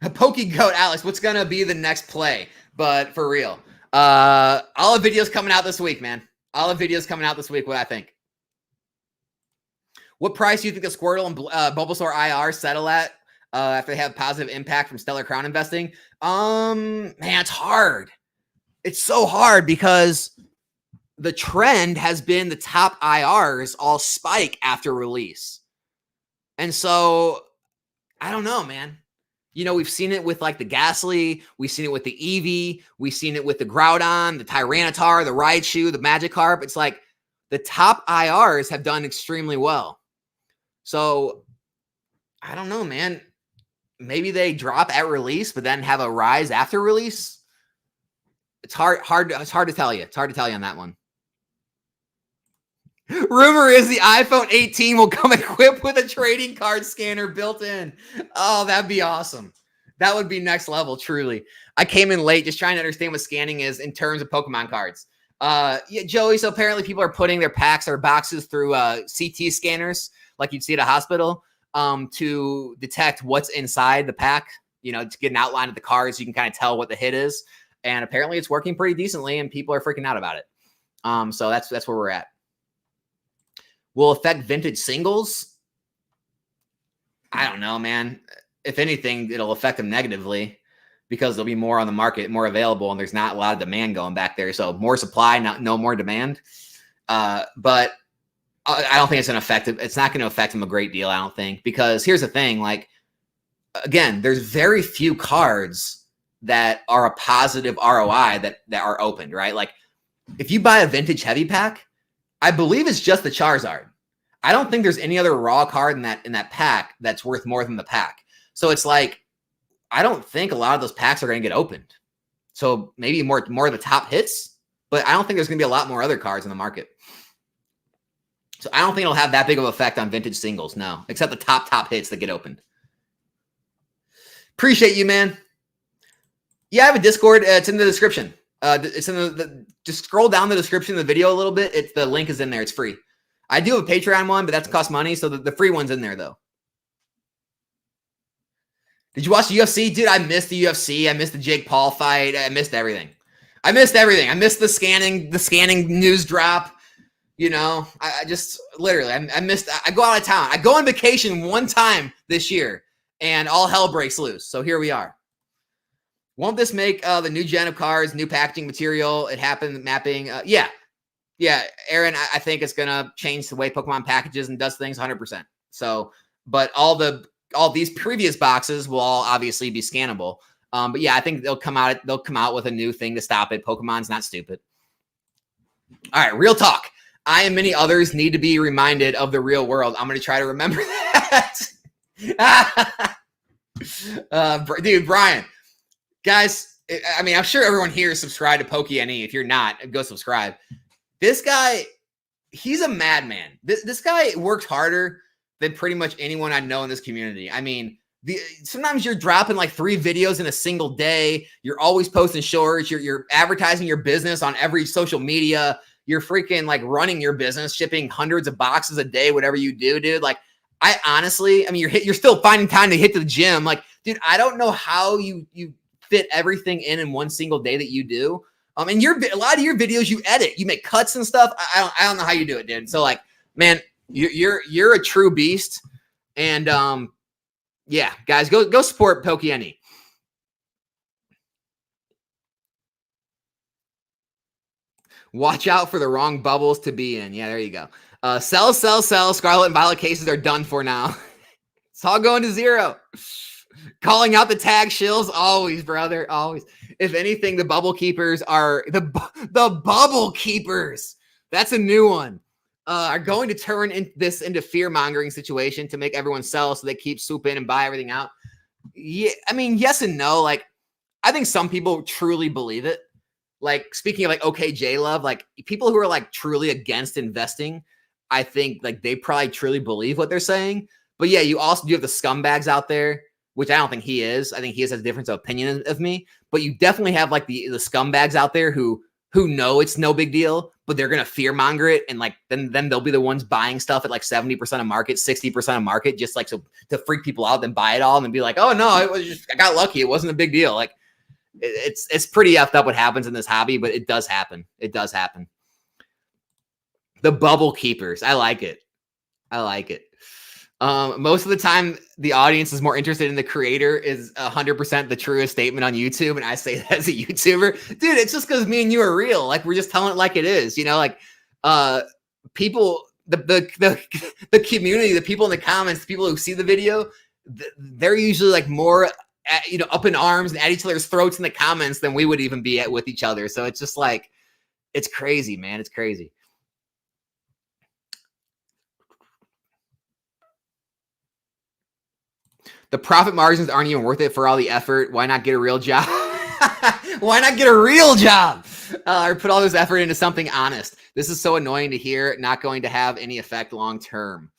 PokeGoat, Alex, what's going to be the next play? But for real. I'll have videos coming out this week, man. I'll have videos coming out this week, what I think. What price do you think the Squirtle and Bulbasaur IR settle at after they have positive impact from Stellar Crown investing? Man, it's hard. It's so hard because the trend has been the top IRs all spike after release. And so I don't know, man. You know, we've seen it with like the Ghastly. We've seen it with the Eevee. We've seen it with the Groudon, the Tyranitar, the Raichu, the Magikarp. It's like the top IRs have done extremely well. So I don't know, man. Maybe they drop at release, but then have a rise after release. It's hard to tell you. It's hard to tell you on that one. Rumor is the iPhone 18 will come equipped with a trading card scanner built in. Oh, that'd be awesome. That would be next level, truly. I came in late just trying to understand what scanning is in terms of Pokemon cards. Yeah, Joey, so apparently people are putting their packs or boxes through CT scanners like you'd see at a hospital to detect what's inside the pack, you know, to get an outline of the cards. You can kind of tell what the hit is. And apparently it's working pretty decently and people are freaking out about it. So that's where we're at. Will affect vintage singles? I don't know, man. If anything, it'll affect them negatively because there'll be more on the market, more available, and there's not a lot of demand going back there. So more supply, no more demand. But I don't think it's going to affect it. It's not going to affect them a great deal, I don't think, because here's the thing. Like, again, there's very few cards that are a positive ROI that are opened, right? Like, if you buy a vintage heavy pack, I believe it's just the Charizard. I don't think there's any other raw card in that pack that's worth more than the pack. So it's like, I don't think a lot of those packs are going to get opened. So maybe more of the top hits, but I don't think there's going to be a lot more other cards in the market. So I don't think it'll have that big of an effect on vintage singles, no, except the top hits that get opened. Appreciate you, man. Yeah, I have a Discord. It's in the description. It's in just scroll down the description of the video a little bit. The link is in there. It's free. I do have a Patreon one, but that's cost money. So the free one's in there though. Did you watch the UFC? Dude, I missed the UFC. I missed the Jake Paul fight. I missed everything. I missed the scanning news drop. You know, I just literally, I missed, I go out of town. I go on vacation one time this year and all hell breaks loose. So here we are. Won't this make the new gen of cards, new packaging material? It happened, mapping. Yeah, Aaron, I think it's going to change the way Pokemon packages and does things 100%. So, but all these previous boxes will all obviously be scannable. But yeah, I think they'll come out with a new thing to stop it. Pokemon's not stupid. All right, real talk. I and many others need to be reminded of the real world. I'm going to try to remember that. Dude, Brian, guys, I mean, I'm sure everyone here is subscribed to PokeNE. If you're not, go subscribe. This guy, he's a madman. This guy works harder than pretty much anyone I know in this community. I mean, sometimes you're dropping like 3 videos in a single day. You're always posting shorts. You're advertising your business on every social media. You're freaking like running your business, shipping hundreds of boxes a day, whatever you do, dude. Like, I honestly, I mean, you're still finding time to hit the gym. Like, dude, I don't know how you fit everything in one single day that you do. And a lot of your videos you edit, you make cuts and stuff. I don't know how you do it, dude. So like, man, you're a true beast. And yeah, guys, go support PokeNE. Watch out for the wrong bubbles to be in. Yeah, there you go. Sell. Scarlet and Violet cases are done for now. It's all going to 0. Calling out the tag shills, always, brother, always. If anything, the bubble keepers are the bubble keepers. That's a new one. Are going to turn this into fear-mongering situation to make everyone sell so they keep swoop in and buy everything out. Yeah, I mean, yes and no. Like, I think some people truly believe it. Like, speaking of like OKJ love, like people who are like truly against investing, I think like they probably truly believe what they're saying. But yeah, you also do have the scumbags out there, which I don't think he is. I think he has a difference of opinion of me. But you definitely have like the scumbags out there who know it's no big deal, but they're gonna fear monger it, and like then they'll be the ones buying stuff at like 70% of market, 60% of market, just like so to freak people out, then buy it all and be like, oh no, I got lucky, it wasn't a big deal. Like it's pretty effed up what happens in this hobby, but it does happen. It does happen. The bubble keepers, I like it. I like it. Most of the time, the audience is more interested in the creator is 100% the truest statement on YouTube, and I say that as a YouTuber, dude. It's just because me and you are real. Like we're just telling it like it is, you know. Like, people, the community, the people in the comments, the people who see the video, they're usually like more, up in arms and at each other's throats in the comments than we would even be at with each other. So it's just like, it's crazy, man. It's crazy. The profit margins aren't even worth it for all the effort. Why not get a real job? Why not get a real job? Or put all this effort into something honest? This is so annoying to hear. Not going to have any effect long term.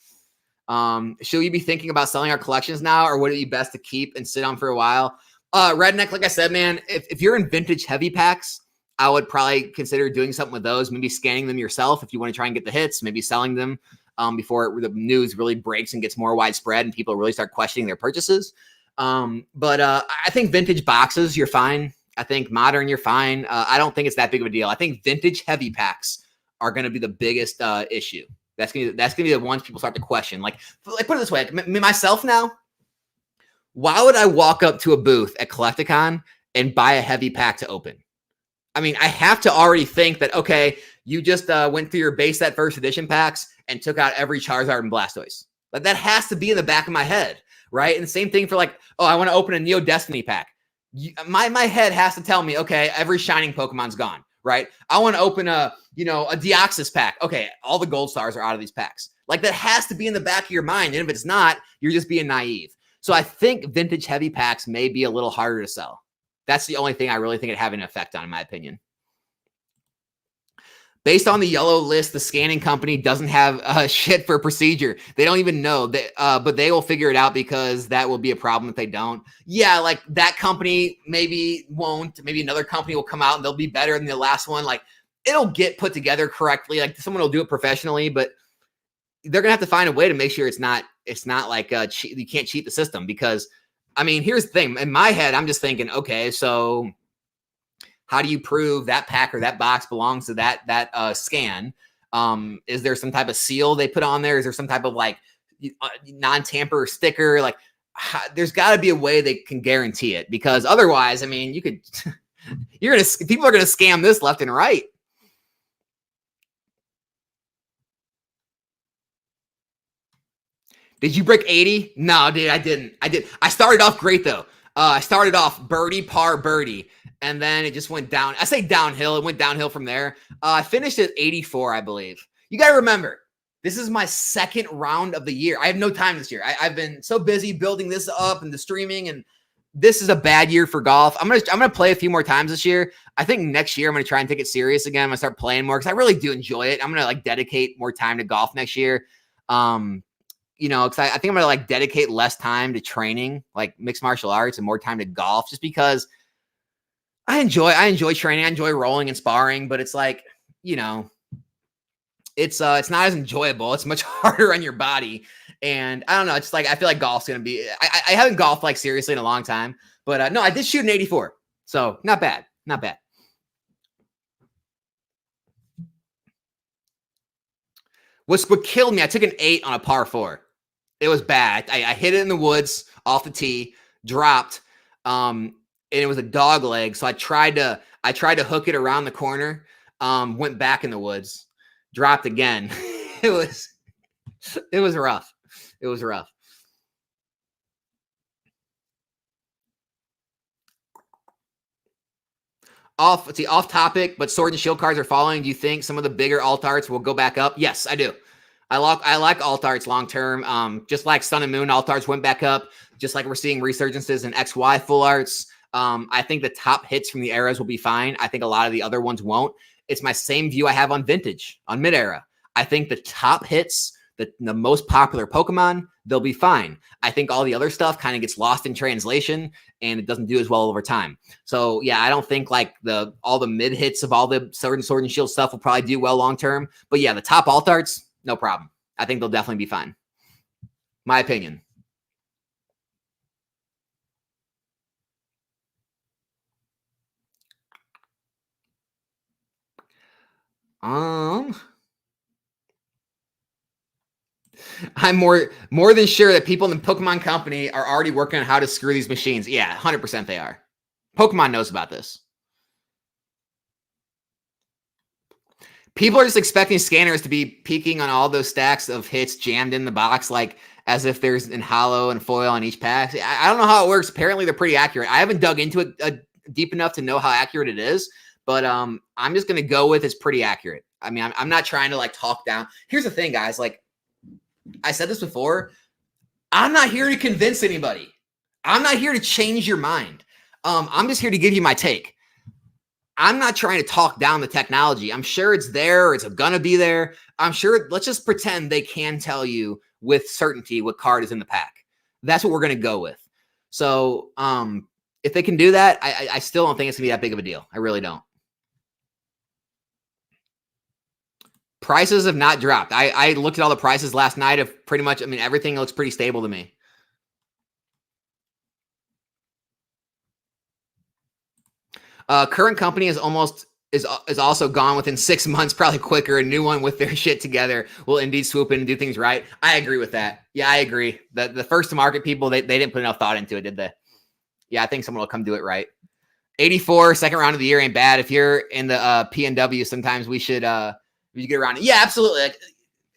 Should we be thinking about selling our collections now, or would it be best to keep and sit on for a while? Redneck, like I said, man, if you're in vintage heavy packs, I would probably consider doing something with those. Maybe scanning them yourself if you want to try and get the hits. Maybe selling them before the news really breaks and gets more widespread and people really start questioning their purchases. But I think vintage boxes, you're fine. I think modern, you're fine. I don't think it's that big of a deal. I think vintage heavy packs are going to be the biggest issue. That's gonna be the ones people start to question. Like put it this way, myself now. Why would I walk up to a booth at Collecticon and buy a heavy pack to open? I mean, I have to already think that, okay, you just went through your base set first edition packs and took out every Charizard and Blastoise. Like that has to be in the back of my head, right? And the same thing for like, oh, I want to open a Neo Destiny pack. My head has to tell me, okay, every Shining Pokemon's gone, right? I want to open a Deoxys pack. Okay, all the Gold Stars are out of these packs. Like that has to be in the back of your mind. And if it's not, you're just being naive. So I think vintage heavy packs may be a little harder to sell. That's the only thing I really think it have an effect on, in my opinion. Based on the yellow list, the scanning company doesn't have shit for procedure. They don't even know that, but they will figure it out because that will be a problem if they don't. Yeah, like that company maybe won't. Maybe another company will come out and they'll be better than the last one. Like it'll get put together correctly. Like someone will do it professionally, but they're gonna have to find a way to make sure it's not like you can't cheat the system. Because I mean, here's the thing. In my head, I'm just thinking, okay, so how do you prove that pack or that box belongs to that scan? Is there some type of seal they put on there? Is there some type of like non-tamper sticker? Like there's got to be a way they can guarantee it, because otherwise, I mean, you could people are gonna scam this left and right. Did you break 80? No, dude, I didn't. I started off great though. I started off birdie, par, birdie, and then it just went down. I say downhill. It went downhill from there. I finished at 84, I believe. You got to remember, this is my second round of the year. I have no time this year. I've been so busy building this up and the streaming, and this is a bad year for golf. I'm gonna play a few more times this year. I think next year I'm gonna try and take it serious again. I'm gonna start playing more because I really do enjoy it. I'm gonna like dedicate more time to golf next year. Because I think I'm gonna like dedicate less time to training, like mixed martial arts, and more time to golf, just because I enjoy training. I enjoy rolling and sparring, but it's like, it's not as enjoyable. It's much harder on your body, and I don't know. It's like I feel like golf's gonna be. I haven't golfed like seriously in a long time, but no, I did shoot an 84, so not bad, not bad. What killed me? I took an 8 on a par 4. It was bad. I hit it in the woods off the tee, dropped, and it was a dog leg. So I tried to hook it around the corner, went back in the woods, dropped again. it was rough. It was rough. Off topic, but Sword and Shield cards are falling. Do you think some of the bigger alt arts will go back up? Yes, I do. I like alt arts long term. Just like Sun and Moon, alt arts went back up. Just like we're seeing resurgences in XY full arts. I think the top hits from the eras will be fine. I think a lot of the other ones won't. It's my same view I have on vintage, on mid era. I think the top hits, the most popular Pokemon, they'll be fine. I think all the other stuff kind of gets lost in translation and it doesn't do as well over time. So yeah, I don't think like all the mid hits of all the Sword and Shield stuff will probably do well long term. But yeah, the top alt arts, no problem. I think they'll definitely be fine. My opinion. Um, I'm more than sure that people in the Pokemon company are already working on how to screw these machines. Yeah, 100% they are. Pokemon knows about this. People are just expecting scanners to be peaking on all those stacks of hits jammed in the box, like as if there's in hollow and foil on each pack. I don't know how it works. Apparently, they're pretty accurate. I haven't dug into it deep enough to know how accurate it is, but I'm just going to go with it's pretty accurate. I mean, I'm not trying to like talk down. Here's the thing, guys. Like I said this before, I'm not here to convince anybody. I'm not here to change your mind. I'm just here to give you my take. I'm not trying to talk down the technology. I'm sure it's there. It's going to be there. I'm sure. Let's just pretend they can tell you with certainty what card is in the pack. That's what we're going to go with. So if they can do that, I still don't think it's going to be that big of a deal. I really don't. Prices have not dropped. I looked at all the prices last night of pretty much, I mean, everything looks pretty stable to me. Current company is also gone within 6 months, probably quicker. A new one with their shit together will indeed swoop in and do things right. I agree with that. Yeah, I agree. The first to market people, they didn't put enough thought into it, did they? Yeah, I think someone will come do it right. 84, second round of the year ain't bad. If you're in the PNW, sometimes we should get around it. Yeah, absolutely. Like,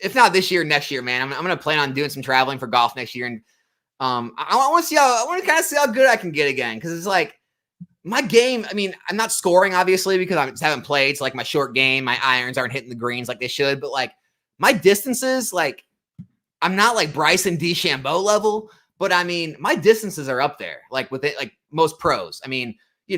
if not this year, next year, man. I'm gonna plan on doing some traveling for golf next year, and I want to kind of see how good I can get again, because it's like my game. I mean, I'm not scoring obviously because I just haven't played. So like my short game, my irons aren't hitting the greens like they should, but like my distances, like I'm not like Bryson DeChambeau level, but I mean my distances are up there, like with it, like most pros. I mean, we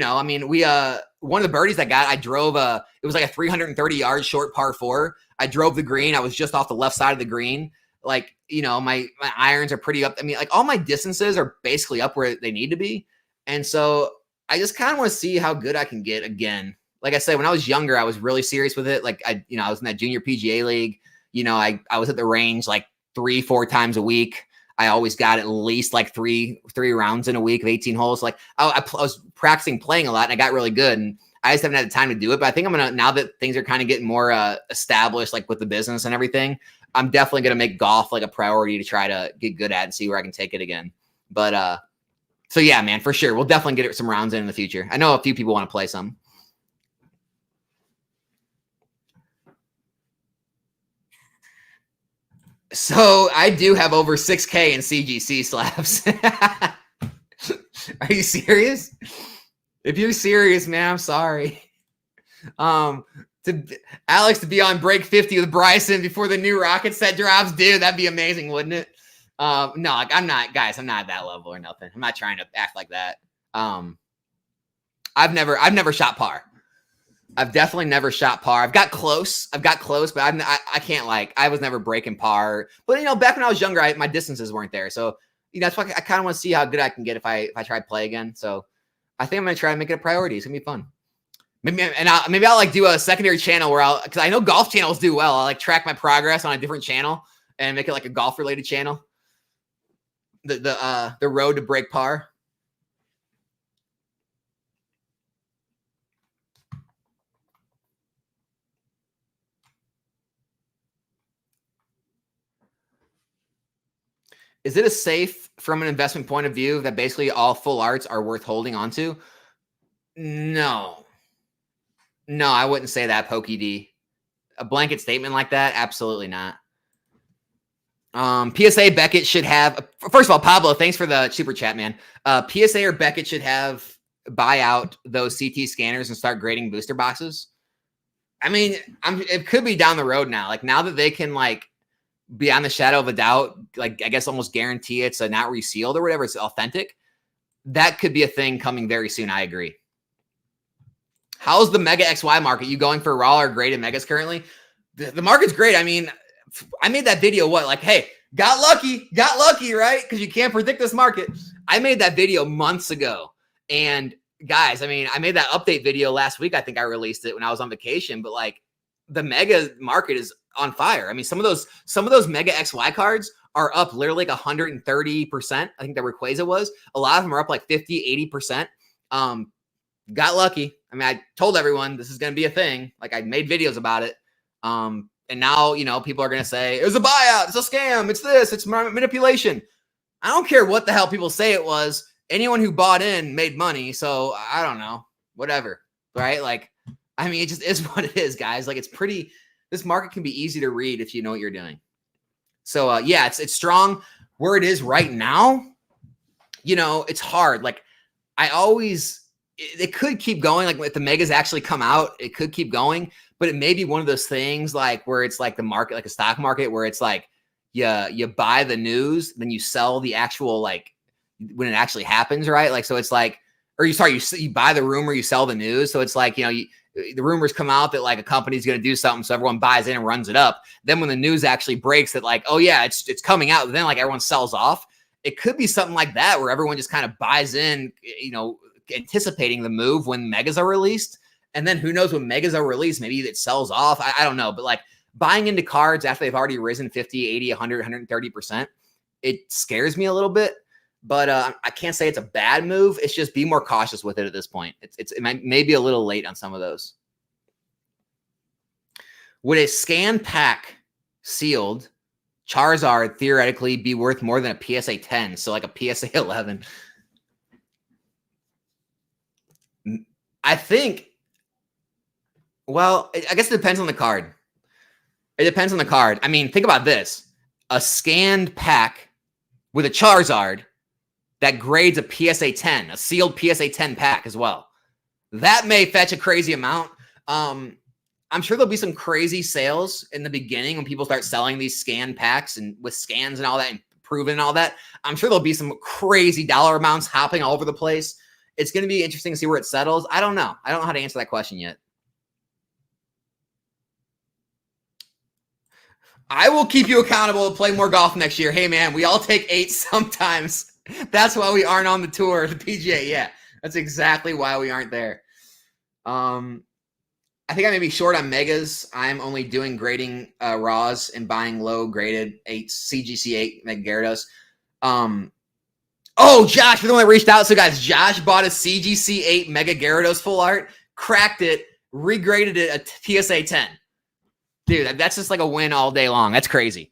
one of the birdies I got, I drove it was like a 330 yard short par 4. I drove the green. I was just off the left side of the green. Like, my irons are pretty up. I mean, like all my distances are basically up where they need to be. And so I just kind of want to see how good I can get again. Like I said, when I was younger, I was really serious with it. Like I was in that junior PGA league. I was at the range like 3-4 times a week. I always got at least like three rounds in a week of 18 holes. Like I was practicing playing a lot and I got really good, and I just haven't had the time to do it. But I think I'm going to, now that things are kind of getting more established, like with the business and everything, I'm definitely going to make golf like a priority to try to get good at and see where I can take it again. But so yeah, man, for sure. We'll definitely get some rounds in the future. I know a few people want to play some. So I do have over 6K in CGC slabs. Are you serious? If you're serious, man, I'm sorry. To Alex to be on break 50 with Bryson before the new rocket set drops, dude, that'd be amazing, wouldn't it? No, like I'm not at that level or nothing. I'm not trying to act like that. I've never shot par. I've definitely never shot par. I've got close, but I can't, like, I was never breaking par. But back when I was younger, my distances weren't there. So that's why I kind of want to see how good I can get if I try to play again. So I think I'm gonna try to make it a priority. It's gonna be fun. Maybe I'll like do a secondary channel where because I know golf channels do well. I'll like track my progress on a different channel and make it like a golf related channel. The road to break par. Is it a safe from an investment point of view that basically all full arts are worth holding onto? No, I wouldn't say that, Pokey D. A blanket statement like that? Absolutely not. PSA Beckett should have, first of all, Pablo, thanks for the super chat, man. PSA or Beckett should buy out those CT scanners and start grading booster boxes. I mean, it could be down the road now. Like now that they can like beyond the shadow of a doubt, like I guess almost guarantee it's not resealed or whatever, it's authentic. That could be a thing coming very soon. I agree. How's the Mega XY market? You going for raw or graded megas currently? The market's great. I mean, I made that video, hey, got lucky, right? Because you can't predict this market. I made that video months ago. And guys, I mean, I made that update video last week. I think I released it when I was on vacation, but like the mega market is on fire. I mean, some of those mega XY cards are up literally like 130%. I think that Rayquaza was. A lot of them are up like 50, 80%. Got lucky. I mean, I told everyone this is going to be a thing. Like I made videos about it. And now, people are going to say, it was a buyout. It's a scam. It's this. It's manipulation. I don't care what the hell people say it was. Anyone who bought in made money. So I don't know, whatever. Right. Like, I mean, it just is what it is, guys. Like, this market can be easy to read if you know what you're doing. So yeah, it's strong where it is right now. It's hard. Like it could keep going. Like if the megas actually come out, it could keep going, but it may be one of those things like where it's like the market, like a stock market, where it's like, you buy the news, then you sell the actual, like when it actually happens, right? Like, so it's like, or you buy the rumor, you sell the news. So it's like, the rumors come out that like a company's going to do something. So everyone buys in and runs it up. Then when the news actually breaks that like, oh yeah, it's coming out, then like everyone sells off. It could be something like that where everyone just kind of buys in, anticipating the move when megas are released. And then who knows when megas are released, maybe it sells off. I don't know. But like buying into cards after they've already risen 50, 80, 100, 130%, it scares me a little bit. But I can't say it's a bad move. It's just be more cautious with it at this point. It may be a little late on some of those. Would a scan pack sealed Charizard theoretically be worth more than a PSA 10? So like a PSA 11. I think, well, I guess it depends on the card. It depends on the card. I mean, think about this. A scanned pack with a Charizard that grades a PSA 10, a sealed PSA 10 pack as well. That may fetch a crazy amount. I'm sure there'll be some crazy sales in the beginning when people start selling these scan packs and with scans and all that and proven and all that. I'm sure there'll be some crazy dollar amounts hopping all over the place. It's going to be interesting to see where it settles. I don't know. I don't know how to answer that question yet. I will keep you accountable to play more golf next year. Hey, man, we all take 8 sometimes. That's why we aren't on the tour, the PGA. Yeah, that's exactly why we aren't there. I think I may be short on megas. I'm only doing grading raws and buying low graded CGC 8 Mega Gyarados. Oh, Josh, you're the one that reached out. So, guys, Josh bought a CGC 8 Mega Gyarados full art, cracked it, regraded it a PSA 10. Dude, that's just like a win all day long. That's crazy.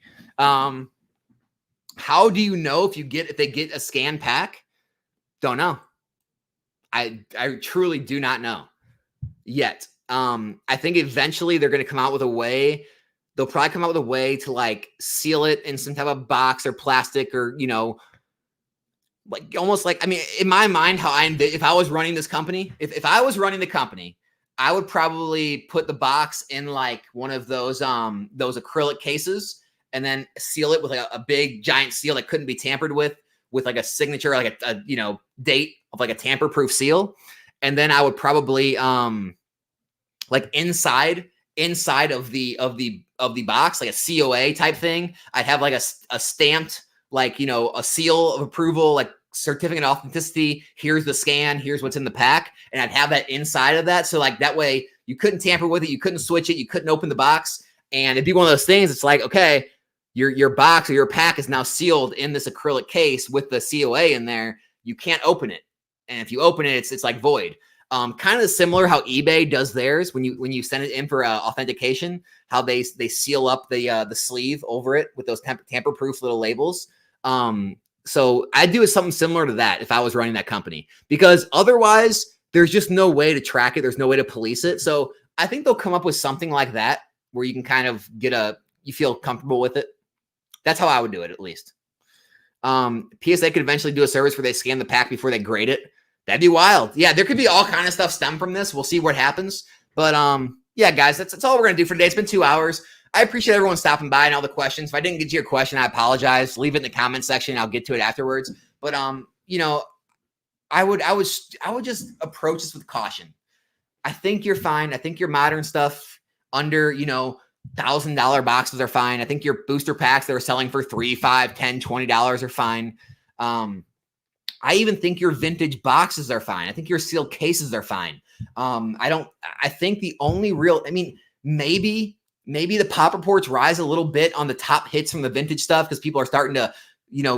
How do you know if they get a scan pack? Don't know. I truly do not know yet. I think eventually they're going to come out with a way. They'll probably come out with a way to like seal it in some type of box or plastic or, like almost like, I mean, in my mind, if I was running this company, if I was running the company, I would probably put the box in like one of those acrylic cases and then seal it with like a big giant seal that couldn't be tampered with like a signature, like a date of like a tamper-proof seal. And then I would probably like inside of the box, like a COA type thing, I'd have like a stamped, like, a seal of approval, like certificate of authenticity. Here's the scan. Here's what's in the pack. And I'd have that inside of that. So like that way you couldn't tamper with it. You couldn't switch it. You couldn't open the box. And it'd be one of those things. It's like, okay, your box or your pack is now sealed in this acrylic case with the COA in there. You can't open it. And if you open it, it's like void. Kind of similar how eBay does theirs when you send it in for authentication, how they seal up the sleeve over it with those tamper-proof little labels. So I'd do something similar to that if I was running that company, because otherwise there's just no way to track it. There's no way to police it. So I think they'll come up with something like that where you can kind of you feel comfortable with it. That's how I would do it, at least. PSA could eventually do a service where they scan the pack before they grade it. That'd be wild. Yeah, there could be all kind of stuff stem from this. We'll see what happens. But yeah, guys, that's all we're going to do for today. It's been 2 hours. I appreciate everyone stopping by and all the questions. If I didn't get to your question, I apologize. Leave it in the comment section. I'll get to it afterwards. But I would just approach this with caution. I think you're fine. I think your modern stuff under, $1,000 boxes are fine. I think your booster packs that are selling for $3, $5, $10, $20 are fine. I even think your vintage boxes are fine. I think your sealed cases are fine. I think the only real, maybe the pop reports rise a little bit on the top hits from the vintage stuff because people are starting to,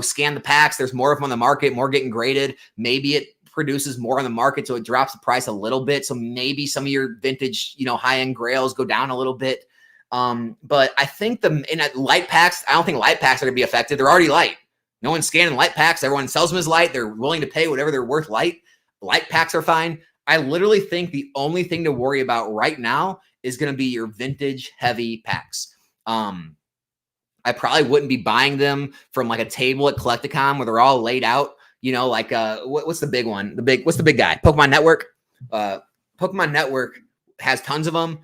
scan the packs. There's more of them on the market, more getting graded. Maybe it produces more on the market, so it drops the price a little bit. So maybe some of your vintage, high-end grails go down a little bit. But I think in light packs, I don't think light packs are going to be affected. They're already light. No one's scanning light packs. Everyone sells them as light. They're willing to pay whatever they're worth light. Light packs are fine. I literally think the only thing to worry about right now is going to be your vintage heavy packs. I probably wouldn't be buying them from like a table at Collecticon where they're all laid out. You know, like what's the big one? What's the big guy? Pokemon Network. Pokemon Network has tons of them.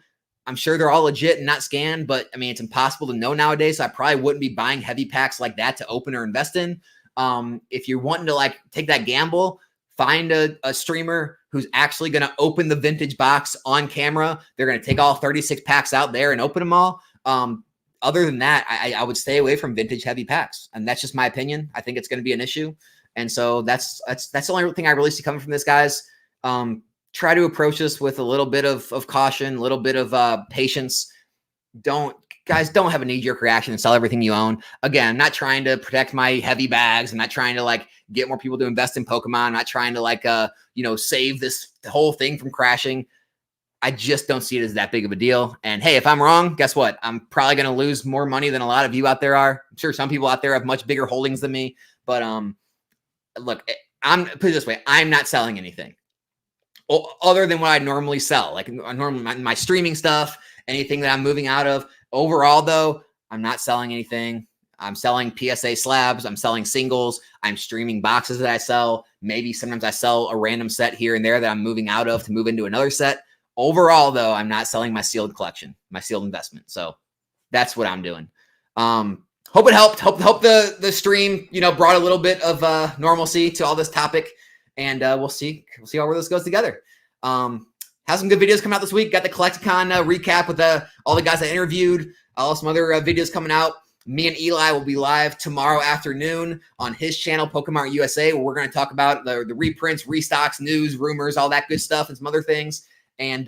I'm sure they're all legit and not scanned, but I mean, it's impossible to know nowadays. So I probably wouldn't be buying heavy packs like that to open or invest in. If you're wanting to like take that gamble, find a streamer who's actually going to open the vintage box on camera. They're going to take all 36 packs out there and open them all. Other than that, I would stay away from vintage heavy packs. And that's just my opinion. I think it's going to be an issue. And so that's the only thing I really see coming from this, guys. Try to approach this with a little bit of caution, a little bit of patience. Don't have a knee-jerk reaction and sell everything you own. Again, I'm not trying to protect my heavy bags. I'm not trying to like get more people to invest in Pokemon. I'm not trying to like save the whole thing from crashing. I just don't see it as that big of a deal. And hey, if I'm wrong, guess what? I'm probably going to lose more money than a lot of you out there are. I'm sure some people out there have much bigger holdings than me. But look, put it this way: I'm not selling anything other than what I normally sell, like normally my streaming stuff, anything that I'm moving out of. Overall, though, I'm not selling anything. I'm selling PSA slabs. I'm selling singles. I'm streaming boxes that I sell. Maybe sometimes I sell a random set here and there that I'm moving out of to move into another set. Overall, though, I'm not selling my sealed collection, my sealed investment. So that's what I'm doing. Hope it helped. Hope the stream, brought a little bit of normalcy to all this topic. And we'll see how this goes together. Have some good videos coming out this week. Got the Collecticon recap with all the guys I interviewed. Some other videos coming out. Me and Eli will be live tomorrow afternoon on his channel, Pokemon USA, where we're going to talk about the reprints, restocks, news, rumors, all that good stuff, and some other things. And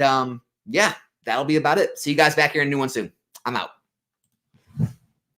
yeah, that'll be about it. See you guys back here in a new one soon. I'm out.